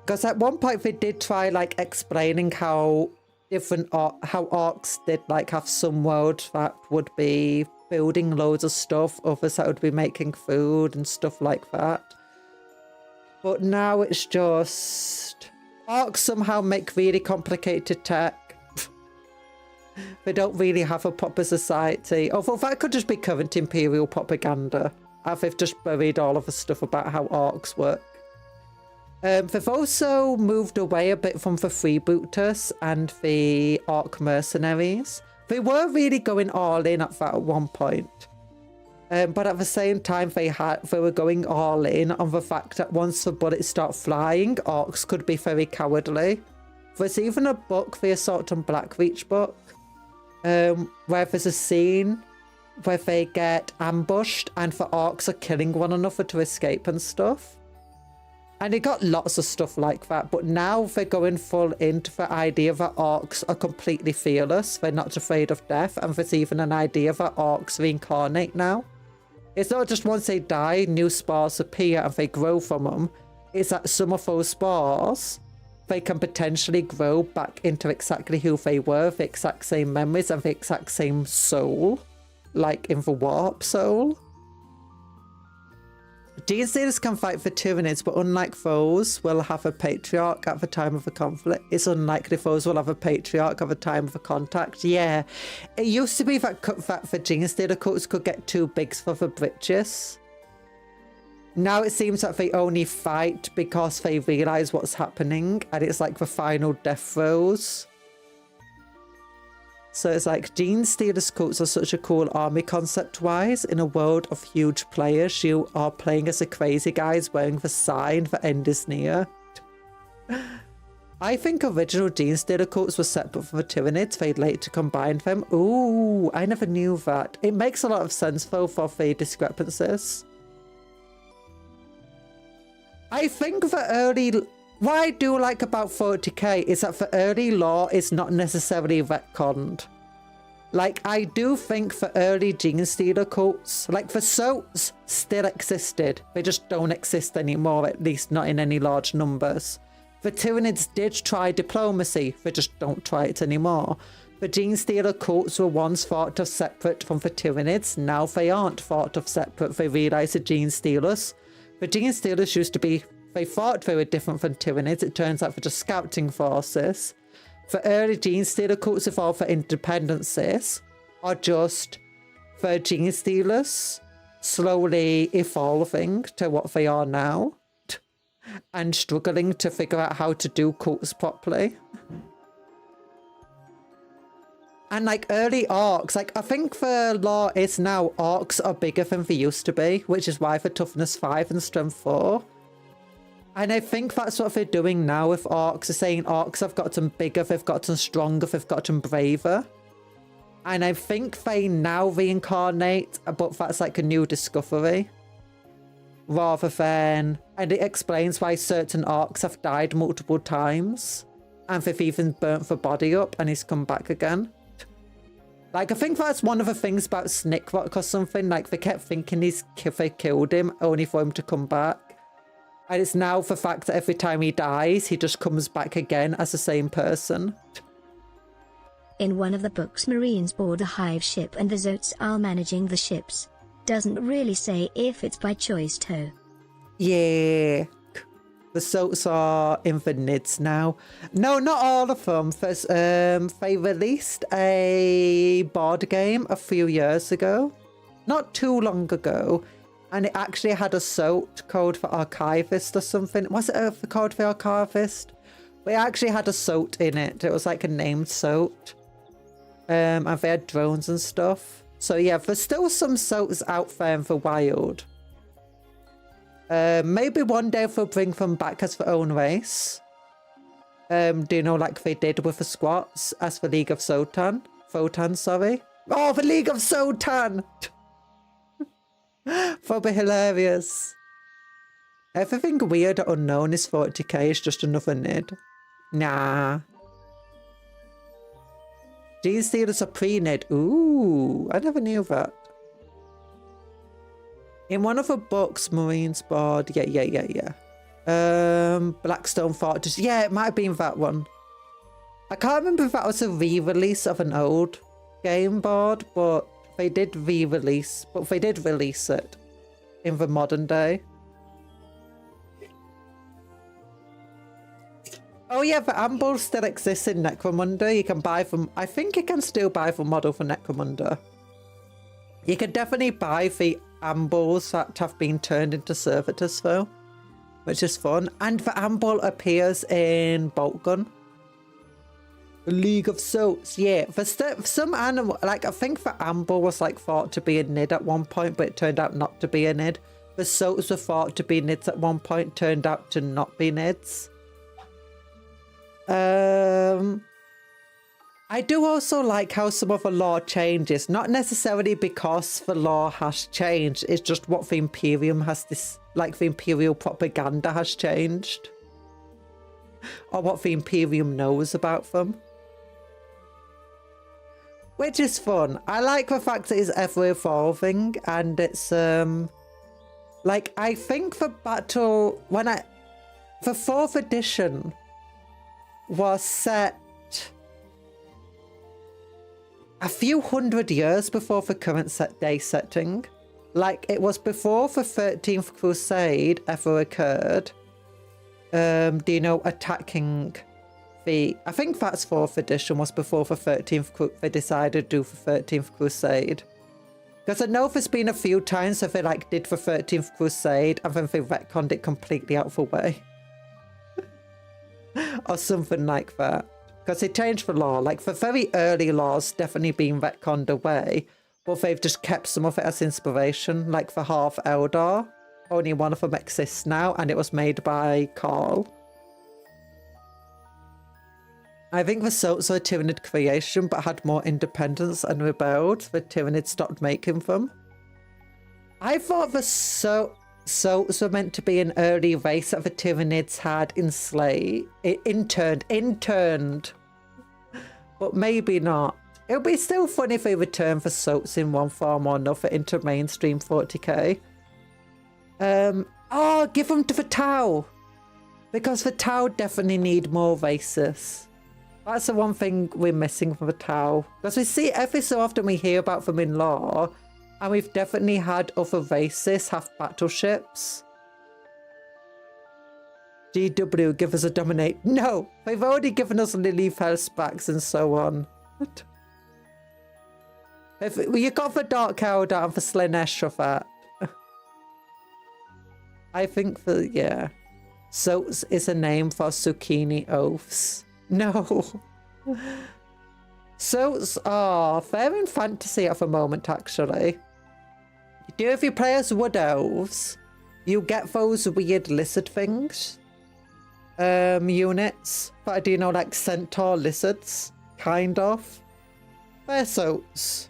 Because at one point they did try like explaining how different how orcs did like have some worlds that would be building loads of stuff, others that would be making food and stuff like that. But now it's just orcs somehow make really complicated tech. They don't really have a proper society. Although that could just be current imperial propaganda. They've just buried all of the stuff about how orcs work. They've also moved away a bit from the freebooters and the orc mercenaries. They were really going all in at that at one point. But at the same time, they were going all in on the fact that once the bullets start flying, orcs could be very cowardly. There's even a book, the Assault on Blackreach book, where there's a scene where they get ambushed and the orcs are killing one another to escape and stuff. And it got lots of stuff like that, but now they're going full into the idea that orcs are completely fearless, they're not afraid of death, and there's even an idea that orcs reincarnate now. It's not just once they die, new spores appear and they grow from them. It's that some of those spores, they can potentially grow back into exactly who they were, the exact same memories and the exact same soul, like in the Warp Soul. Genestealers can fight for Tyranids, but unlike foes, will have a patriarch at the time of a conflict. It's unlikely foes will have a patriarch at the time of a contact. Yeah, it used to be that the Genestealer cults could get too big for the britches. Now it seems that they only fight because they realise what's happening, and it's like the final death throes. So it's like, Genestealers cults are such a cool army concept-wise. In a world of huge players, you are playing as the crazy guys wearing the sign, the end is near. I think original Genestealer cults were separate from the Tyranids. They later combined them. Ooh, I never knew that. It makes a lot of sense though for the discrepancies. I think the early... What I do like about 40k is that the early lore is not necessarily retconned. Like, I do think the early Genestealer cults, like the Soats, still existed. They just don't exist anymore, at least not in any large numbers. The Tyranids did try diplomacy, they just don't try it anymore. The Genestealer cults were once thought of separate from the Tyranids, now they aren't thought of separate, they realise the Genestealers. The Genestealers used to be... They thought they were different from Tyranids. It turns out they're just scouting forces. The early Genestealer cults evolved for independencies, are just the Genestealers slowly evolving to what they are now and struggling to figure out how to do cults properly. And like early orcs, like I think the law is now orcs are bigger than they used to be, which is why for toughness 5 and strength 4. And I think that's what they're doing now with orcs. They're saying orcs have gotten bigger, they've gotten stronger, they've gotten braver. And I think they now reincarnate, but that's like a new discovery. Rather than... And it explains why certain orcs have died multiple times. And they've even burnt the body up and he's come back again. Like, I think that's one of the things about Snickrock or something. Like, they kept thinking they killed him, only for him to come back. And it's now the fact that every time he dies, he just comes back again as the same person. In one of the books, Marines board a hive ship and the Zoats are managing the ships. Doesn't really say if it's by choice though. Yeah. The Zoats are in the nids now. No, not all of them. There's, they released a board game a few years ago. Not too long ago. And it actually had a Zoat code for Archivist or something. Was it a code for Archivist? But it actually had a Zoat in it. It was like a named Zoat. And they had drones and stuff. So yeah, there's still some Zoats out there in the wild. Maybe one day they'll bring them back as their own race. Do you know, like they did with the Squats as the League of Zotan? Photan, sorry. Oh, the League of Zotan! That'll be hilarious. Everything weird or unknown is 40k is just another nid. Nah. Genestealers are pre-nid. Ooh, I never knew that. In one of the books, Marines board. Yeah. Blackstone Fortress. Yeah, it might have been that one. I can't remember if that was a re-release of an old game board, but they did re-release, but they did release it in the modern day. Oh yeah, the Ambull still exists in Necromunda. You can buy them. I think you can still buy the model for Necromunda. You can definitely buy the Ambulls that have been turned into servitors though, which is fun. And the Ambull appears in Boltgun. League of Zoats, yeah. For some animal, like I think the Ambull was like thought to be a nid at one point, but it turned out not to be a nid. The Zoats were thought to be nids at one point, turned out to not be nids. I do also like how some of the lore changes, not necessarily because the lore has changed, it's just what the Imperium has this, like the Imperial propaganda has changed. Or what the Imperium knows about them. Which is fun. I like the fact that it's ever evolving and it's, like, I think the battle, the 4th edition was set a few hundred years before the current day setting. Like, it was before the 13th Crusade ever occurred. You know, attacking the... I think that's 4th edition was before the 13th... They decided to do the 13th Crusade. Because I know there's been a few times that they, like, did the 13th Crusade and then they retconned it completely out of the way. Or something like that. Because they changed the law. Like, the very early laws definitely been retconned away, but they've just kept some of it as inspiration. Like the Half Eldar. Only one of them exists now, and it was made by Carl. I think the Soats were a Tyranid creation, but had more independence and rebelled. The Tyranid stopped making them. I thought the Soats were meant to be an early race that the Tyranids had interned. But maybe not. It would be still fun if they returned for Soats in one form or another into mainstream 40k. Oh, give them to the Tau. Because the Tau definitely need more races. That's the one thing we're missing from the Tau. Because we see every so often we hear about them in lore. And we've definitely had other races have battleships. GW, give us a dominate. No, they've already given us Lily Felspacks and so on. What? You got the Dark Eldar and for Slaanesh of that. I think yeah. Soats is a name for zucchini oafs. No. Soats are they're in fantasy at the moment, actually. If you play as Wood Elves, you get those weird lizard things. Units. But do you know, like centaur lizards? Kind of. They're Soats.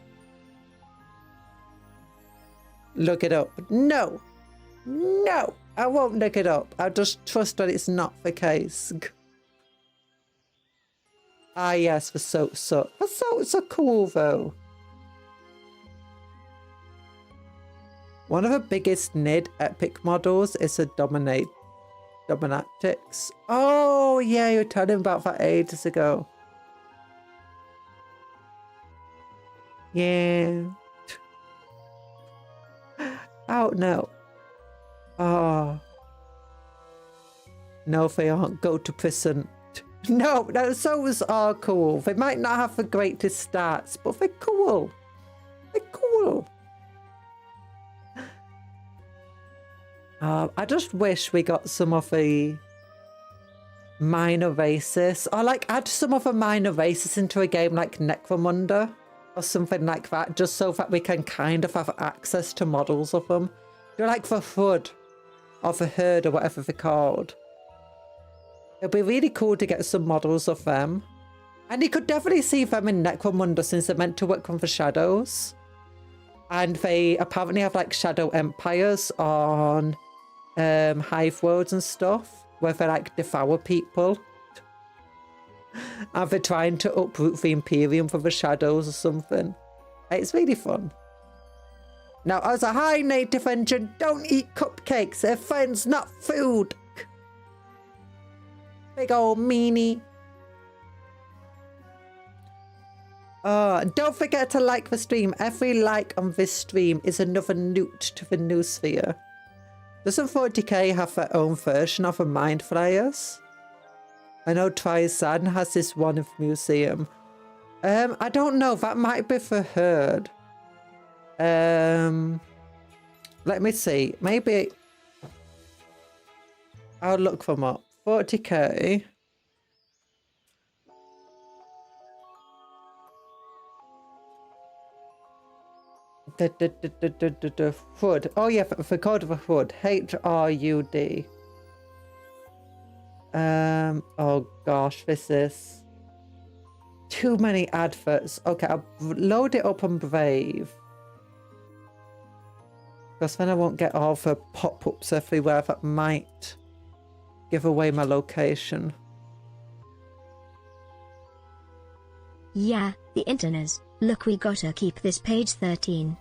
Look it up. No. No. I won't look it up. I'll just trust that it's not the case. Ah, yes, the Soats are. The Soats are cool, though. One of the biggest NID epic models is a Dominatics. Oh, yeah, you were telling about that ages ago. Yeah. Oh, no. Oh. No, they aren't. Go to prison. No, those are cool. They might not have the greatest stats, but they're cool. They're cool. I just wish we got some of the minor races, or like add some of the minor races into a game like Necromunda or something like that, just so that we can kind of have access to models of them. They're like the Hood or the Herd or whatever they're called. It'd be really cool to get some models of them. And you could definitely see them in Necromunda since they're meant to work on the shadows. And they apparently have like shadow empires on hive worlds and stuff, where they like devour people. And they're trying to uproot the Imperium from the shadows or something. It's really fun. Now, as a high native engine, don't eat cupcakes. They're friends, not food. Big old meanie. Don't forget to like the stream. Every like on this stream is another newt to the noosphere. Doesn't 40k have their own version of the Mind Flayers? I know Trisan has this one in the museum. I don't know. That might be for Herd. Let me see. Maybe I'll look them up. 40k. The Hood. Oh yeah, for code of a Hood. HRUD. Oh gosh, this is too many adverts. Okay, I'll load it up on Brave. Because then I won't get all the pop-ups everywhere that might give away my location. Yeah, the interners. Look, we gotta keep this page 13.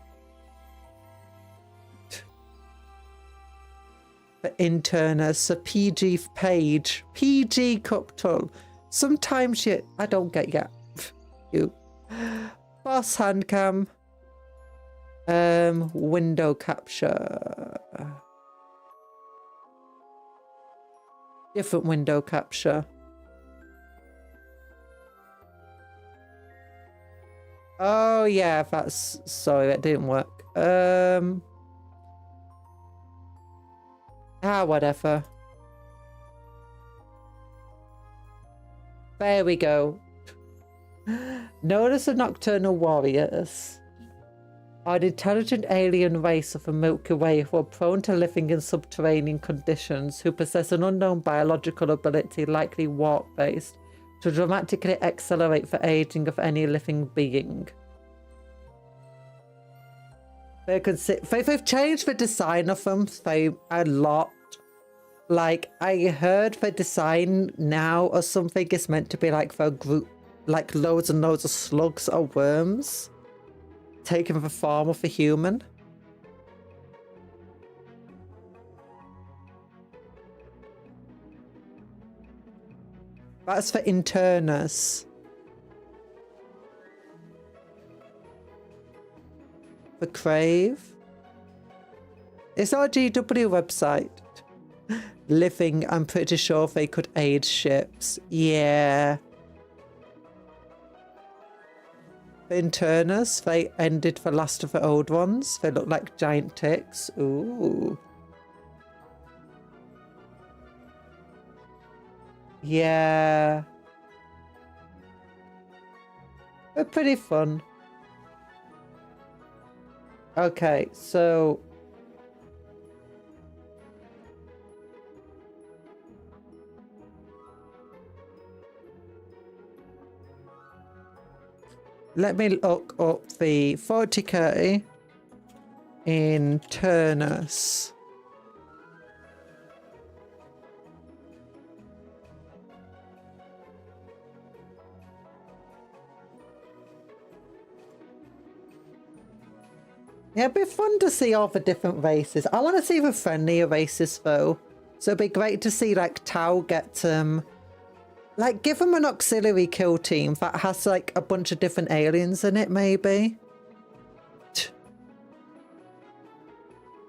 The interners, a PG page. PG Cuptle. Sometimes I don't get yet. You. Boss handcam. Window capture. Different window capture. Oh yeah, that's sorry, that didn't work. Whatever. There we go. Notice the nocturnal warriors are an intelligent alien race of the Milky Way who are prone to living in subterranean conditions, who possess an unknown biological ability, likely warp-based, to dramatically accelerate the aging of any living being. They've changed the design of them a lot. Like, I heard the design now or something is meant to be like for a group, like loads and loads of slugs or worms taking the form of a human. That's for interners. For Crave. It's our GW website. Living, I'm pretty sure they could aid ships. Yeah. The interners, they ended the last of the old ones. They look like giant ticks. Ooh. Yeah. They're pretty fun. Okay, so let me look up the 40k in Turnus. Yeah, it'd be fun to see all the different races. I want to see the friendlier races though. So it'd be great to see like Tau get like give them an auxiliary kill team that has like a bunch of different aliens in it maybe.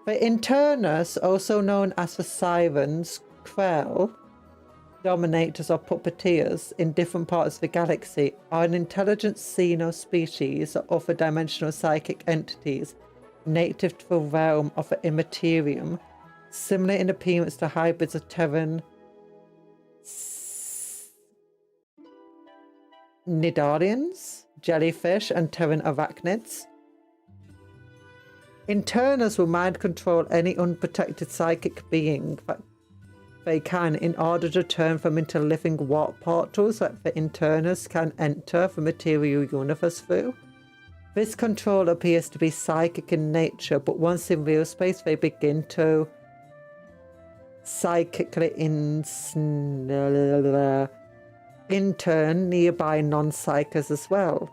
The Internus, also known as the Sirens, Krell, dominators or puppeteers in different parts of the galaxy, are an intelligent xeno-species or other dimensional psychic entities native to the realm of the Immaterium, similar in appearance to hybrids of Terran Nidarians, jellyfish, and Terran arachnids. Interners will mind control any unprotected psychic being that they can in order to turn them into living warp portals that the interners can enter the material universe through. This control appears to be psychic in nature, but once in real space they begin to psychically intern nearby non-psychers as well.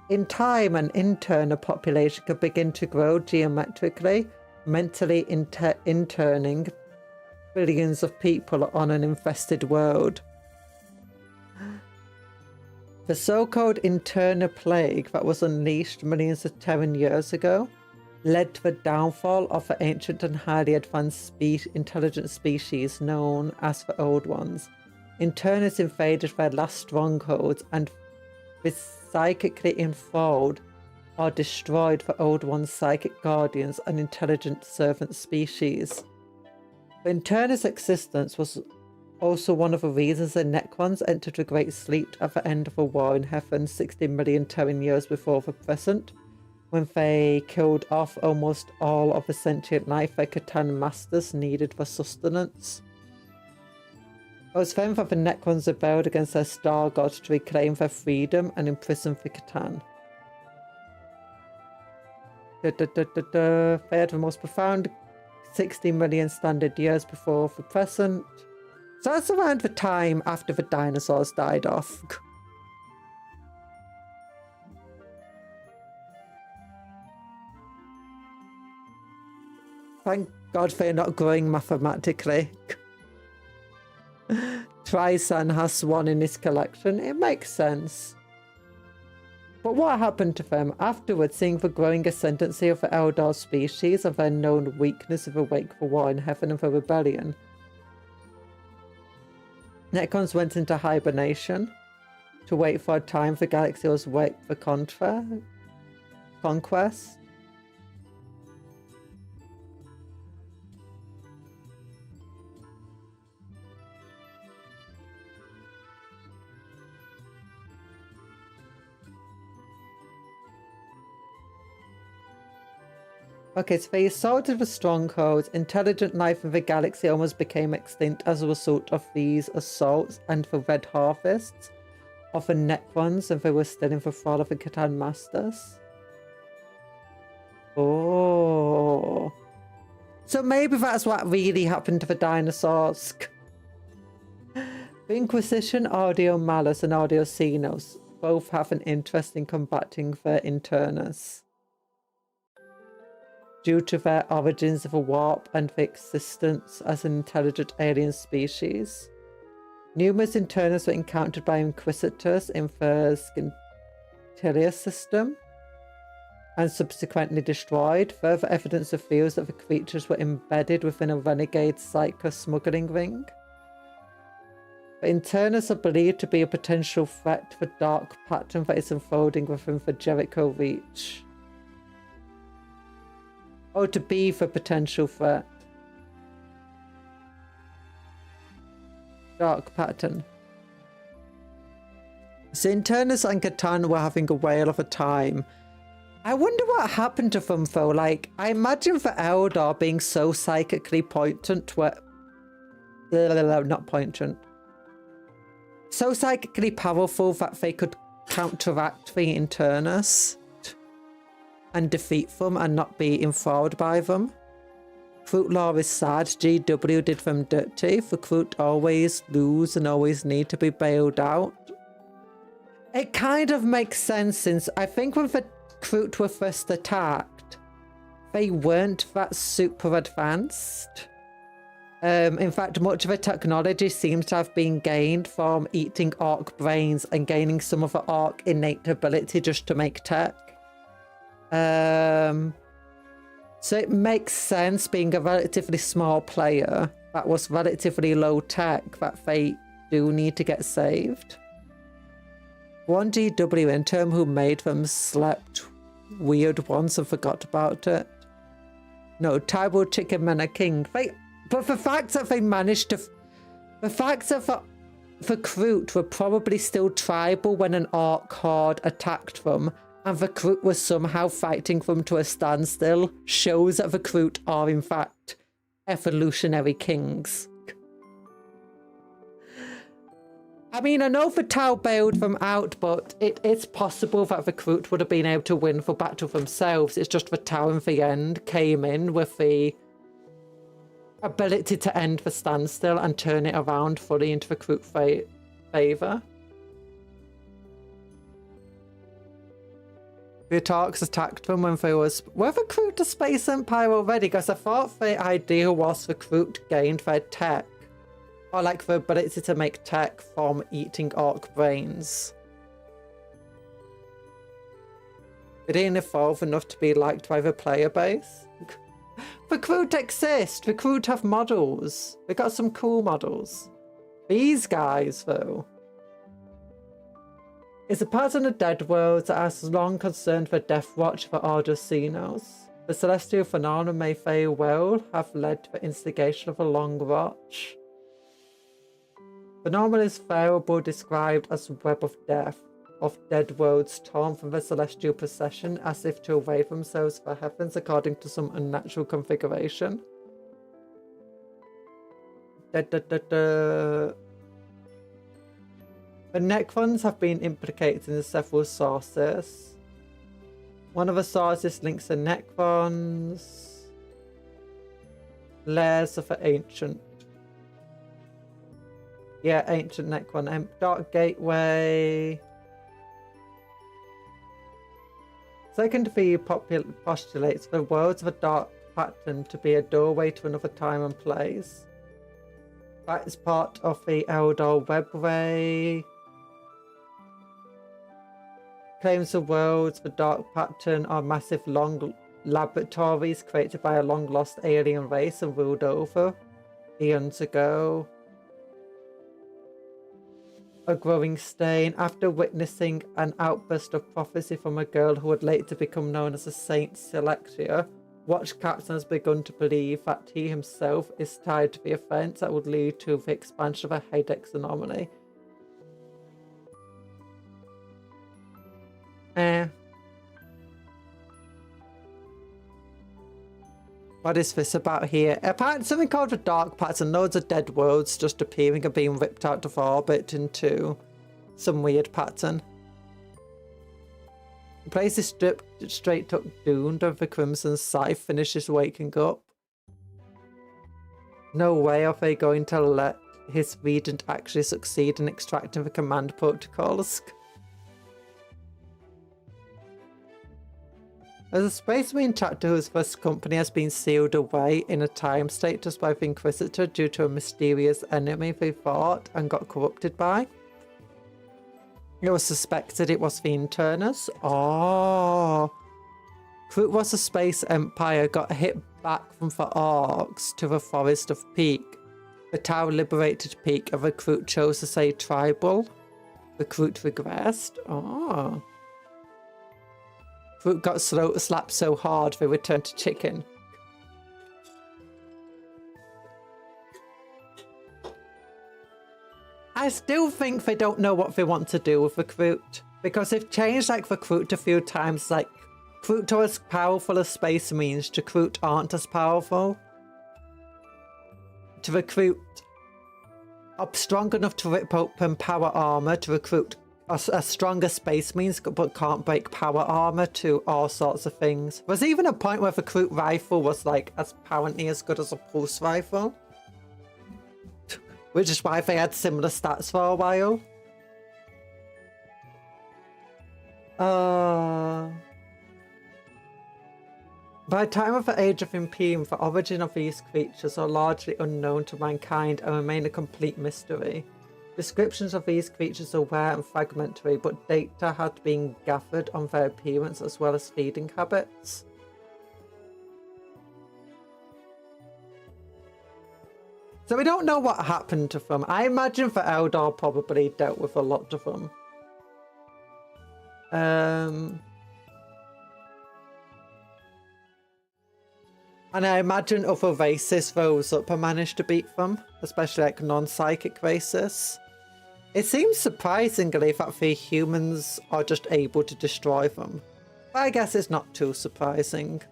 In time, an interner population could begin to grow geometrically, mentally interning billions of people on an infested world. The so-called interner plague that was unleashed millions of Terran years ago led to the downfall of the ancient and highly advanced intelligent species known as the Old Ones. Interners invaded their last strongholds and psychically enthralled or destroyed the Old Ones' psychic guardians and intelligent servant species. The Interners' existence was also one of the reasons the Necrons entered the Great Sleep at the end of a war in heaven 60 million Terran years before the present, when they killed off almost all of the sentient life their Catan masters needed for sustenance. It was found that the Necrons rebelled against their star god to reclaim their freedom and imprison the Catan. They had the most profound 60 million standard years before the present. So that's around the time after the dinosaurs died off. Thank God they're not growing mathematically. Trisun has one in his collection. It makes sense. But what happened to them afterwards, seeing the growing ascendancy of the Eldar species and their known weakness of the wakeful war in heaven and the rebellion? Necrons went into hibernation to wait for a time the galaxy was ripe for conquest. Okay, so they assaulted the strongholds. Intelligent life in the galaxy almost became extinct as a result of these assaults and the red harvests of the Necrons, and they were still in the thrall of the Catan Masters. Oh. So maybe that's what really happened to the dinosaurs. The Inquisition, Audio Malus, and Audio Xenos both have an interest in combating the Internus, due to their origins of a warp and their existence as an intelligent alien species. Numerous Internus were encountered by Inquisitors in the Scintilla system and subsequently destroyed. Further evidence reveals that the creatures were embedded within a renegade psycho smuggling ring. The Internus are believed to be a potential threat to the dark pattern that is unfolding within the Jericho Reach. Or to be the potential threat. Dark pattern. So Internus and Catan were having a whale of a time. I wonder what happened to them though. Like, I imagine the Eldar being so psychically potent, not potent. So psychically powerful that they could counteract the Internus and defeat them and not be enthralled by them. Fruit Law is sad. GW did them dirty. The Fruit always lose and always need to be bailed out. It kind of makes sense, since I think when the Fruit were first attacked, they weren't that super advanced. In fact, much of the technology seems to have been gained from eating orc brains and gaining some of the orc innate ability just to make tech. So it makes sense, being a relatively small player that was relatively low tech, that they do need to get saved. One GW intern who made them slept weird once and forgot about it. No, Tyrell Chicken Men are king. But the fact that they managed to... The fact that the Kroot were probably still tribal when an orc horde attacked them, and the Kroot was somehow fighting them to a standstill, shows that the Kroot are in fact evolutionary kings. I mean, I know the Tau bailed them out, but it's possible that the Kroot would have been able to win the battle themselves. It's just the Tau in the end came in with the ability to end the standstill and turn it around fully into the Kroot favour. The Autarchs attacked them when they were the Kroot a Space Empire already? Because I thought the idea was the Kroot gained their tech, or like the ability to make tech from eating orc brains. They didn't evolve enough to be liked by the player base. The Kroot exist. The Kroot have models. They got some cool models. These guys, though. It's a pattern of dead worlds that has long concerned the Death Watch for Order Xenos. The celestial phenomena may very well have led to the instigation of a long watch. Phenomenon is variable, described as web of death, of dead worlds torn from the celestial procession as if to away themselves for heavens according to some unnatural configuration. The Necrons have been implicated in several sources. One of the sources links the Necrons. Layers of the ancient. Yeah, ancient Necron. Dark Gateway. Second view postulates the worlds of a dark pattern to be a doorway to another time and place. That is part of the Eldar webway. Claims the worlds of a dark pattern are massive long laboratories created by a long lost alien race and ruled over eons ago. A growing stain. After witnessing an outburst of prophecy from a girl who would later become known as a Saint Selectia, Watch Captain has begun to believe that he himself is tied to the events that would lead to the expansion of a Hadex anomaly. What is this about here? Apparently something called the Dark Pattern, loads of dead worlds just appearing and being ripped out of orbit into some weird pattern. The place is stripped straight up doomed and the Crimson Scythe finishes waking up. No way are they going to let his regent actually succeed in extracting the command protocols. As a Space Marine chapter whose first company has been sealed away in a time state just by the Inquisitor due to a mysterious enemy they fought and got corrupted by. It was suspected it was the Internus. Oh. Kroot was a space empire, got hit back from the Orcs to the Forest of Peak. The Tau liberated Peak and the Kroot chose to say tribal. The Kroot regressed. Oh. Kroot got slapped so hard they returned to chicken. I still think they don't know what they want to do with the Kroot. Because they've changed like the Kroot a few times. Like, Kroot are as powerful as Space Marines, to Kroot aren't as powerful. To recruit are strong enough to rip open power armor, to recruit a stronger Space Marines but can't break power armor, to all sorts of things. There's even a point where the Kroot rifle was like apparently as good as a pulse rifle. Which is why they had similar stats for a while. By the time of the Age of Imperium, the origin of these creatures are largely unknown to mankind and remain a complete mystery. Descriptions of these creatures are rare and fragmentary, but data had been gathered on their appearance as well as feeding habits. So we don't know what happened to them. I imagine the Eldar probably dealt with a lot of them. And I imagine other races rose up and managed to beat them, especially like non-psychic races. It seems surprisingly that the humans are just able to destroy them. But I guess it's not too surprising.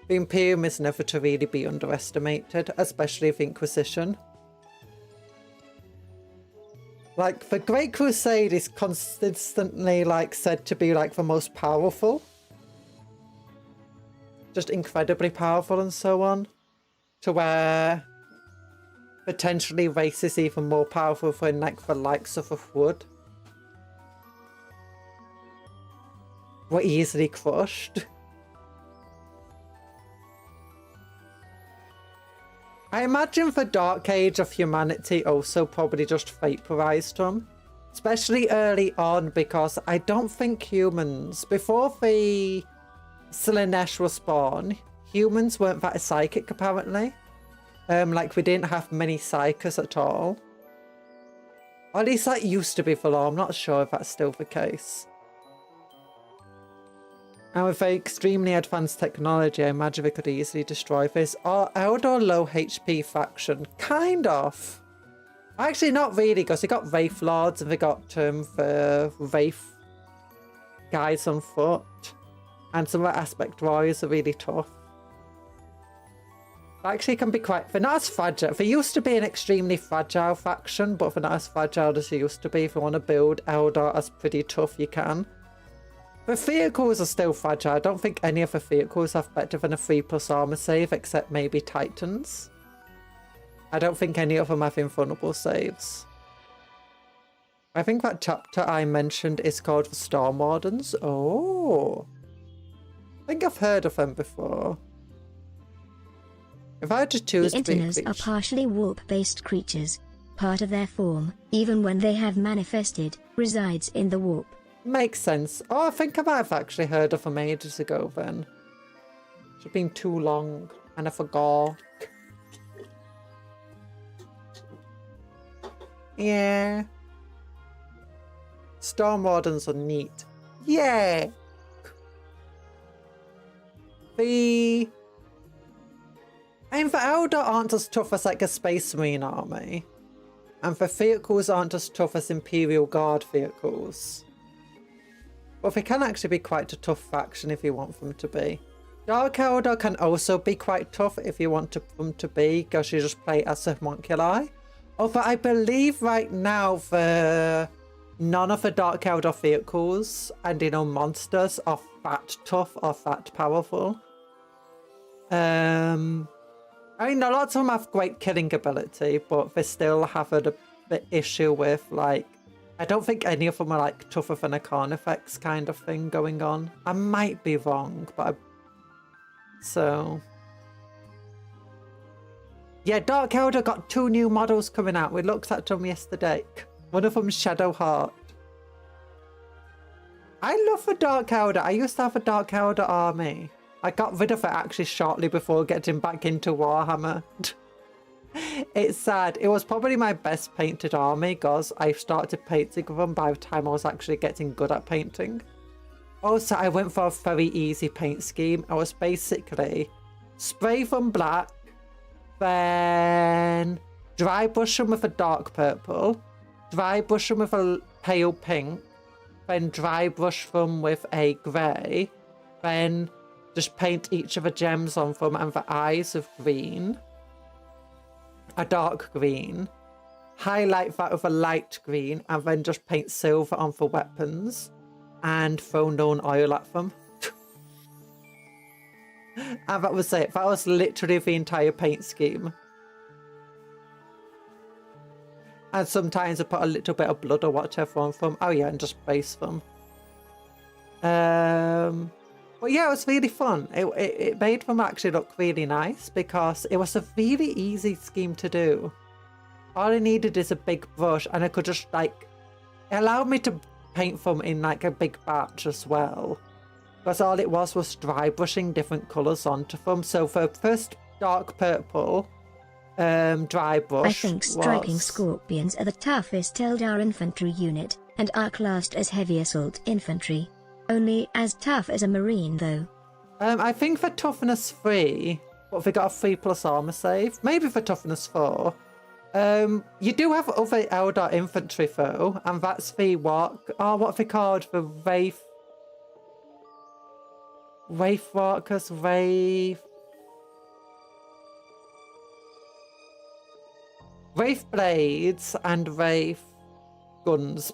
The Imperium is never to really be underestimated, especially the Inquisition. Like, the Great Crusade is consistently, like, said to be, like, the most powerful. Just incredibly powerful and so on. To where potentially races even more powerful than, like, the likes of Wood were easily crushed. I imagine the Dark Age of humanity also probably just vaporized them. Especially early on, because I don't think humans, before the Slaanesh were spawned, humans weren't that psychic apparently. Like, we didn't have many psychers at all. Or at least that used to be the law. I'm not sure if that's still the case. And with the extremely advanced technology, I imagine we could easily destroy this. Our Eldar low HP faction, kind of. Actually, not really, because they got Wraith Lords and they got the Wraith guys on foot. And some of the Aspect Warriors are really tough. Actually can be quite, they're not as fragile. They used to be an extremely fragile faction, but they're not as fragile as they used to be. If you want to build Eldar as pretty tough, you can. The vehicles are still fragile. I don't think any of the vehicles have better than a 3+ armor save, except maybe Titans. I don't think any of them have invulnerable saves. I think that chapter I mentioned is called the Storm Wardens. Oh. I think I've heard of them before. If I had to choose the to be a Intiners creature... are partially warp-based creatures. Part of their form, even when they have manifested, resides in the warp. Makes sense. Oh, I think I might have actually heard of them ages ago then. It's been too long and I forgot. Yeah. Storm Wardens are neat. Yeah. The Eldar aren't as tough as like a Space Marine army. And the vehicles aren't as tough as Imperial Guard vehicles. But they can actually be quite a tough faction if you want them to be. Dark Eldar can also be quite tough if you want them to be, because you just play as a homunculi. Oh, but I believe right now none of the Dark Eldar vehicles and monsters are that tough or that powerful. I mean, lots of them have great killing ability, but they still have the issue with, like, I don't think any of them are, like, tougher than a Carnifex kind of thing going on. I might be wrong, but so... Yeah, Dark Eldar got 2 new models coming out. We looked at them yesterday. One of them's Shadowheart. I love the Dark Eldar. I used to have a Dark Eldar army. I got rid of it actually shortly before getting back into Warhammer. It's sad. It was probably my best painted army because I started painting them by the time I was actually getting good at painting. Also, I went for a very easy paint scheme. I was basically spray them black, then dry brush them with a dark purple, dry brush them with a pale pink, then dry brush them with a grey, then just paint each of the gems on them and the eyes of green, a dark green, highlight that with a light green, and then just paint silver on the weapons and throw known oil at them. And that was it. That was literally the entire paint scheme. And sometimes I put a little bit of blood or whatever on them. Oh yeah, and just base them. But yeah, it was really fun. It made them actually look really nice because it was a really easy scheme to do. All I needed is a big brush and I could just like, it allowed me to paint them in like a big batch as well. Because all it was dry brushing different colours onto them. So for first dark purple, dry brush I think striking scorpions are the toughest Eldar infantry unit, and are classed as heavy assault infantry. Only as tough as a marine though. I think for toughness 3, what, they got a 3+ armor save? Maybe for toughness 4. You do have other Eldar infantry though, and that's the what are they called? The Wraith Walkers, Wraith Blades and Wraith Guns.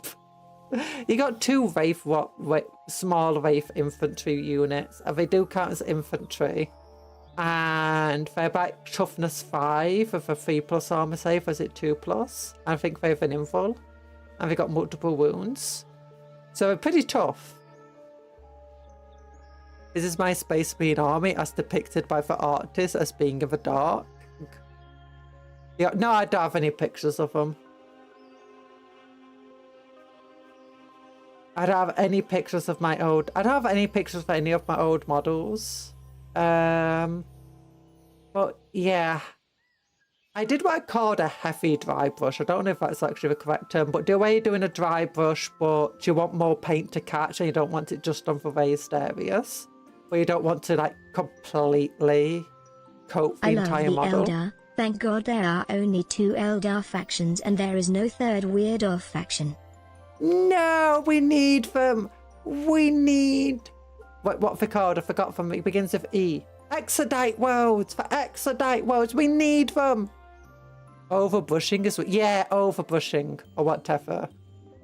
You got 2 small Wraith infantry units, and they do count as infantry. And they're about toughness 5 with a 3+ armor save, or is it 2+? I think they have an invul. And they got multiple wounds. So they're pretty tough. This is my Space Marine army as depicted by the artist as being in the dark. Yeah, no, I don't have any pictures of them. I don't have any pictures of my old... I don't have any pictures of any of my old models. But yeah. I did what I called a heavy dry brush. I don't know if that's actually the correct term, but the way you're doing a dry brush, but you want more paint to catch and you don't want it just on the raised areas. But you don't want to like completely coat the entire model. Eldar. Thank God there are only 2 Eldar factions and there is no third weird off faction. No, we need them. We need... What they called? I forgot from it. Begins with E. Exodite worlds, for Exodite worlds. We need them. Overbrushing is, yeah, overbrushing or whatever.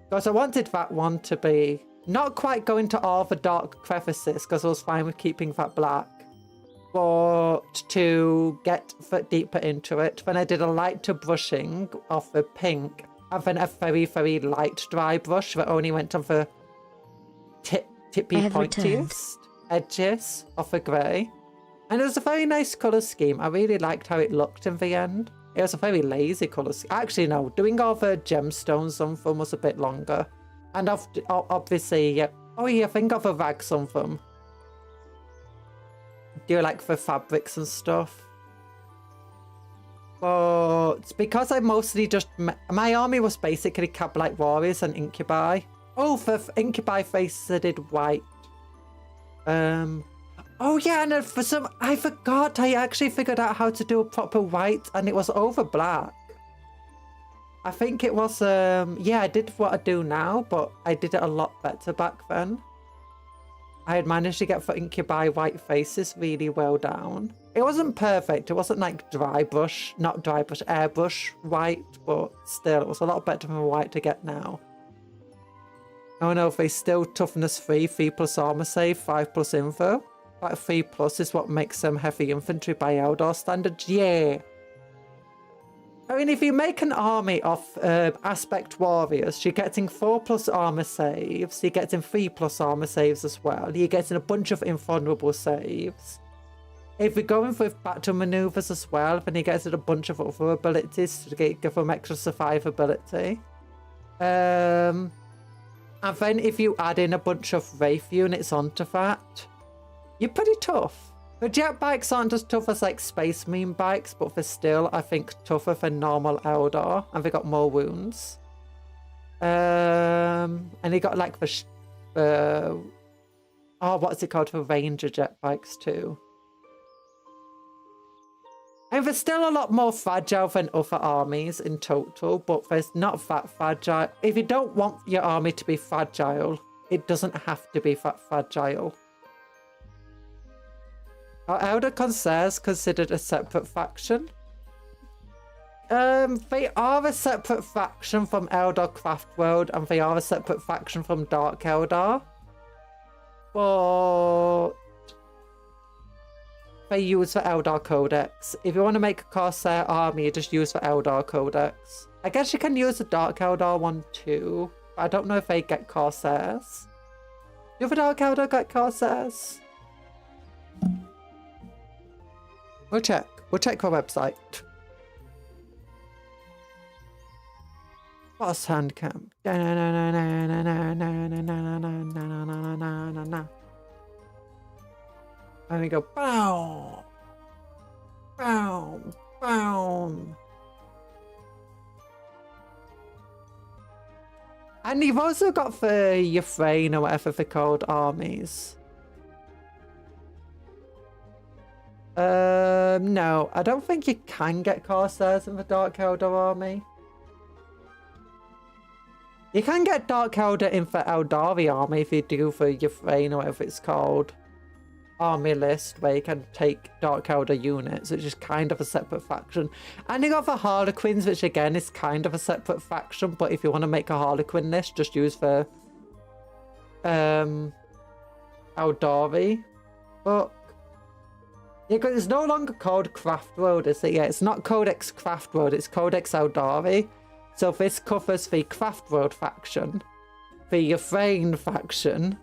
Because I wanted that one to be not quite going to all the dark crevices because I was fine with keeping that black. But to get deeper into it, then I did a lighter brushing of the pink and then a very, very light dry brush that only went on the tippy pointiest edges of the grey. And it was a very nice colour scheme. I really liked how it looked in the end. It was a very lazy colour scheme. Actually, no, doing all the gemstones on them was a bit longer. And obviously, yeah. Oh yeah, think of the rags on them. Do like the fabrics and stuff. But because I mostly just... My army was basically Cabalite Warriors and Incubi. Oh, for Incubi faces I did white. Oh yeah, and for some... I forgot I actually figured out how to do a proper white and it was over black. I think it was... yeah, I did what I do now, but I did it a lot better back then. I had managed to get for Incubi white faces really well down. It wasn't perfect. It wasn't like dry brush, not dry brush, airbrush white, but still, it was a lot better than the white to get now. Oh no, they still toughness 3, 3+ armor save, 5+ info. That 3+ is what makes them heavy infantry by Eldar standards. Yeah. I mean, if you make an army of aspect warriors, you're getting 4+ armor saves, you're getting 3+ armor saves as well, you're getting a bunch of invulnerable saves. If you're going with battle maneuvers as well, then you get a bunch of other abilities to give them extra survivability. And then if you add in a bunch of Wraith units onto that, you're pretty tough. The jet bikes aren't as tough as like Space Marine bikes, but they're still, I think, tougher than normal Eldar, and they got more wounds. And they got like the oh, what's it called for Ranger jet bikes too? And they're still a lot more fragile than other armies in total, but there's not that fragile. If you don't want your army to be fragile, it doesn't have to be that fragile. Are Elder Corsairs considered a separate faction? They are a separate faction from Eldar Craftworld, and they are a separate faction from Dark Eldar. But they use the Eldar Codex. If you want to make a Corsair army, you just use the Eldar Codex. I guess you can use the Dark Eldar one too, but I don't know if they get Corsairs. Do the Dark Eldar get Corsairs? We'll check. We'll check our website. Boss hand camp. And we go bow, bow, bow. And you've also got for your Thrain or whatever they're called armies. No, I don't think you can get Corsairs in the Dark Eldar army. You can get Dark Eldar in the Eldari army if you do for your Thrain or whatever it's called. Army list where you can take Dark Eldar units, which is kind of a separate faction. And you got the Harlequins, which again is kind of a separate faction, but if you want to make a Harlequin list, just use the Eldari book. Yeah, because it's no longer called Craftworld, is it? Yeah, it's not Codex Craftworld, it's Codex Eldari. So this covers the Craftworld faction, the Thrain faction,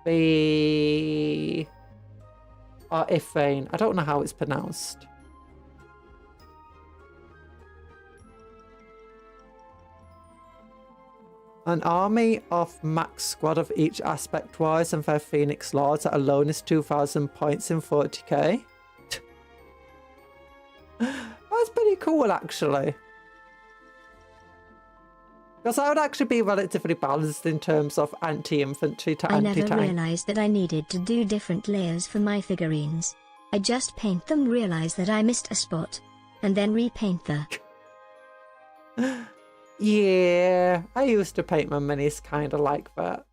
the... or Ifrain. I don't know how it's pronounced. An army of max squad of each aspect wise and their Phoenix Lords that alone is 2,000 points in 40k. That's pretty cool, actually. Because I would actually be relatively balanced in terms of anti-infantry to anti-tank. I never realised that I needed to do different layers for my figurines. I just paint them, realise that I missed a spot, and then repaint the... Yeah, I used to paint my minis kind of like that.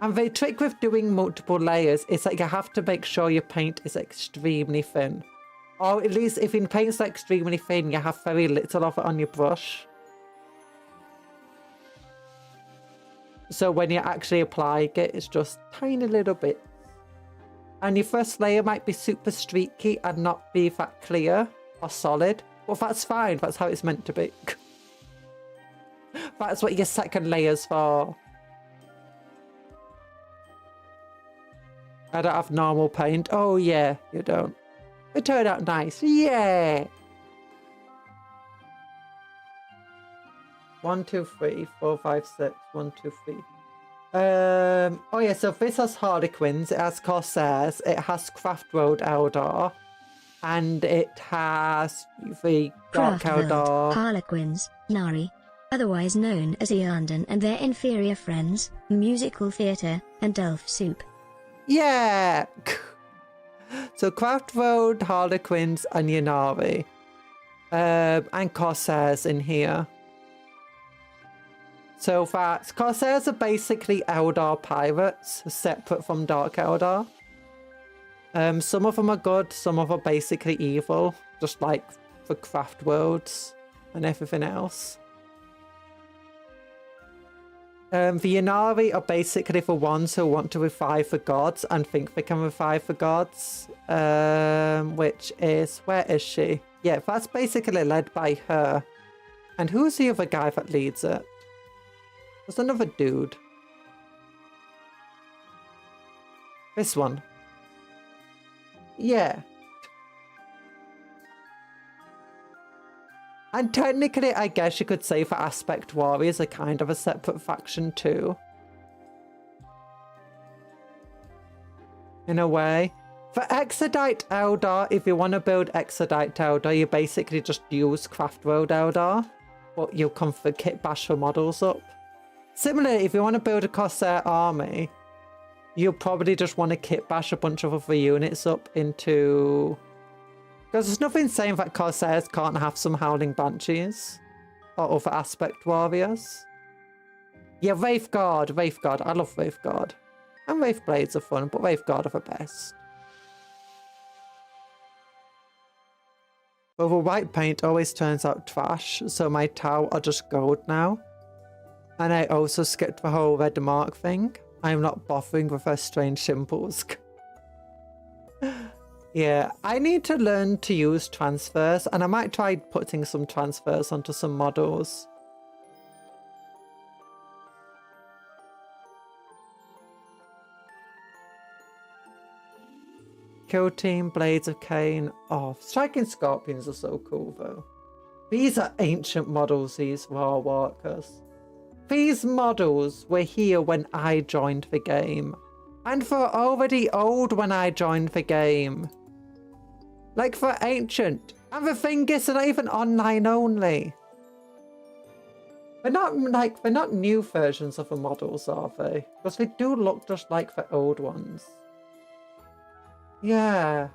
And the trick with doing multiple layers is that you have to make sure your paint is extremely thin. Or at least if your paint's extremely thin, you have very little of it on your brush. So when you actually apply it, it's just tiny little bit. And your first layer might be super streaky and not be that clear or solid. But that's fine, that's how it's meant to be. That's what your second layer's for. I don't have normal paint. Oh yeah, you don't. It turned out nice. Yeah. 1, 2, 3, 4, 5, 6. 1, 2, 3. Oh yeah, so this has Harlequins, it has Corsairs, it has Craft Road Eldar, and it has the Dark Eldar. Harlequins, Nari, otherwise known as Earnden and their inferior friends, musical theatre, and elf soup. Yeah! So Craft Road, Harlequins, and Yanari. And Corsairs in here. So that's Corsairs are basically Eldar pirates, separate from Dark Eldar. Some of them are good, some of them are basically evil, just like for Craft Worlds and everything else. The Yanari are basically the ones who want to revive the gods and think they can revive the gods. Which is, where is she? Yeah, that's basically led by her. And who's the other guy that leads it? There's another dude. This one. Yeah. And technically, I guess you could say for Aspect Warriors are kind of a separate faction too. In a way. For Exodite Eldar, if you want to build Exodite Eldar, you basically just use Craft Road Eldar. But you'll come for kit bash the models up. Similarly, if you want to build a Corsair army, you'll probably just want to kit bash a bunch of other units up into... Because there's nothing saying that Corsairs can't have some Howling Banshees or other Aspect Warriors. Yeah, Wraith Guard. I love Wraith Guard. And Wraith Blades are fun, but Wraith Guard are the best. But the white paint always turns out trash, so my Tau are just gold now. And I also skipped the whole red mark thing. I'm not bothering with her strange symbols. Yeah, I need to learn to use transfers, and I might try putting some transfers onto some models. Kill Team, Blades of Cain. Oh, Striking Scorpions are so cool though. These are ancient models, these War Walkers. These models were here when I joined the game. And they're already old when I joined the game. Like, they're ancient. And the thing is, they're not even online only. They're not new versions of the models, are they? Because they do look just like the old ones. Yeah.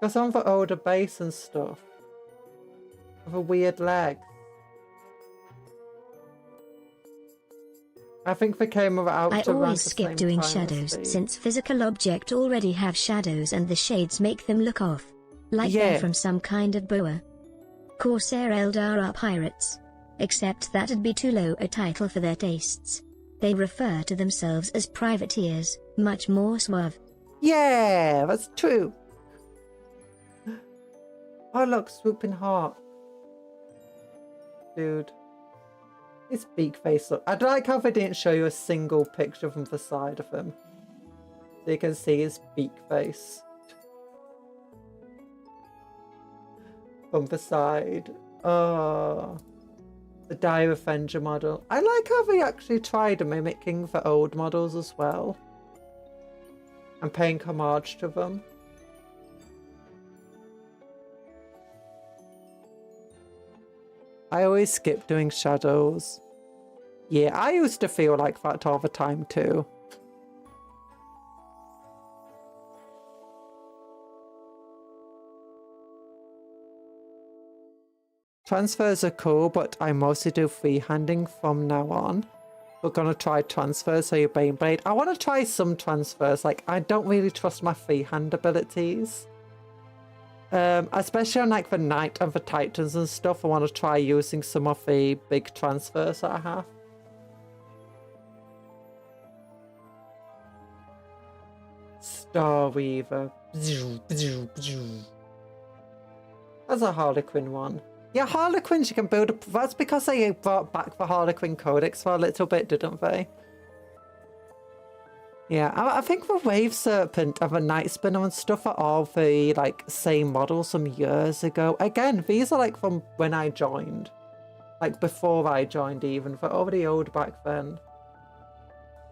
Because on the older base and stuff. With a weird leg. I think they came out I to always skip doing shadows since physical objects already have shadows and the shades make them look off. Like they're from some kind of boa. Corsair Eldar are pirates. Except that'd be too low a title for their tastes. They refer to themselves as privateers, much more suave. Yeah, that's true. Oh look, Swooping Hawk. Dude. His beak face look. I like how they didn't show you a single picture from the side of him. So you can see his beak face. From the side. Oh. The Dire Avenger model. I like how they actually tried mimicking the old models as well. And paying homage to them. I always skip doing shadows. Yeah, I used to feel like that all the time too. Transfers are cool, but I mostly do freehanding from now on. we're going to try transfers, so your Beyblade. I want to try some transfers. Like, I don't really trust my freehand abilities. Especially on, like, the Knight and the Titans and stuff. I want to try using some of the big transfers that I have. Star Weaver. That's a Harlequin one. Yeah, Harlequins you can build up. That's because they brought back the Harlequin Codex for a little bit, didn't they? Yeah, I think the Wave Serpent and the Night Spinner and stuff are all the, like, same models from years ago. Again, these are, like, from when I joined. Like, before I joined even. They're already old back then.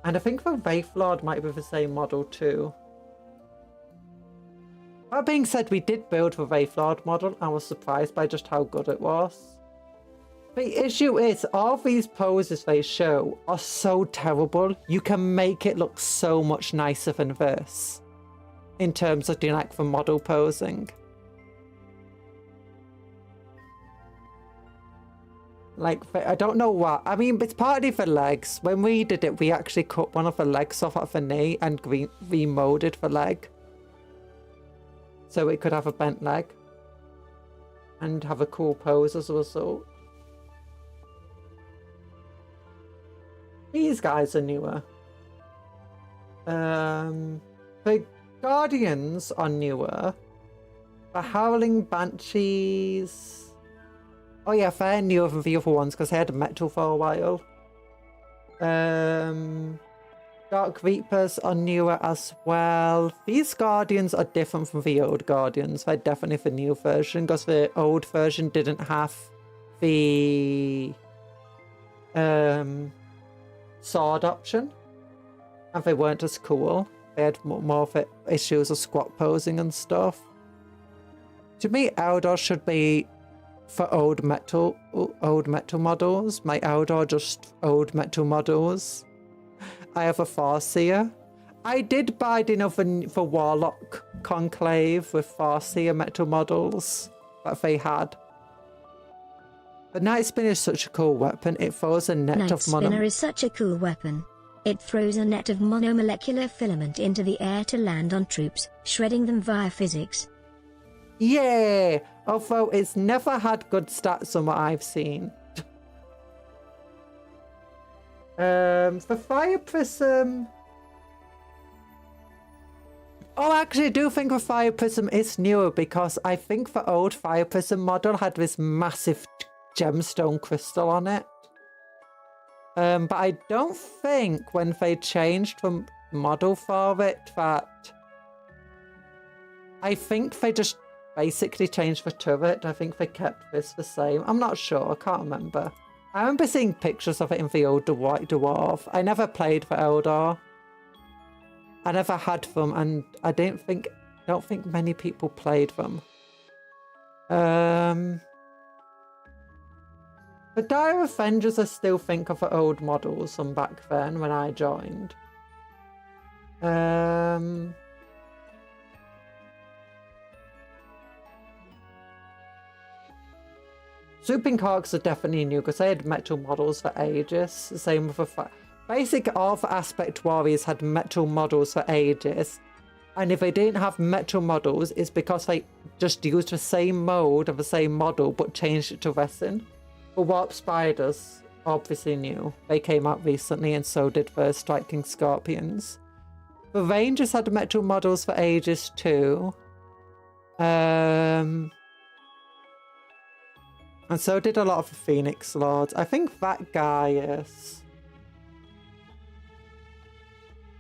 And I think the Wraith Lord might be the same model too. That being said, we did build the Wraith Lord model. I was surprised by just how good it was. The issue is, all these poses they show are so terrible. You can make it look so much nicer than this. In terms of doing, like, the model posing. Like, I don't know what. I mean, it's partly the legs. When we did it, we actually cut one of the legs off at the knee and remolded the leg. So it could have a bent leg. And have a cool pose as a result. These guys are newer. The Guardians are newer. The Howling Banshees... Oh yeah, they're newer than the other ones because they had metal for a while. Dark Reapers are newer as well. These Guardians are different from the old Guardians. They're definitely the new version because the old version didn't have the sword option. And they weren't as cool. They had more of the issues of squat posing and stuff. To me, Eldor should be for old metal models. My Eldor just old metal models. I have a Farseer. I did buy dinner for Warlock Conclave with Farseer metal models that they had. The Night Spinner is such a cool weapon. It throws a net of mono... Night Spinner is such a cool weapon. It throws a net of monomolecular filament into the air to land on troops, shredding them via physics. Yeah! Although it's never had good stats on what I've seen. The Fire Prism... Oh, actually, I do think the Fire Prism is newer because I think the old Fire Prism model had this massive gemstone crystal on it. But I don't think when they changed the model for it that... I think they just basically changed the turret. I think they kept this the same. I'm not sure. I can't remember. I remember seeing pictures of it in the old White Dwarf. I never played for Eldor. I never had them, and I don't think many people played them. The Dire Avengers I still think of the old models from back then when I joined. Swooping Hawks are definitely new because they had metal models for ages. The same with the basic all the Aspect Warriors had metal models for ages. And if they didn't have metal models, it's because they just used the same mode of the same model but changed it to resin. The Warp Spiders, obviously new. They came out recently and so did the Striking Scorpions. The Rangers had metal models for ages too. And so did a lot of the Phoenix Lords. I think that guy is...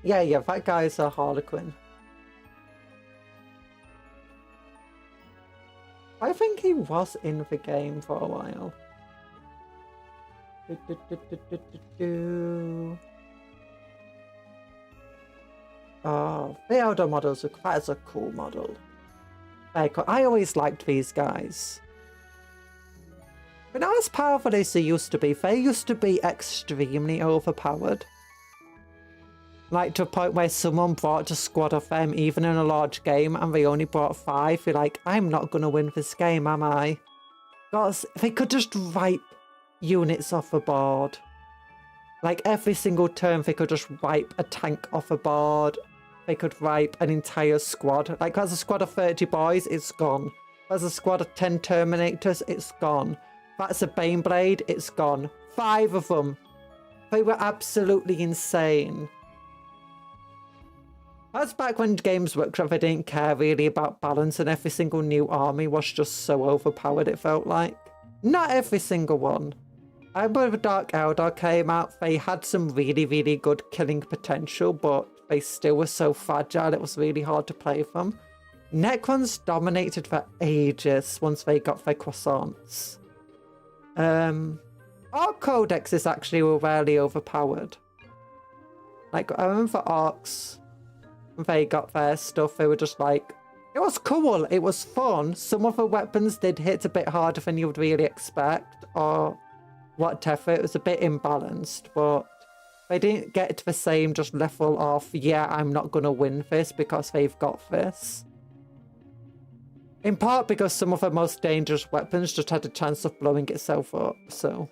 Yeah, that guy is a Harlequin. I think he was in the game for a while. Oh, the Elder models are quite as a cool model. Very cool. I always liked these guys. But not as powerful as they used to be. They used to be extremely overpowered. Like to a point where someone brought a squad of them, even in a large game, and they only brought 5. You're like, I'm not going to win this game, am I? Because they could just wipe units off the board. Like every single turn, they could just wipe a tank off a board. They could wipe an entire squad. Like as a squad of 30 boys, it's gone. As a squad of 10 Terminators, it's gone. That's a Baneblade, it's gone. 5 of them. They were absolutely insane. That's back when Games Workshop, they didn't care really about balance and every single new army was just so overpowered, it felt like. Not every single one. I remember Dark Eldar came out, they had some really, really good killing potential, but they still were so fragile, it was really hard to play them. Necrons dominated for ages once they got their croissants. Our codexes actually were rarely overpowered. Like, I remember for Arcs, when they got their stuff, they were just like, it was cool, it was fun. Some of the weapons did hit a bit harder than you would really expect, or whatever. It was a bit imbalanced, but they didn't get to the same just level of, yeah, I'm not going to win this because they've got this. In part because some of the most dangerous weapons just had a chance of blowing itself up, so...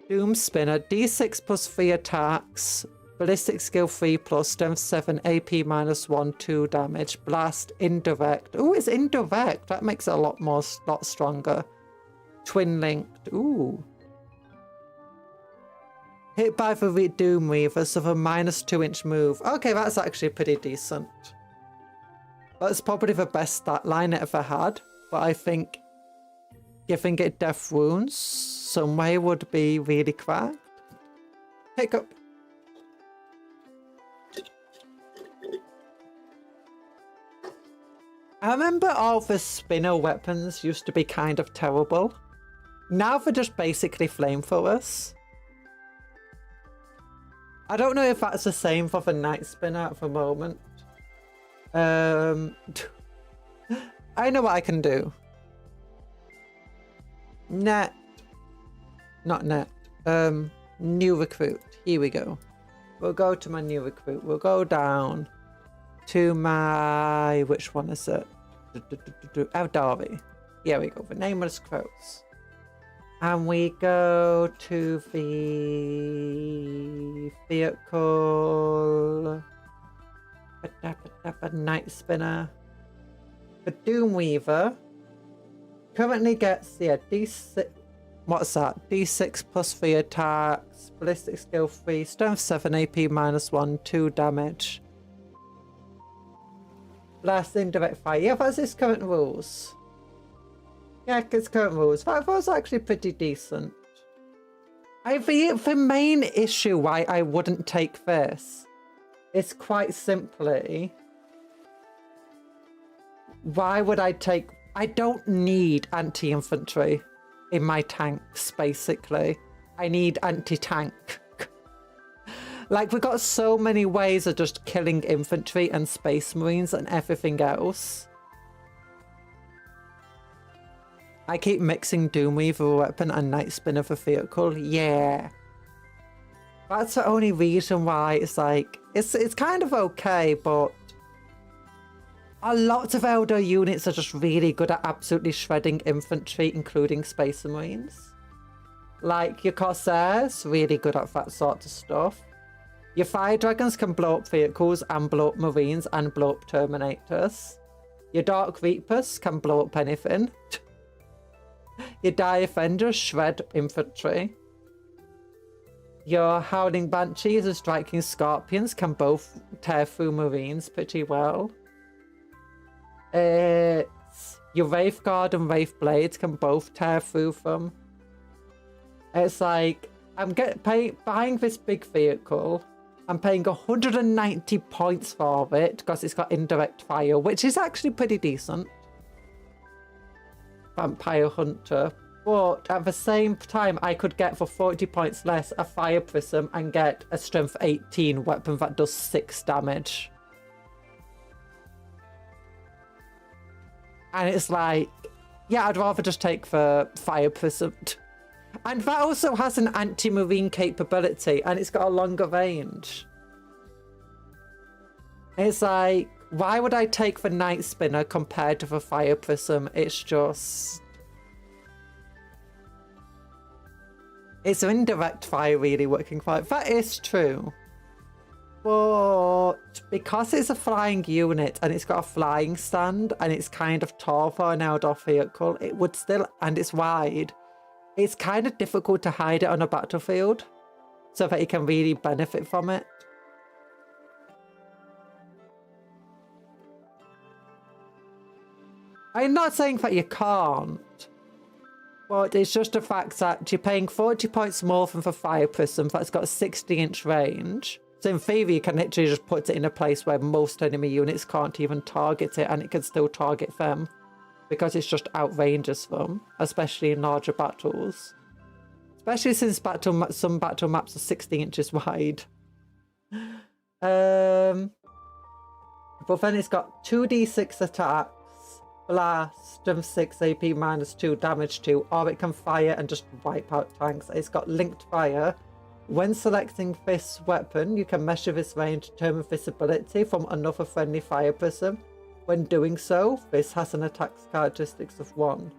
Doom Spinner, D6 plus 3 attacks, Ballistic Skill 3 plus, Strength 7, AP minus 1, 2 damage, Blast, Indirect. Ooh, it's indirect, that makes it a lot stronger. Twin Linked, ooh. Hit by the Doom Weaver, so the minus 2-inch move. Okay, that's actually pretty decent. That's probably the best stat line it ever had, but I think giving it death wounds some way would be really cracked. Hiccup. I remember all the spinner weapons used to be kind of terrible. Now they're just basically flamethrowers. I don't know if that's the same for the Night Spinner at the moment. I know what I can do. Net. Not net. New recruit. Here we go. We'll go to my new recruit. We'll go down to my... Which one is it? Eldari. Here we go. The Nameless Crows. And we go to the vehicle... Night Spinner. The Doom Weaver currently gets, yeah, D6. What's that? D6 plus 3 attacks, Ballistic Skill 3, Strength 7, AP minus 1, 2 damage. Blast, Indirect Fire. Yeah, that's its current rules. Yeah, its current rules. That was actually pretty decent. The main issue why I wouldn't take this is quite simply, why would I take... I don't need anti-infantry in my tanks, basically. I need anti-tank. Like, we've got so many ways of just killing infantry and space marines and everything else. I keep mixing Doomweaver weapon and Night Spinner for vehicle. Yeah. That's the only reason why it's like... It's kind of okay, but... A lot of Eldar units are just really good at absolutely shredding infantry, including Space Marines. Like, your Corsairs, really good at that sort of stuff. Your Fire Dragons can blow up vehicles and blow up Marines and blow up Terminators. Your Dark Reapers can blow up anything. Your Dire Defenders shred infantry. Your Howling Banshees and Striking Scorpions can both tear through Marines pretty well. Your Wraith Guard and Wraith Blades can both tear through them. It's like, I'm buying this big vehicle. I'm paying 190 points for it because it's got indirect fire, which is actually pretty decent. Vampire Hunter. But at the same time, I could get for 40 points less a Fire Prism and get a Strength 18 weapon that does 6 damage. And it's like, yeah, I'd rather just take the Fire Prism. And that also has an anti-marine capability, and it's got a longer range. It's like, why would I take the Night Spinner compared to the Fire Prism? It's It's indirect fire really working fine. That is true. But because it's a flying unit and it's got a flying stand and it's kind of tall for an outdoor vehicle, it would still, and it's wide, it's kind of difficult to hide it on a battlefield so that you can really benefit from it. I'm not saying that you can't, but it's just the fact that you're paying 40 points more than the fire prism that's got a 60-inch range. So in theory, you can literally just put it in a place where most enemy units can't even target it, and it can still target them because it's just outranges them, especially in larger battles. Especially since some battle maps are 60 inches wide. But then it's got 2d6 attacks, blast, strength 6, AP -2, damage 2, or it can fire and just wipe out tanks. It's got linked fire. When selecting this weapon, you can measure this range, determine this ability from another friendly fire prism. When doing so, this has an attack characteristics of 1.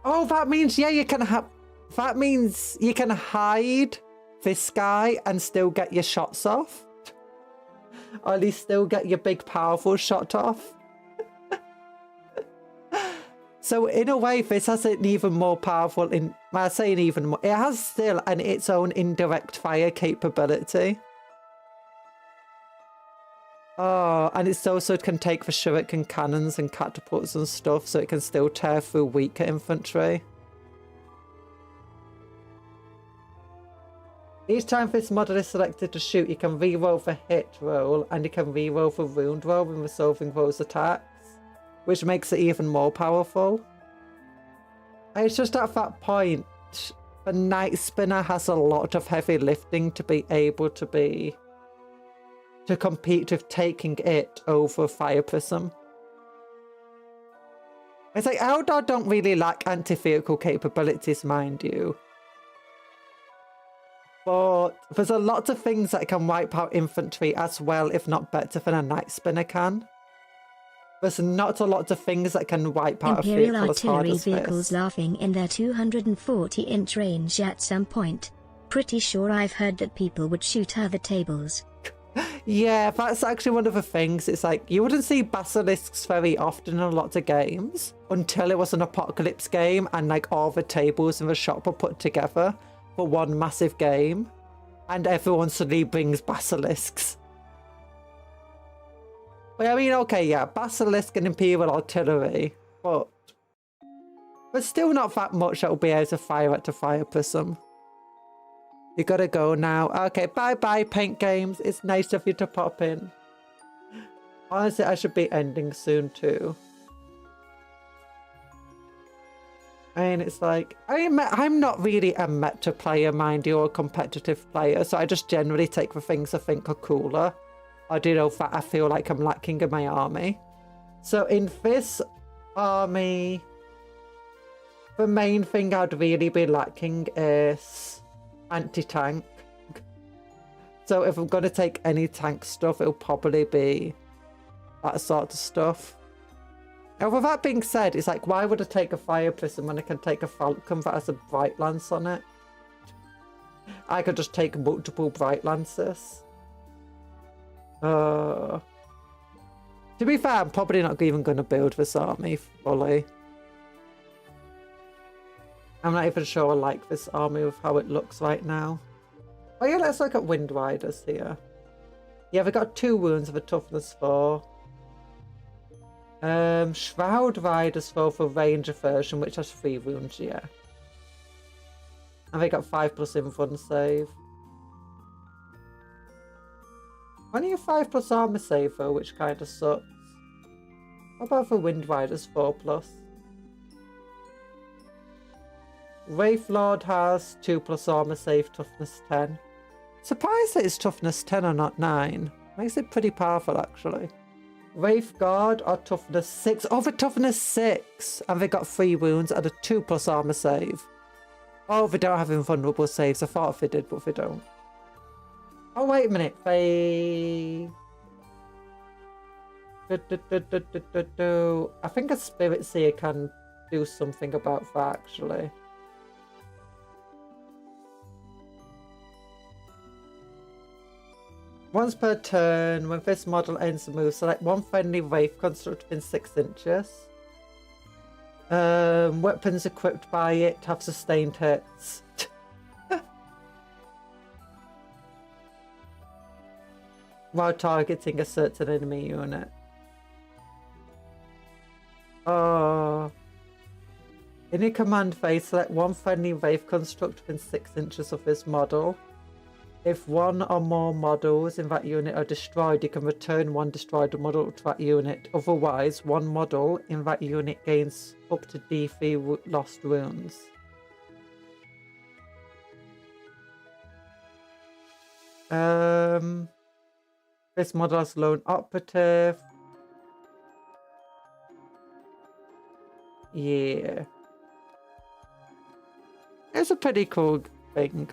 Oh, that means, yeah, you can have... That means you can hide this guy and still get your shots off. Or at least still get your big, powerful shot off. So in a way, this has an even more powerful, I say an even more, it has still its own indirect fire capability. Oh, and it's also it can take the shuriken cannons and catapults and stuff, so it can still tear through weaker infantry. Each time this model is selected to shoot, you can reroll the hit roll, and you can reroll the wound roll when resolving those attacks, which makes it even more powerful. It's just at that point, the Night Spinner has a lot of heavy lifting to be able to compete with taking it over Fire Prism. It's like, Eldar don't really lack anti-vehicle capabilities, mind you. But there's a lot of things that can wipe out infantry as well, if not better than a Night Spinner can. There's not a lot of things that can wipe out Imperial a vehicle as hard artillery as vehicles this. laughing in their 240-inch range at some point. Pretty sure I've heard that people would shoot other tables. Yeah, that's actually one of the things. It's like, you wouldn't see basilisks very often in a lot of games until it was an apocalypse game and like all the tables in the shop were put together for one massive game and everyone suddenly brings basilisks. But I mean, okay, yeah, basilisk and Imperial artillery, but still not that much that will be able to fire at the fire prism. You gotta go now. Okay, bye-bye, Paint Games. It's nice of you to pop in. Honestly, I should be ending soon too. I mean, it's like, I'm not really a meta player, mind you, or a competitive player, so I just generally take the things I think are cooler. I do know that I feel like I'm lacking in my army. So in this army, the main thing I'd really be lacking is anti-tank. So if I'm going to take any tank stuff, it'll probably be that sort of stuff. And with that being said, it's like, why would I take a fire prism when I can take a falcon that has a bright lance on it? I could just take multiple bright lances. To be fair, I'm probably not even going to build this army fully. I'm not even sure I like this army with how it looks right now. Oh yeah, let's look at Wind Riders here. Yeah, we got 2 wounds of a toughness 4. Shroud Riders for Ranger version, which has 3 wounds, yeah. And they got 5+ invuln save. Only a 5+ armor save though, which kind of sucks. What about for Wind Riders 4+? Wraith Lord has 2+ armor save, toughness 10. Surprised that it's toughness 10 or not 9. Makes it pretty powerful actually. Wraith Guard are toughness 6. Oh, for toughness 6! And they got 3 wounds and a 2+ armor save. Oh, they don't have invulnerable saves. I thought they did, but they don't. Oh, wait a minute. I think a Spirit Seer can do something about that, actually. Once per turn, when this model ends the move, select one friendly Wraith construct within 6 inches. Weapons equipped by it have sustained hits. While targeting a certain enemy unit. Oh. In your command phase, select one friendly Wraith construct within 6 inches of this model. If one or more models in that unit are destroyed, you can return one destroyed model to that unit. Otherwise, one model in that unit gains up to D3 lost wounds. This model has lone operative. Yeah. It's a pretty cool thing.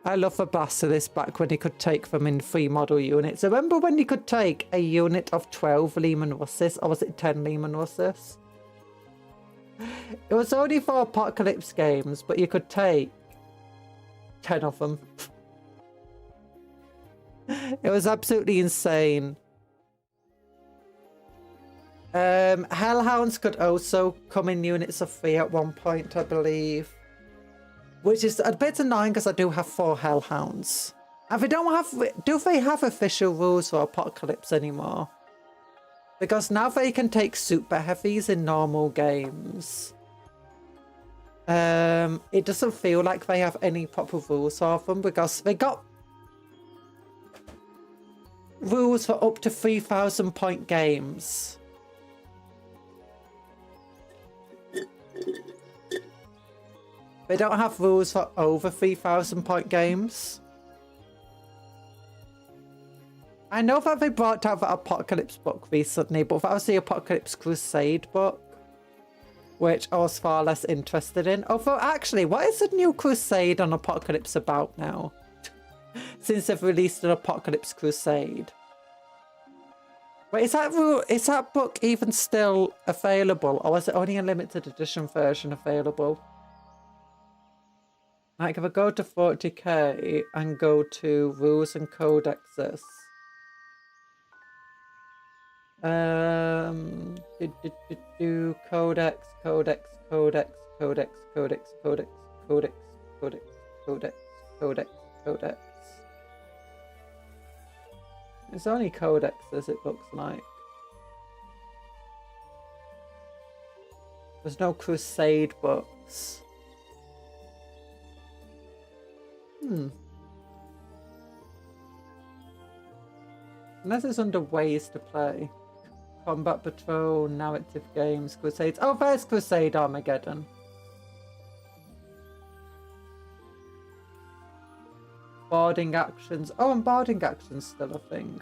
I love the Basilisk back when he could take them in 3 model units. Remember when you could take a unit of 12 Lehman Russes, or was it 10 Lehman Russes? It was only for Apocalypse games, but you could take 10 of them. It was absolutely insane. Hellhounds could also come in units of 3 at one point, I believe. Which is a bit annoying because I do have 4 Hellhounds. And do they have official rules for Apocalypse anymore? Because now they can take super heavies in normal games. It doesn't feel like they have any proper rules for them because they got rules for up to 3,000 point games. They don't have rules for over 3,000 point games. I know that they brought out the Apocalypse book recently, but that was the Apocalypse Crusade book, which I was far less interested in. Although, actually, what is the new Crusade on Apocalypse about now? Since they've released an Apocalypse Crusade. Wait, is that book even still available, or is it only a limited edition version available? Like, if I go to 40k and go to rules and codexes. Codex, codex, codex, codex, codex, codex, codex, codex, codex, codex, codex. It's only codexes, it looks like. There's no Crusade books. Unless it's under ways to play. Combat Patrol, narrative games, Crusades. Oh, there's Crusade Armageddon. Boarding actions. Oh, and boarding actions still a thing.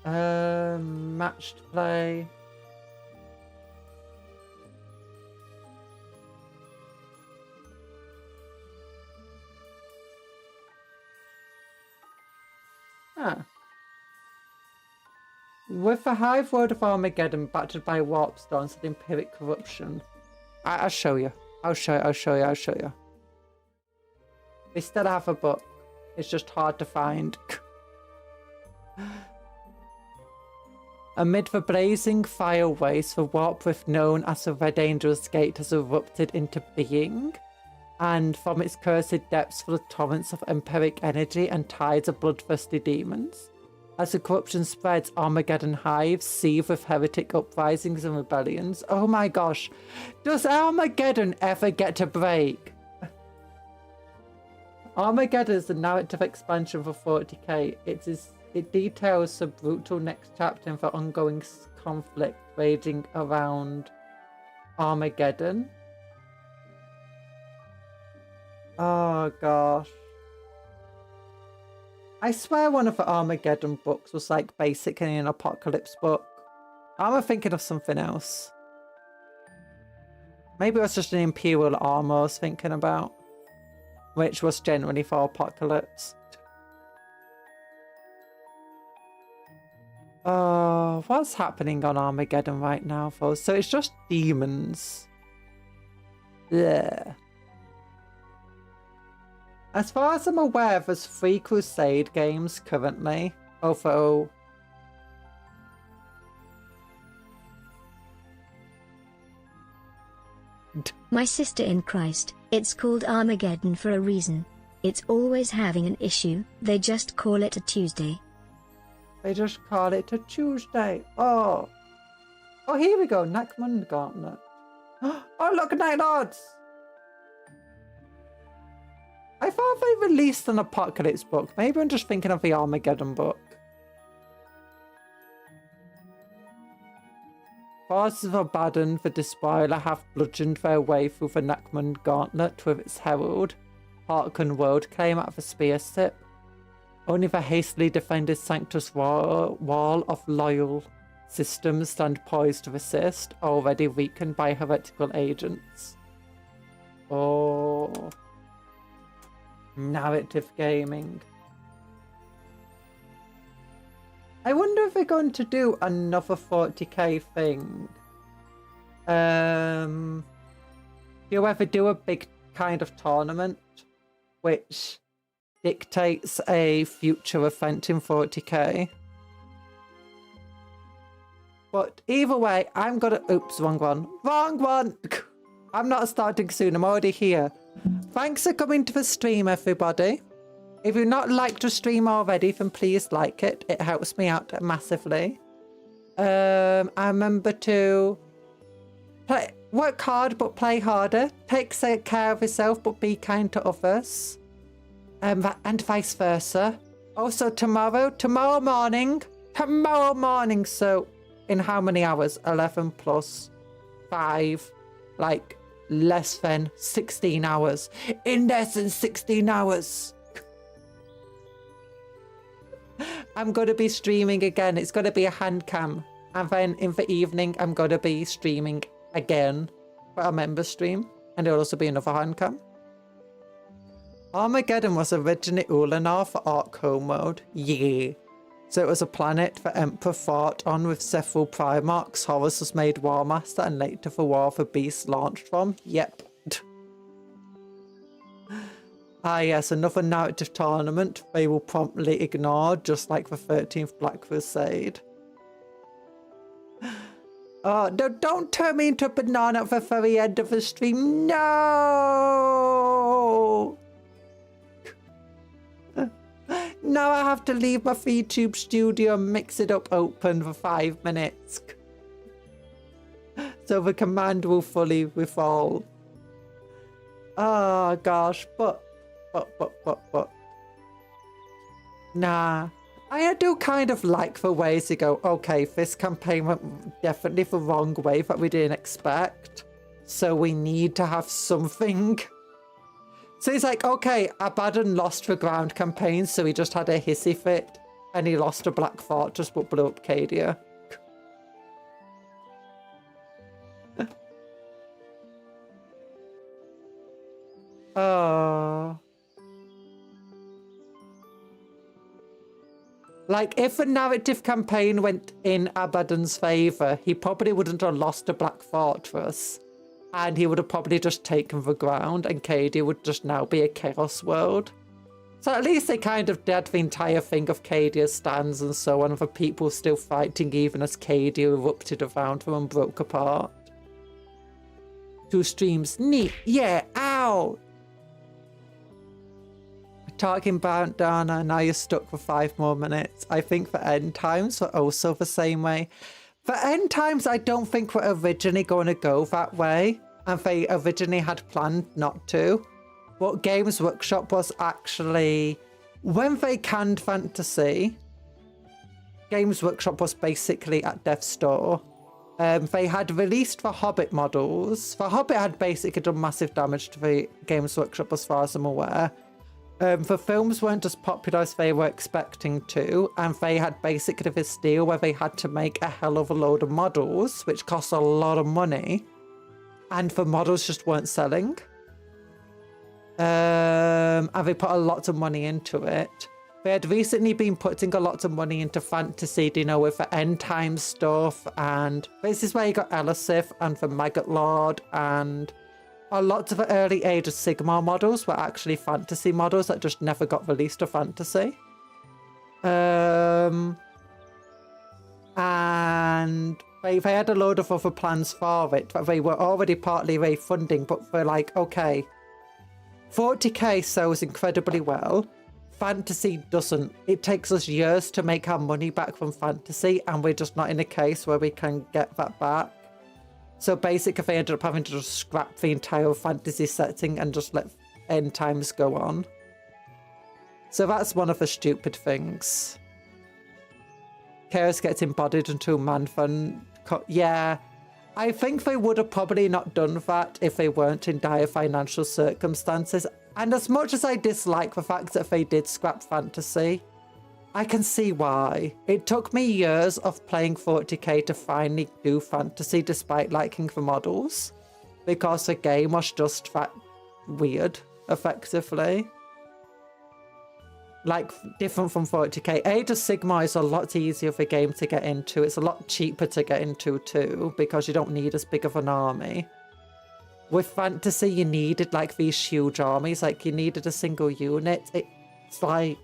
Matched play. With the Hive World of Armageddon battered by warp storms and empiric corruption. I'll show you. I'll show you. They still have a book. It's just hard to find. Amid the blazing fire waste, the warp rift known as the Red Angel's Gate has erupted into being. And from its cursed depths flow torrents of empiric energy and tides of bloodthirsty demons. As the corruption spreads, Armageddon hives seethe with heretic uprisings and rebellions. Oh my gosh, does Armageddon ever get a break? Armageddon is the narrative expansion for 40k. It details the brutal next chapter in the ongoing conflict raging around Armageddon. Oh gosh. I swear one of the Armageddon books was like basically an Apocalypse book. Am I thinking of something else? Maybe it was just an Imperial armor I was thinking about. which was generally for Apocalypse. Oh, what's happening on Armageddon right now, folks? So it's just demons. Yeah. As far as I'm aware, there's 3 Crusade games currently, although... My sister in Christ, it's called Armageddon for a reason. It's always having an issue, they just call it a Tuesday. They just call it a Tuesday. Oh. Oh, here we go. Nakman Gauntlet. Oh, look, Night Lords. I thought they released an Apocalypse book. Maybe I'm just thinking of the Armageddon book. Forces of Abaddon, the Despoiler, have bludgeoned their way through the Nakman Gauntlet with its herald. Harkon World came out of the spear tip. Only the hastily defended Sanctus Wall of Loyal systems stand poised to resist, already weakened by heretical agents. Oh. Narrative gaming. I wonder if they're going to do another 40k thing. You ever do a big kind of tournament which dictates a future event in 40k? But either way, I'm gonna... Oops, wrong one. Wrong one! I'm not starting soon, I'm already here. Thanks for coming to the stream, everybody. If you've not liked the stream already, then please like it. It helps me out massively. I remember to work hard, but play harder. Take care of yourself, but be kind to others. And vice versa. Also, tomorrow morning, so in how many hours? 11 plus 5, like less than 16 hours. In less than 16 hours. I'm going to be streaming again. It's going to be a hand cam. And then in the evening, I'm going to be streaming again for a member stream. And there'll also be another hand cam. Armageddon was originally Ulanar for Ark Home mode. Yeah. So it was a planet the Emperor fought on with several Primarchs. Horus was made War Master and later the War of the Beast launched from. Yep. Ah yes, another narrative tournament they will promptly ignore, just like the 13th Black Crusade. Oh, no, don't turn me into a banana at the very end of the stream. No! Now I have to leave my VTube studio and mix it up open for 5 minutes. So the command will fully evolve. Oh gosh, but. Nah. I do kind of like the ways you go, okay, this campaign went definitely the wrong way that we didn't expect. So we need to have something. So he's like, okay, Abaddon lost the ground campaign, so he just had a hissy fit. And he lost a Black Fortress but blew up Cadia. Oh. Like, if a narrative campaign went in Abaddon's favour, he probably wouldn't have lost a Black Fortress. And he would have probably just taken the ground, and Cadia would just now be a Chaos world. So at least they kind of did the entire thing of Cadia's stands and so on, the people still fighting even as Cadia erupted around them and broke apart. 2 streams, neat, yeah, ow! Talking about Dana, now you're stuck for 5 more minutes. I think the end times were also the same way. The end times I don't think were originally going to go that way, and they originally had planned not to. But Games Workshop was actually, when they canned fantasy, Games Workshop was basically at death's door. They had released the Hobbit models. The Hobbit had basically done massive damage to the Games Workshop as far as I'm aware. The films weren't as popular as they were expecting to, and they had basically this deal where they had to make a hell of a load of models, which cost a lot of money, and the models just weren't selling. And they put a lot of money into it. They had recently been putting a lot of money into fantasy, you know, with the end time stuff. And this is where you got Elisif and the Maggot Lord. And a lot of the early Age of Sigmar models were actually fantasy models that just never got released to fantasy. And they had a load of other plans for it, but they were already partly refunding, but they're like, okay, 40k sells incredibly well. Fantasy doesn't. It takes us years to make our money back from fantasy, and we're just not in a case where we can get that back. So basically, they ended up having to just scrap the entire fantasy setting and just let end times go on. So that's one of the stupid things. Chaos gets embodied into man-fun. Yeah, I think they would have probably not done that if they weren't in dire financial circumstances. And as much as I dislike the fact that they did scrap fantasy, I can see why. It took me years of playing 40k to finally do fantasy despite liking the models, because the game was just that weird, effectively. Like, different from 40k. Age of Sigmar is a lot easier of a game to get into. It's a lot cheaper to get into too, because you don't need as big of an army. With fantasy, you needed like these huge armies, like you needed a single unit. It's like,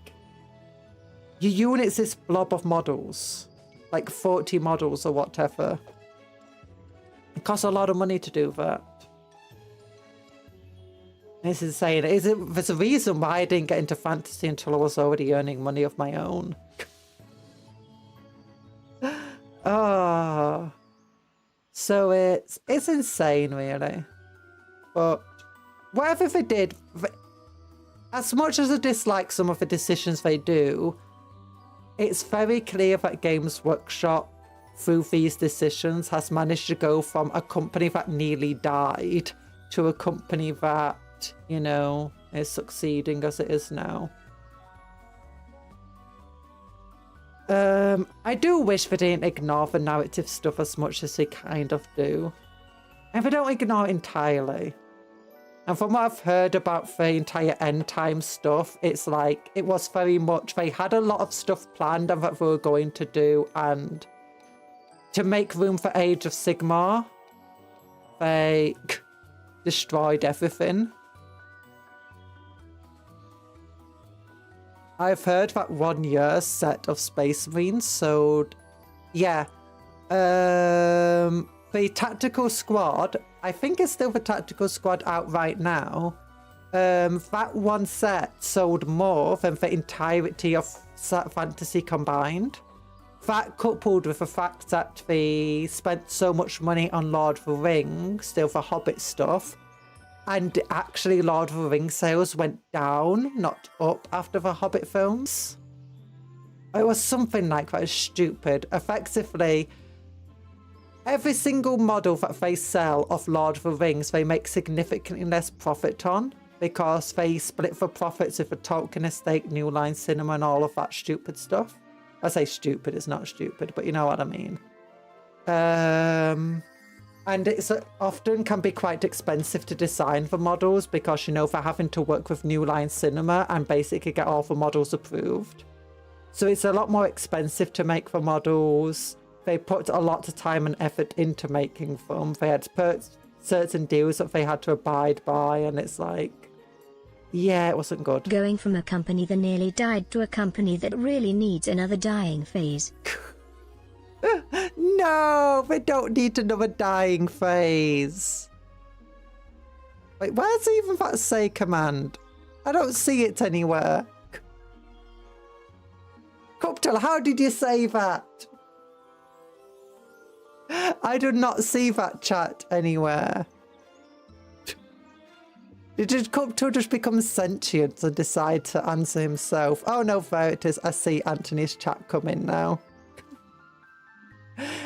your unit's this blob of models, like 40 models or whatever. It costs a lot of money to do that. It's insane. There's a reason why I didn't get into fantasy until I was already earning money of my own. Oh. So it's insane, really. But whatever they did, as much as I dislike some of the decisions they do, it's very clear that Games Workshop, through these decisions, has managed to go from a company that nearly died to a company that, you know, is succeeding as it is now. I do wish they didn't ignore the narrative stuff as much as they kind of do. And they don't ignore it entirely. And from what I've heard about the entire end time stuff, it's like, it was very much, they had a lot of stuff planned and that they were going to do, and to make room for Age of Sigmar, they destroyed everything. I've heard that 1 year's set of Space Marines sold, yeah, the Tactical Squad, I think it's still the Tactical Squad out right now. That one set sold more than the entirety of Fantasy combined. That coupled with the fact that they spent so much money on Lord of the Rings, still for Hobbit stuff, and actually Lord of the Rings sales went down, not up, after the Hobbit films. It was something like that. It's stupid. Effectively, every single model that they sell of Lord of the Rings, they make significantly less profit on, because they split the profits with the Tolkien estate, New Line Cinema, and all of that stupid stuff. I say stupid, it's not stupid, but you know what I mean. And it's often can be quite expensive to design the models, because, you know, they're having to work with New Line Cinema and basically get all the models approved. So it's a lot more expensive to make the models. They put a lot of time and effort into making them. They had certain deals that they had to abide by, and it's like, yeah, it wasn't good. Going from a company that nearly died to a company that really needs another dying phase. No, they don't need another dying phase. Wait, where's even that say command? I don't see it anywhere. Cuptle, how did you say that? I do not see that chat anywhere. Did Cuptle just become sentient and decide to answer himself? Oh no, there it is. I see Anthony's chat come in now.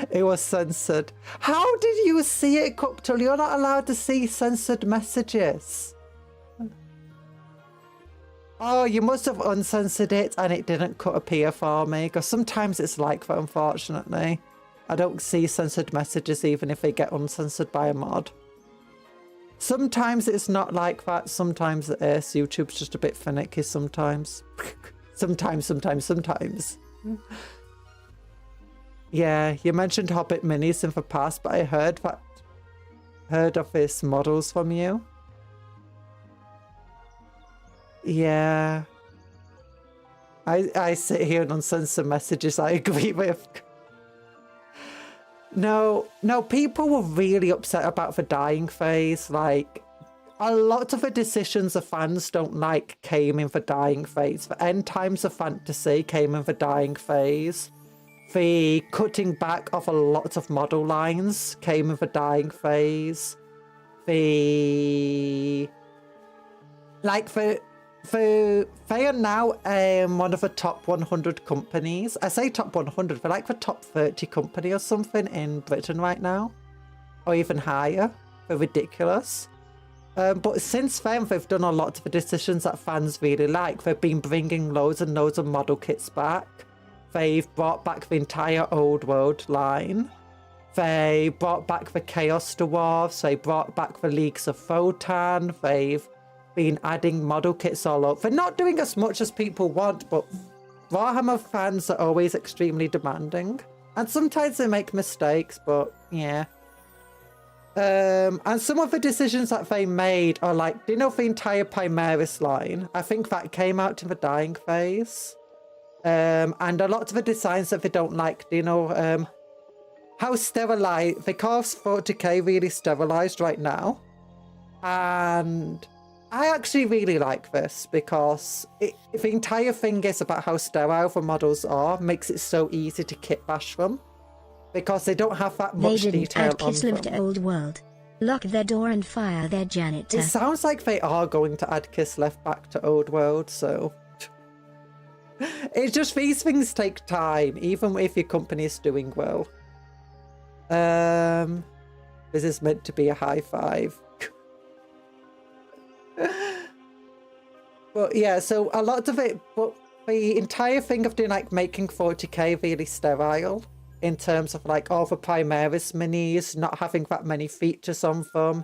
It was censored. How did you see it, Cuptle? You're not allowed to see censored messages. Oh, you must have uncensored it and it didn't appear for me, because sometimes it's like that, unfortunately. I don't see censored messages even if they get uncensored by a mod. Sometimes it's not like that. Sometimes it is. YouTube's just a bit finicky sometimes. Sometimes. Yeah, you mentioned Hobbit minis in the past, but I heard of these models from you. Yeah. I sit here and uncensor messages I agree with. No, people were really upset about the dying phase. Like, a lot of the decisions the fans don't like came in the dying phase. The end times of fantasy came in the dying phase. The cutting back of a lot of model lines came in the dying phase. They are now one of the top 100 companies. I say top 100, they're like the top 30 company or something in Britain right now. Or even higher. They're ridiculous. But since then, they've done a lot of the decisions that fans really like. They've been bringing loads and loads of model kits back. They've brought back the entire Old World line. They brought back the Chaos Dwarfs. They brought back the Leagues of Photon. They've been adding model kits all over. They're not doing as much as people want, but Warhammer fans are always extremely demanding. And sometimes they make mistakes, but yeah. And some of the decisions that they made are like, do you know the entire Primaris line? I think that came out in the dying phase. And a lot of the designs that they don't like, do you know how sterilized, they call 40k really sterilized right now. And I actually really like this because the entire thing is about how sterile the models are, makes it so easy to kit bash them. Because they don't have that much detail on them. They didn't add Kislev to Old World. Lock their door and fire their janitor. It sounds like they are going to add Kislev back to Old World, so... It's just these things take time, even if your company is doing well. This is meant to be a high five. But yeah, so a lot of it, but the entire thing of doing like making 40k really sterile in terms of like all the Primaris minis, not having that many features on them.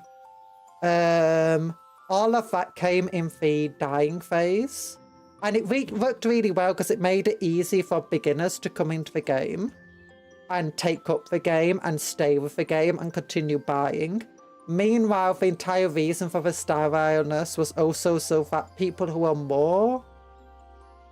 All of that came in the dying phase. And it worked really well because it made it easy for beginners to come into the game and take up the game and stay with the game and continue buying. Meanwhile, the entire reason for the sterileness was also so that people who are more,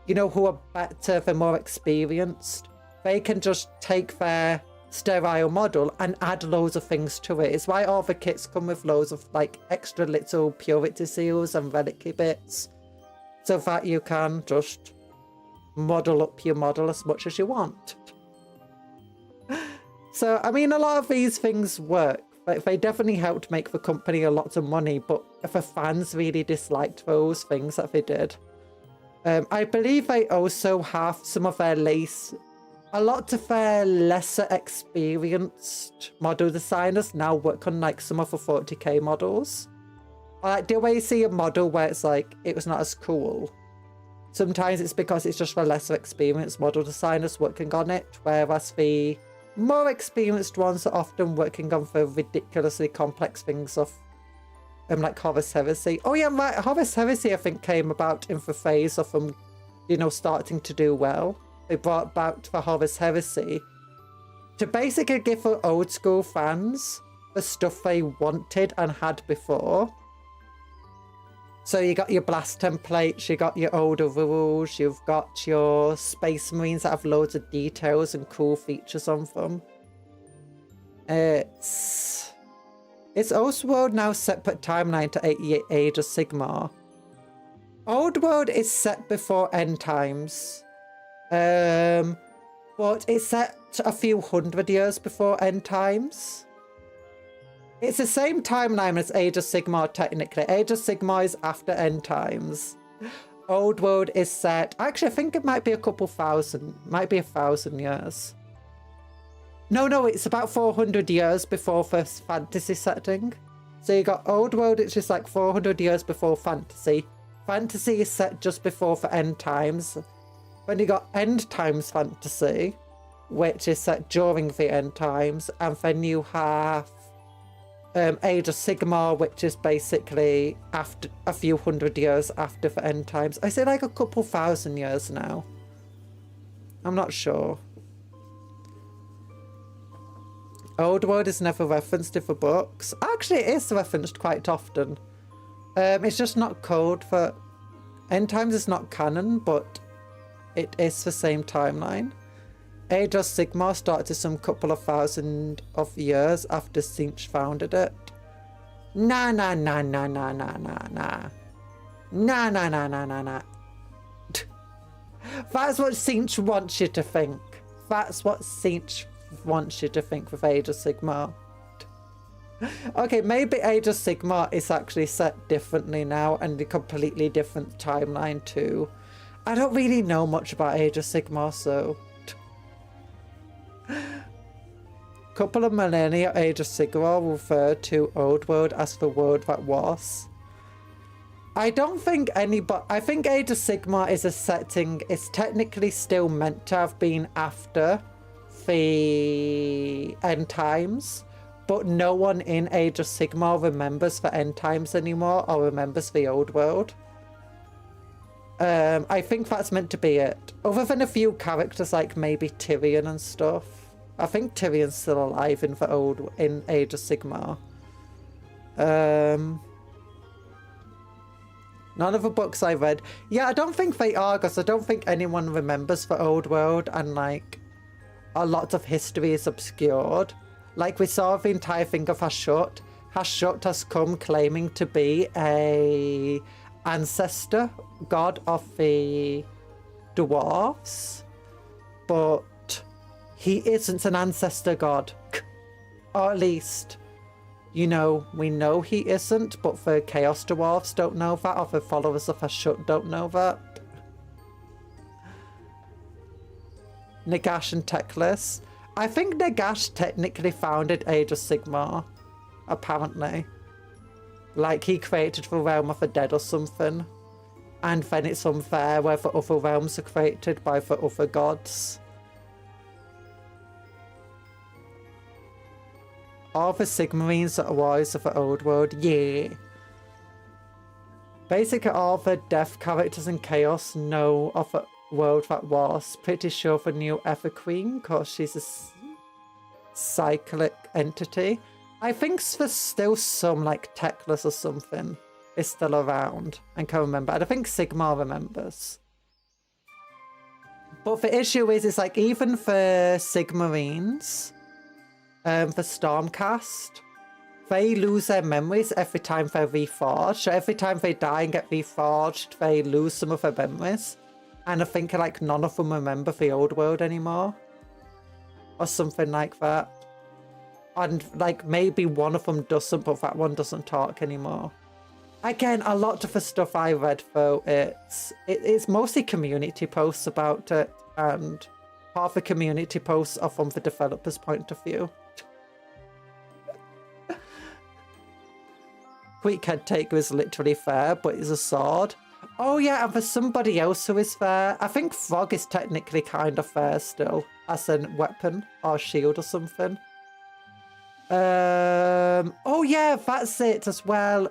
who are better, they're more experienced, they can just take their sterile model and add loads of things to it. It's why all the kits come with loads of like extra little purity seals and reliquary bits, so that you can just model up your model as much as you want. So, I mean, a lot of these things work. Like, they definitely helped make the company a lot of money, but the fans really disliked those things that they did. I believe they also have some of their a lot of their lesser experienced model designers now work on like some of the 40k models. Like, do we see a model where it's like, it was not as cool? Sometimes it's because it's just the lesser experienced model designers working on it, whereas the more experienced ones are often working on the ridiculously complex things of like Horus Heresy. Oh yeah, right, Horus Heresy I think came about in the phase of them, starting to do well. They brought back the Horus Heresy to basically give the old school fans the stuff they wanted and had before. So you got your blast templates, you got your older rules, you've got your Space Marines that have loads of details and cool features on them. It's Old World now separate timeline to Age of Sigmar. Old World is set before End Times. But it's set a few hundred years before End Times. It's the same timeline as Age of Sigmar, technically. Age of Sigmar is after End Times. Old World is set... Actually, I think it might be a couple thousand. Might be 1,000 years. No, it's about 400 years before first fantasy setting. So you got Old World, it's just like 400 years before fantasy. Fantasy is set just before for End Times. Then you got End Times Fantasy, which is set during the End Times. And then you have... Age of Sigmar, which is basically after a few hundred years after the end times. I say like a couple thousand years now. I'm not sure. Old World is never referenced in the books. Actually, it is referenced quite often. It's just not code for... End times is not canon, but it is the same timeline. Age of Sigmar started some couple of thousand of years after Tzeentch founded it. Nah. Nah. That's what Tzeentch wants you to think. That's what Tzeentch wants you to think with Age of Sigmar. Okay, maybe Age of Sigmar is actually set differently now and a completely different timeline too. I don't really know much about Age of Sigmar, so... Couple of millennia Age of Sigmar referred to Old World as the world that was. I don't think anybody... I think Age of Sigmar is a setting... It's technically still meant to have been after the end times, but no one in Age of Sigmar remembers the end times anymore or remembers the Old World. I think that's meant to be it. Other than a few characters like maybe Tyrion and stuff. I think Tyrion's still alive in Age of Sigmar. None of the books I read. Yeah, I don't think they are, because I don't think anyone remembers the Old World, and like a lot of history is obscured. Like we saw the entire thing of Hashut. Hashut has come claiming to be a ancestor god of the dwarves, but he isn't an ancestor god. Or at least, you know, we know he isn't, but the Chaos Dwarves don't know that, or the followers of Hashut don't know that. Nagash and Teclis. I think Nagash technically founded Age of Sigmar, apparently. Like, he created the realm of the dead or something. And then it's unfair where the other realms are created by the other gods. All the Sigmarines that are warriors of the Old World, yeah. Basically, all the death characters in Chaos know of a world that was. Pretty sure the new Ever Queen, because she's a cyclic entity. I think there's still some, like, Teclis or something is still around and can remember. And I think Sigmar remembers. But the issue is, it's like, even for Sigmarines... the Stormcast, they lose their memories every time they're reforged. So every time they die and get reforged, they lose some of their memories. And I think like none of them remember the Old World anymore. Or something like that. And like maybe one of them doesn't, but that one doesn't talk anymore. Again, a lot of the stuff I read though, it's mostly community posts about it. And half the community posts are from the developer's point of view. Quick Head Taker is literally fair, but it's a sword. Oh yeah, and for somebody else who is fair, I think Frog is technically kind of fair still, as a weapon or shield or something. Oh yeah, that's it as well.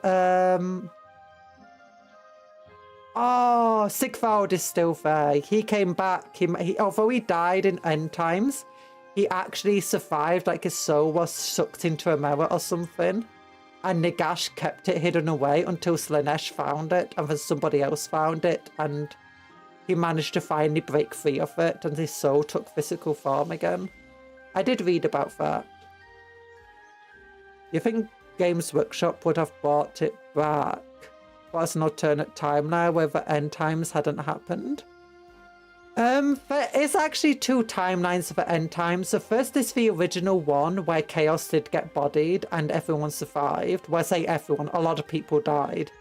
Oh, Sigvald is still fair. He came back. He although he died in end times, he actually survived. Like his soul was sucked into a mirror or something. And Nagash kept it hidden away until Slaanesh found it, and then somebody else found it, and he managed to finally break free of it, and his soul took physical form again. I did read about that. You think Games Workshop would have brought it back? Was an alternate timeline where the end times hadn't happened? There is actually two timelines for end times. The first is the original one where Chaos did get bodied and everyone survived. Well, I say everyone, a lot of people died.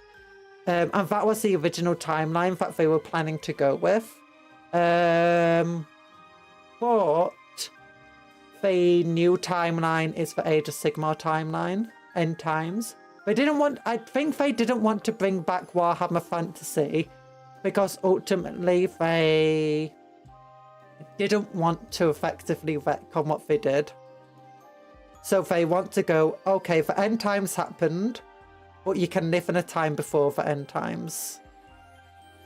And that was the original timeline that they were planning to go with. But the new timeline is the Age of Sigmar timeline, end times. They didn't want, I think they didn't want to bring back Warhammer Fantasy because ultimately they didn't want to effectively retcon what they did. So they want to go, okay, the end times happened, but you can live in a time before the end times.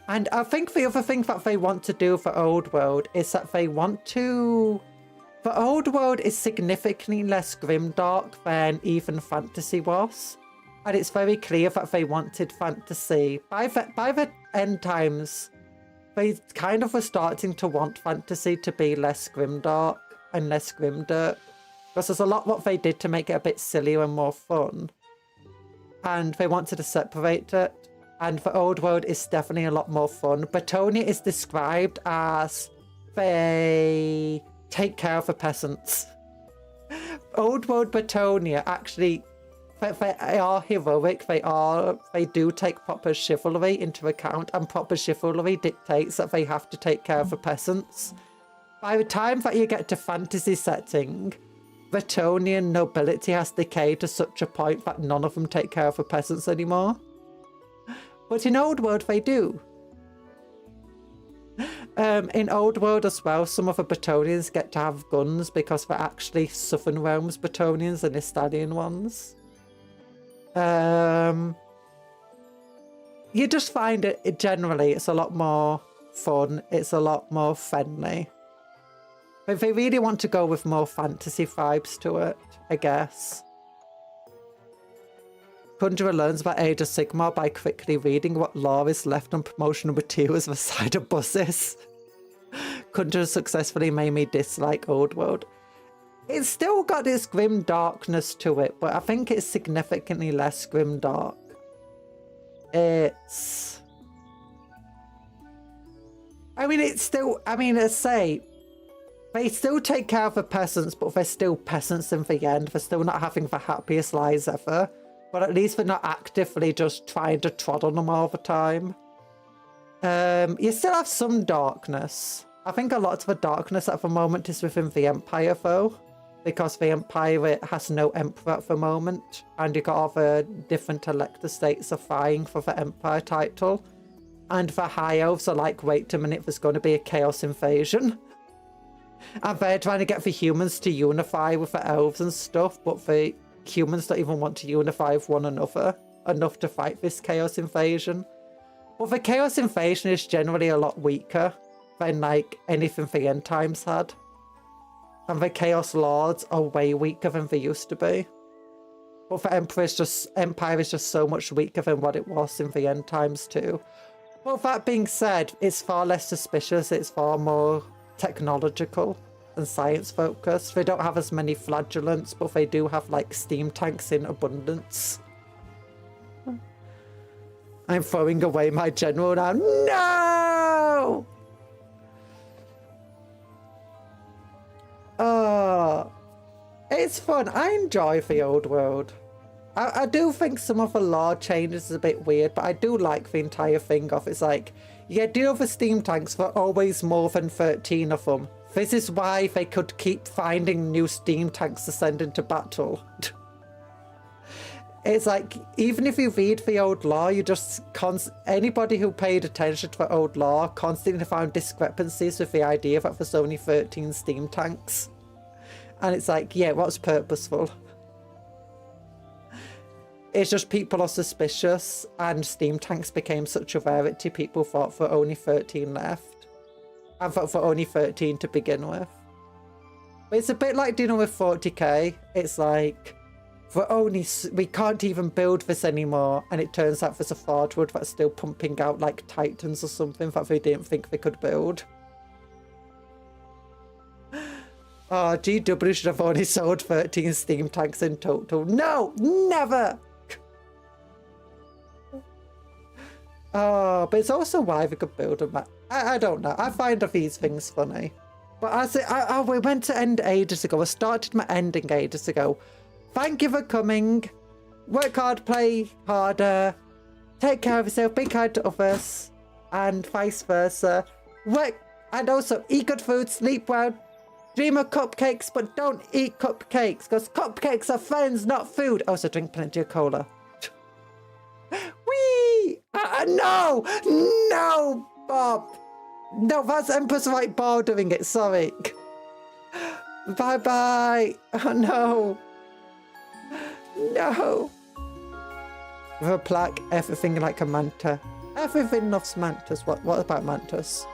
And I think the other thing that they want to do for Old World is that they want to... The Old World is significantly less grimdark than even fantasy was. And it's very clear that they wanted fantasy. By the end times, they kind of were starting to want fantasy to be less grimdark and less grimdark. Because there's a lot what they did to make it a bit sillier and more fun. And they wanted to separate it. And the Old World is definitely a lot more fun. Betonia is described as they take care of the peasants. Old World Betonia actually, they are heroic. They do take proper chivalry into account, and proper chivalry dictates that they have to take care of the peasants. By the time that you get to fantasy setting, Bretonian nobility has decayed to such a point that none of them take care of the peasants anymore. But in Old World, they do. In Old World as well, some of the Bretonians get to have guns because they're actually Southern Realms Bretonians and Istadian ones. You just find it generally, it's a lot more fun, it's a lot more friendly. But they really want to go with more fantasy vibes to it, I guess. Conjurer learns about Age of Sigmar by quickly reading what lore is left on promotional materials beside of buses. Conjurer successfully made me dislike Old World. It's still got this grim darkness to it, but I think it's significantly less grim dark. It's... it's still... I say... They still take care of the peasants, but they're still peasants in the end. They're still not having the happiest lives ever. But at least they're not actively just trying to trod on them all the time. You still have some darkness. I think a lot of the darkness at the moment is within the Empire, though. Because the Empire has no Emperor at the moment. And you've got all the different elector states are vying for the Empire title. And the High Elves are like, wait a minute, there's going to be a Chaos invasion. And they're trying to get the humans to unify with the elves and stuff, but the humans don't even want to unify with one another enough to fight this Chaos invasion. But the Chaos invasion is generally a lot weaker than like anything the End Times had. And the Chaos Lords are way weaker than they used to be. But the Empire is just so much weaker than what it was in the End Times too. But that being said, it's far less suspicious, it's far more technological and science focused. They don't have as many flagellants, but they do have like steam tanks in abundance. I'm throwing away my general now. No! Oh, it's fun. I enjoy the Old World. I do think some of the lore changes is a bit weird, but I do like the entire thing of it's like, yeah, deal with the steam tanks for always more than 13 of them. This is why they could keep finding new steam tanks to send into battle. It's like, even if you read the old lore, you just anybody who paid attention to the old lore constantly found discrepancies with the idea that there's only 13 steam tanks. And it's like, yeah, what's purposeful? It's just people are suspicious, and steam tanks became such a rarity, people thought there were only 13 left. And thought there were only 13 to begin with. But it's a bit like dealing with 40k. It's like, we can't even build this anymore, and it turns out there's a Forge World that's still pumping out like Titans or something that they didn't think they could build. Oh, GW should have only sold 13 steam tanks in total. No, never! Oh, but it's also why we could build them. I don't know. I find these things funny. But we went to end ages ago. I started my ending ages ago. Thank you for coming. Work hard, play harder. Take care of yourself. Be kind to others. And vice versa. Work and also eat good food. Sleep well. Dream of cupcakes, but don't eat cupcakes. Because cupcakes are friends, not food. Also drink plenty of cola. Whee! No! No, Bob! No, that's Empress Right Ball doing it, sorry. Bye-bye. Oh, no. No. With a plaque, everything like a manta. Everything loves mantas. What about mantas?